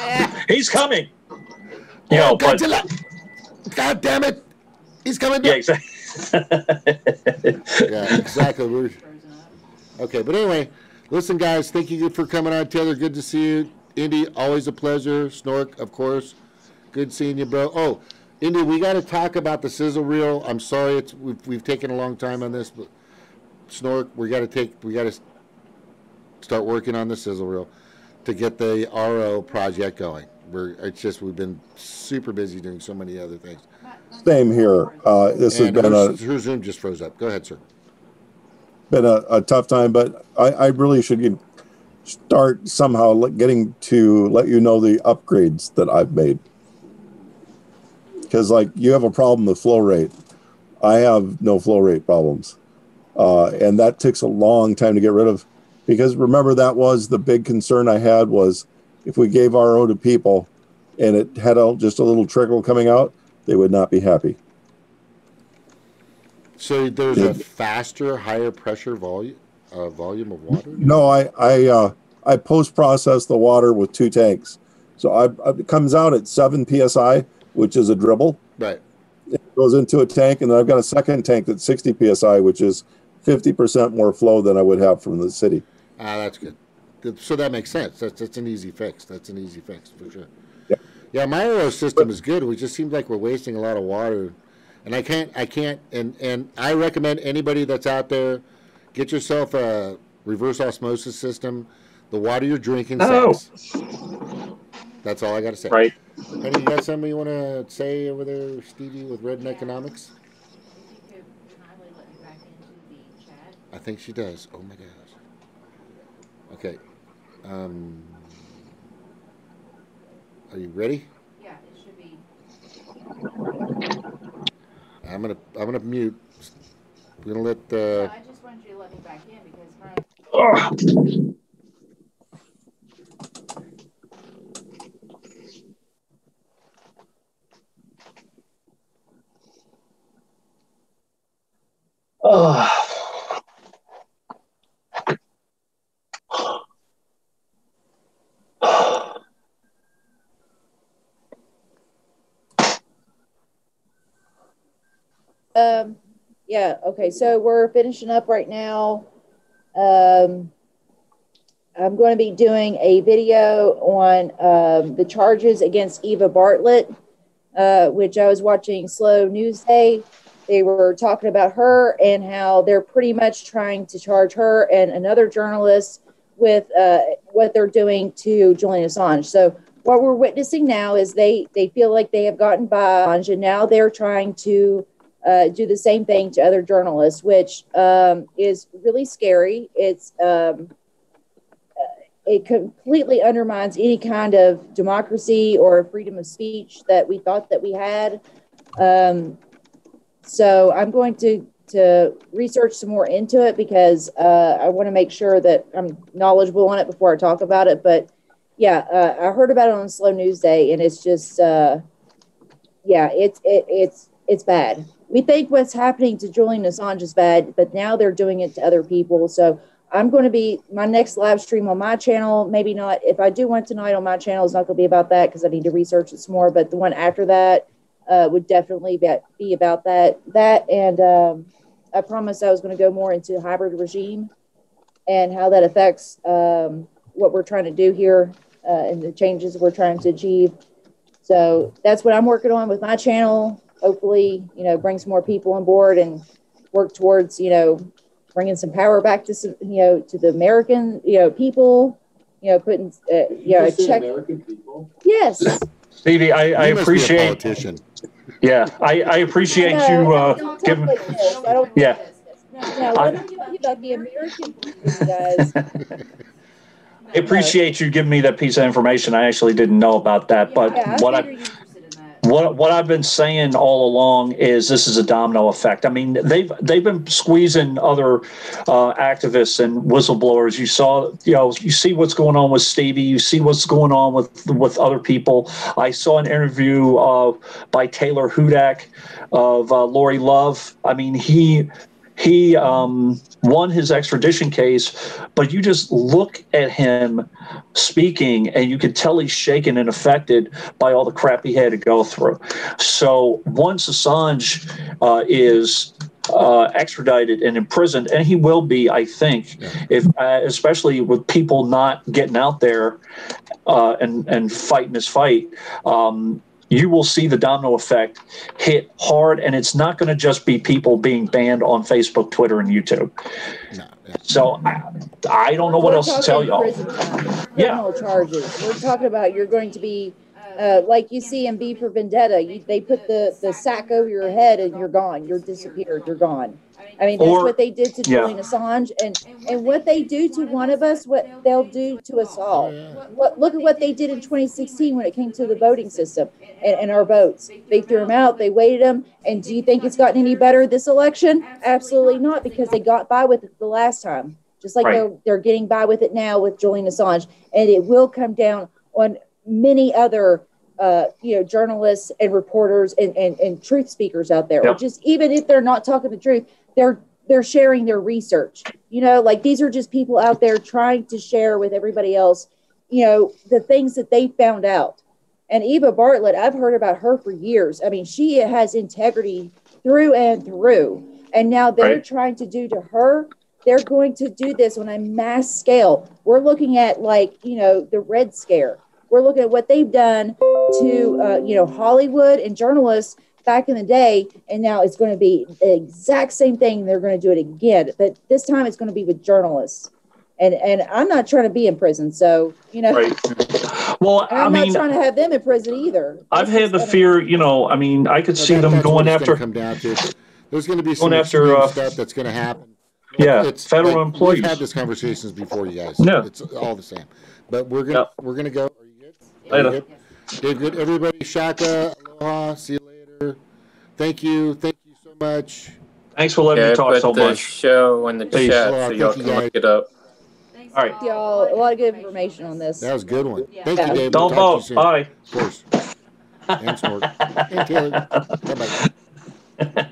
He's coming. Godzilla! God damn it! He's coming down. Yeah, exactly. Yeah, exactly. Okay, but anyway, listen, guys. Thank you for coming on, Taylor. Good to see you. Indy, always a pleasure. Snork, of course. Good seeing you, bro. Oh, Indy, we got to talk about the sizzle reel. I'm sorry, we've taken a long time on this, but Snork, we got to start working on the sizzle reel to get the RO project going. We've been super busy doing so many other things. Same here. This has been her Zoom just froze up. Go ahead, sir. Been a tough time, but I really should start somehow getting to let you know the upgrades that I've made. Because like you have a problem with flow rate. I have no flow rate problems. And that takes a long time to get rid of. Because remember, that was the big concern I had was if we gave RO to people and it had just a little trickle coming out, they would not be happy. So there's a faster, higher pressure volume of water? No, I post-process the water with 2 tanks. So it comes out at 7 PSI, which is a dribble. Right. It goes into a tank, and then I've got a second tank that's 60 PSI, which is 50% more flow than I would have from the city. That's good. So that makes sense. That's an easy fix. That's an easy fix for sure. Yeah, my RO system is good. We just seems like we're wasting a lot of water. And I can't, and I recommend anybody that's out there, get yourself a reverse osmosis system. The water you're drinking sucks. That's all I got to say. Right. Honey, you got something you want to say over there, Stevie, with Red Economics? I think she does. Oh my gosh. Okay. Are you ready? Yeah, it should be. I'm gonna mute. We're gonna let I just wanted you to let me back in because Yeah, okay, so we're finishing up right now. I'm going to be doing a video on the charges against Eva Bartlett, which I was watching Slow News Day. They were talking about her and how they're pretty much trying to charge her and another journalist with what they're doing to Julian Assange. So what we're witnessing now is they feel like they have gotten by Assange, and now they're trying to do the same thing to other journalists, which is really scary. It completely undermines any kind of democracy or freedom of speech that we thought that we had. So I'm going to research some more into it because I want to make sure that I'm knowledgeable on it before I talk about it. But yeah, I heard about it on Slow News Day, and it's just yeah, it's bad. We think what's happening to Julian Assange is bad, but now they're doing it to other people. So I'm going to be, my next live stream on my channel, maybe not, if I do one tonight on my channel, it's not going to be about that because I need to research it some more, but the one after that would definitely be about that. And I promised I was going to go more into hybrid regime and how that affects what we're trying to do here and the changes we're trying to achieve. So that's what I'm working on with my channel. Hopefully, bring some more people on board and work towards, bringing some power back to some, to the American, people, putting, a check. American people? Yes. Stevie, I appreciate. Be a politician. Yeah, I appreciate you giving. Yeah. No, let me tell you about the American people, guys. I appreciate you giving me that piece of information. I actually didn't know about that, but what I've been saying all along is this is a domino effect. I mean, they've been squeezing other activists and whistleblowers. You saw, you see what's going on with Stevie. You see what's going on with other people. I saw an interview by Taylor Hudak of Lori Love. I mean, he won his extradition case, but you just look at him speaking and you could tell he's shaken and affected by all the crap he had to go through. So once Assange is extradited and imprisoned, and he will be, I think, if especially with people not getting out there and fighting his fight, you will see the domino effect hit hard, and it's not going to just be people being banned on Facebook, Twitter, and YouTube. No. So I don't know what else to tell y'all. Criminal charges. We're talking about you're going to be, like you see in V for Vendetta, they put the sack over your head and you're gone. You're disappeared. You're gone. I mean, that's what they did to Julian Assange, and what they do to one of us, what they'll do to us all. Look at what they did in 2016 when it came to the voting system and our votes. They threw them out. They weighted them. And do you think it's gotten any better this election? Absolutely not, because they got by with it the last time, just like they're getting by with it now with Julian Assange. And it will come down on many other journalists and reporters and truth speakers out there. Or just even if they're not talking the truth, they're sharing their research. Like these are just people out there trying to share with everybody else, the things that they found out. And Eva Bartlett, I've heard about her for years. I mean, she has integrity through and through. And now they're trying to do to her, they're going to do this on a mass scale. We're looking at the Red Scare. We're looking at what they've done to, Hollywood and journalists back in the day, and now it's going to be the exact same thing. They're going to do it again, but this time it's going to be with journalists. And I'm not trying to be in prison, so Well, I'm not trying to have them in prison either. I've had the fear, I mean, I could see them going after. Come down to. There's going to be some stuff that's going to happen. Yeah, it's federal employees. We've had these conversations before, you guys. Yeah, it's all the same. But we're gonna go. Are you good? Are you good? Good. Everybody, Shaka, aloha. See you later. Thank you so much. Thanks for letting me talk so much. Show in the chat so y'all can look it up. All right, y'all. A lot of good information on this. That was a good one. Thank you, David. Don't vote. Bye. Of course. And Snort. And Taylor. Bye-bye.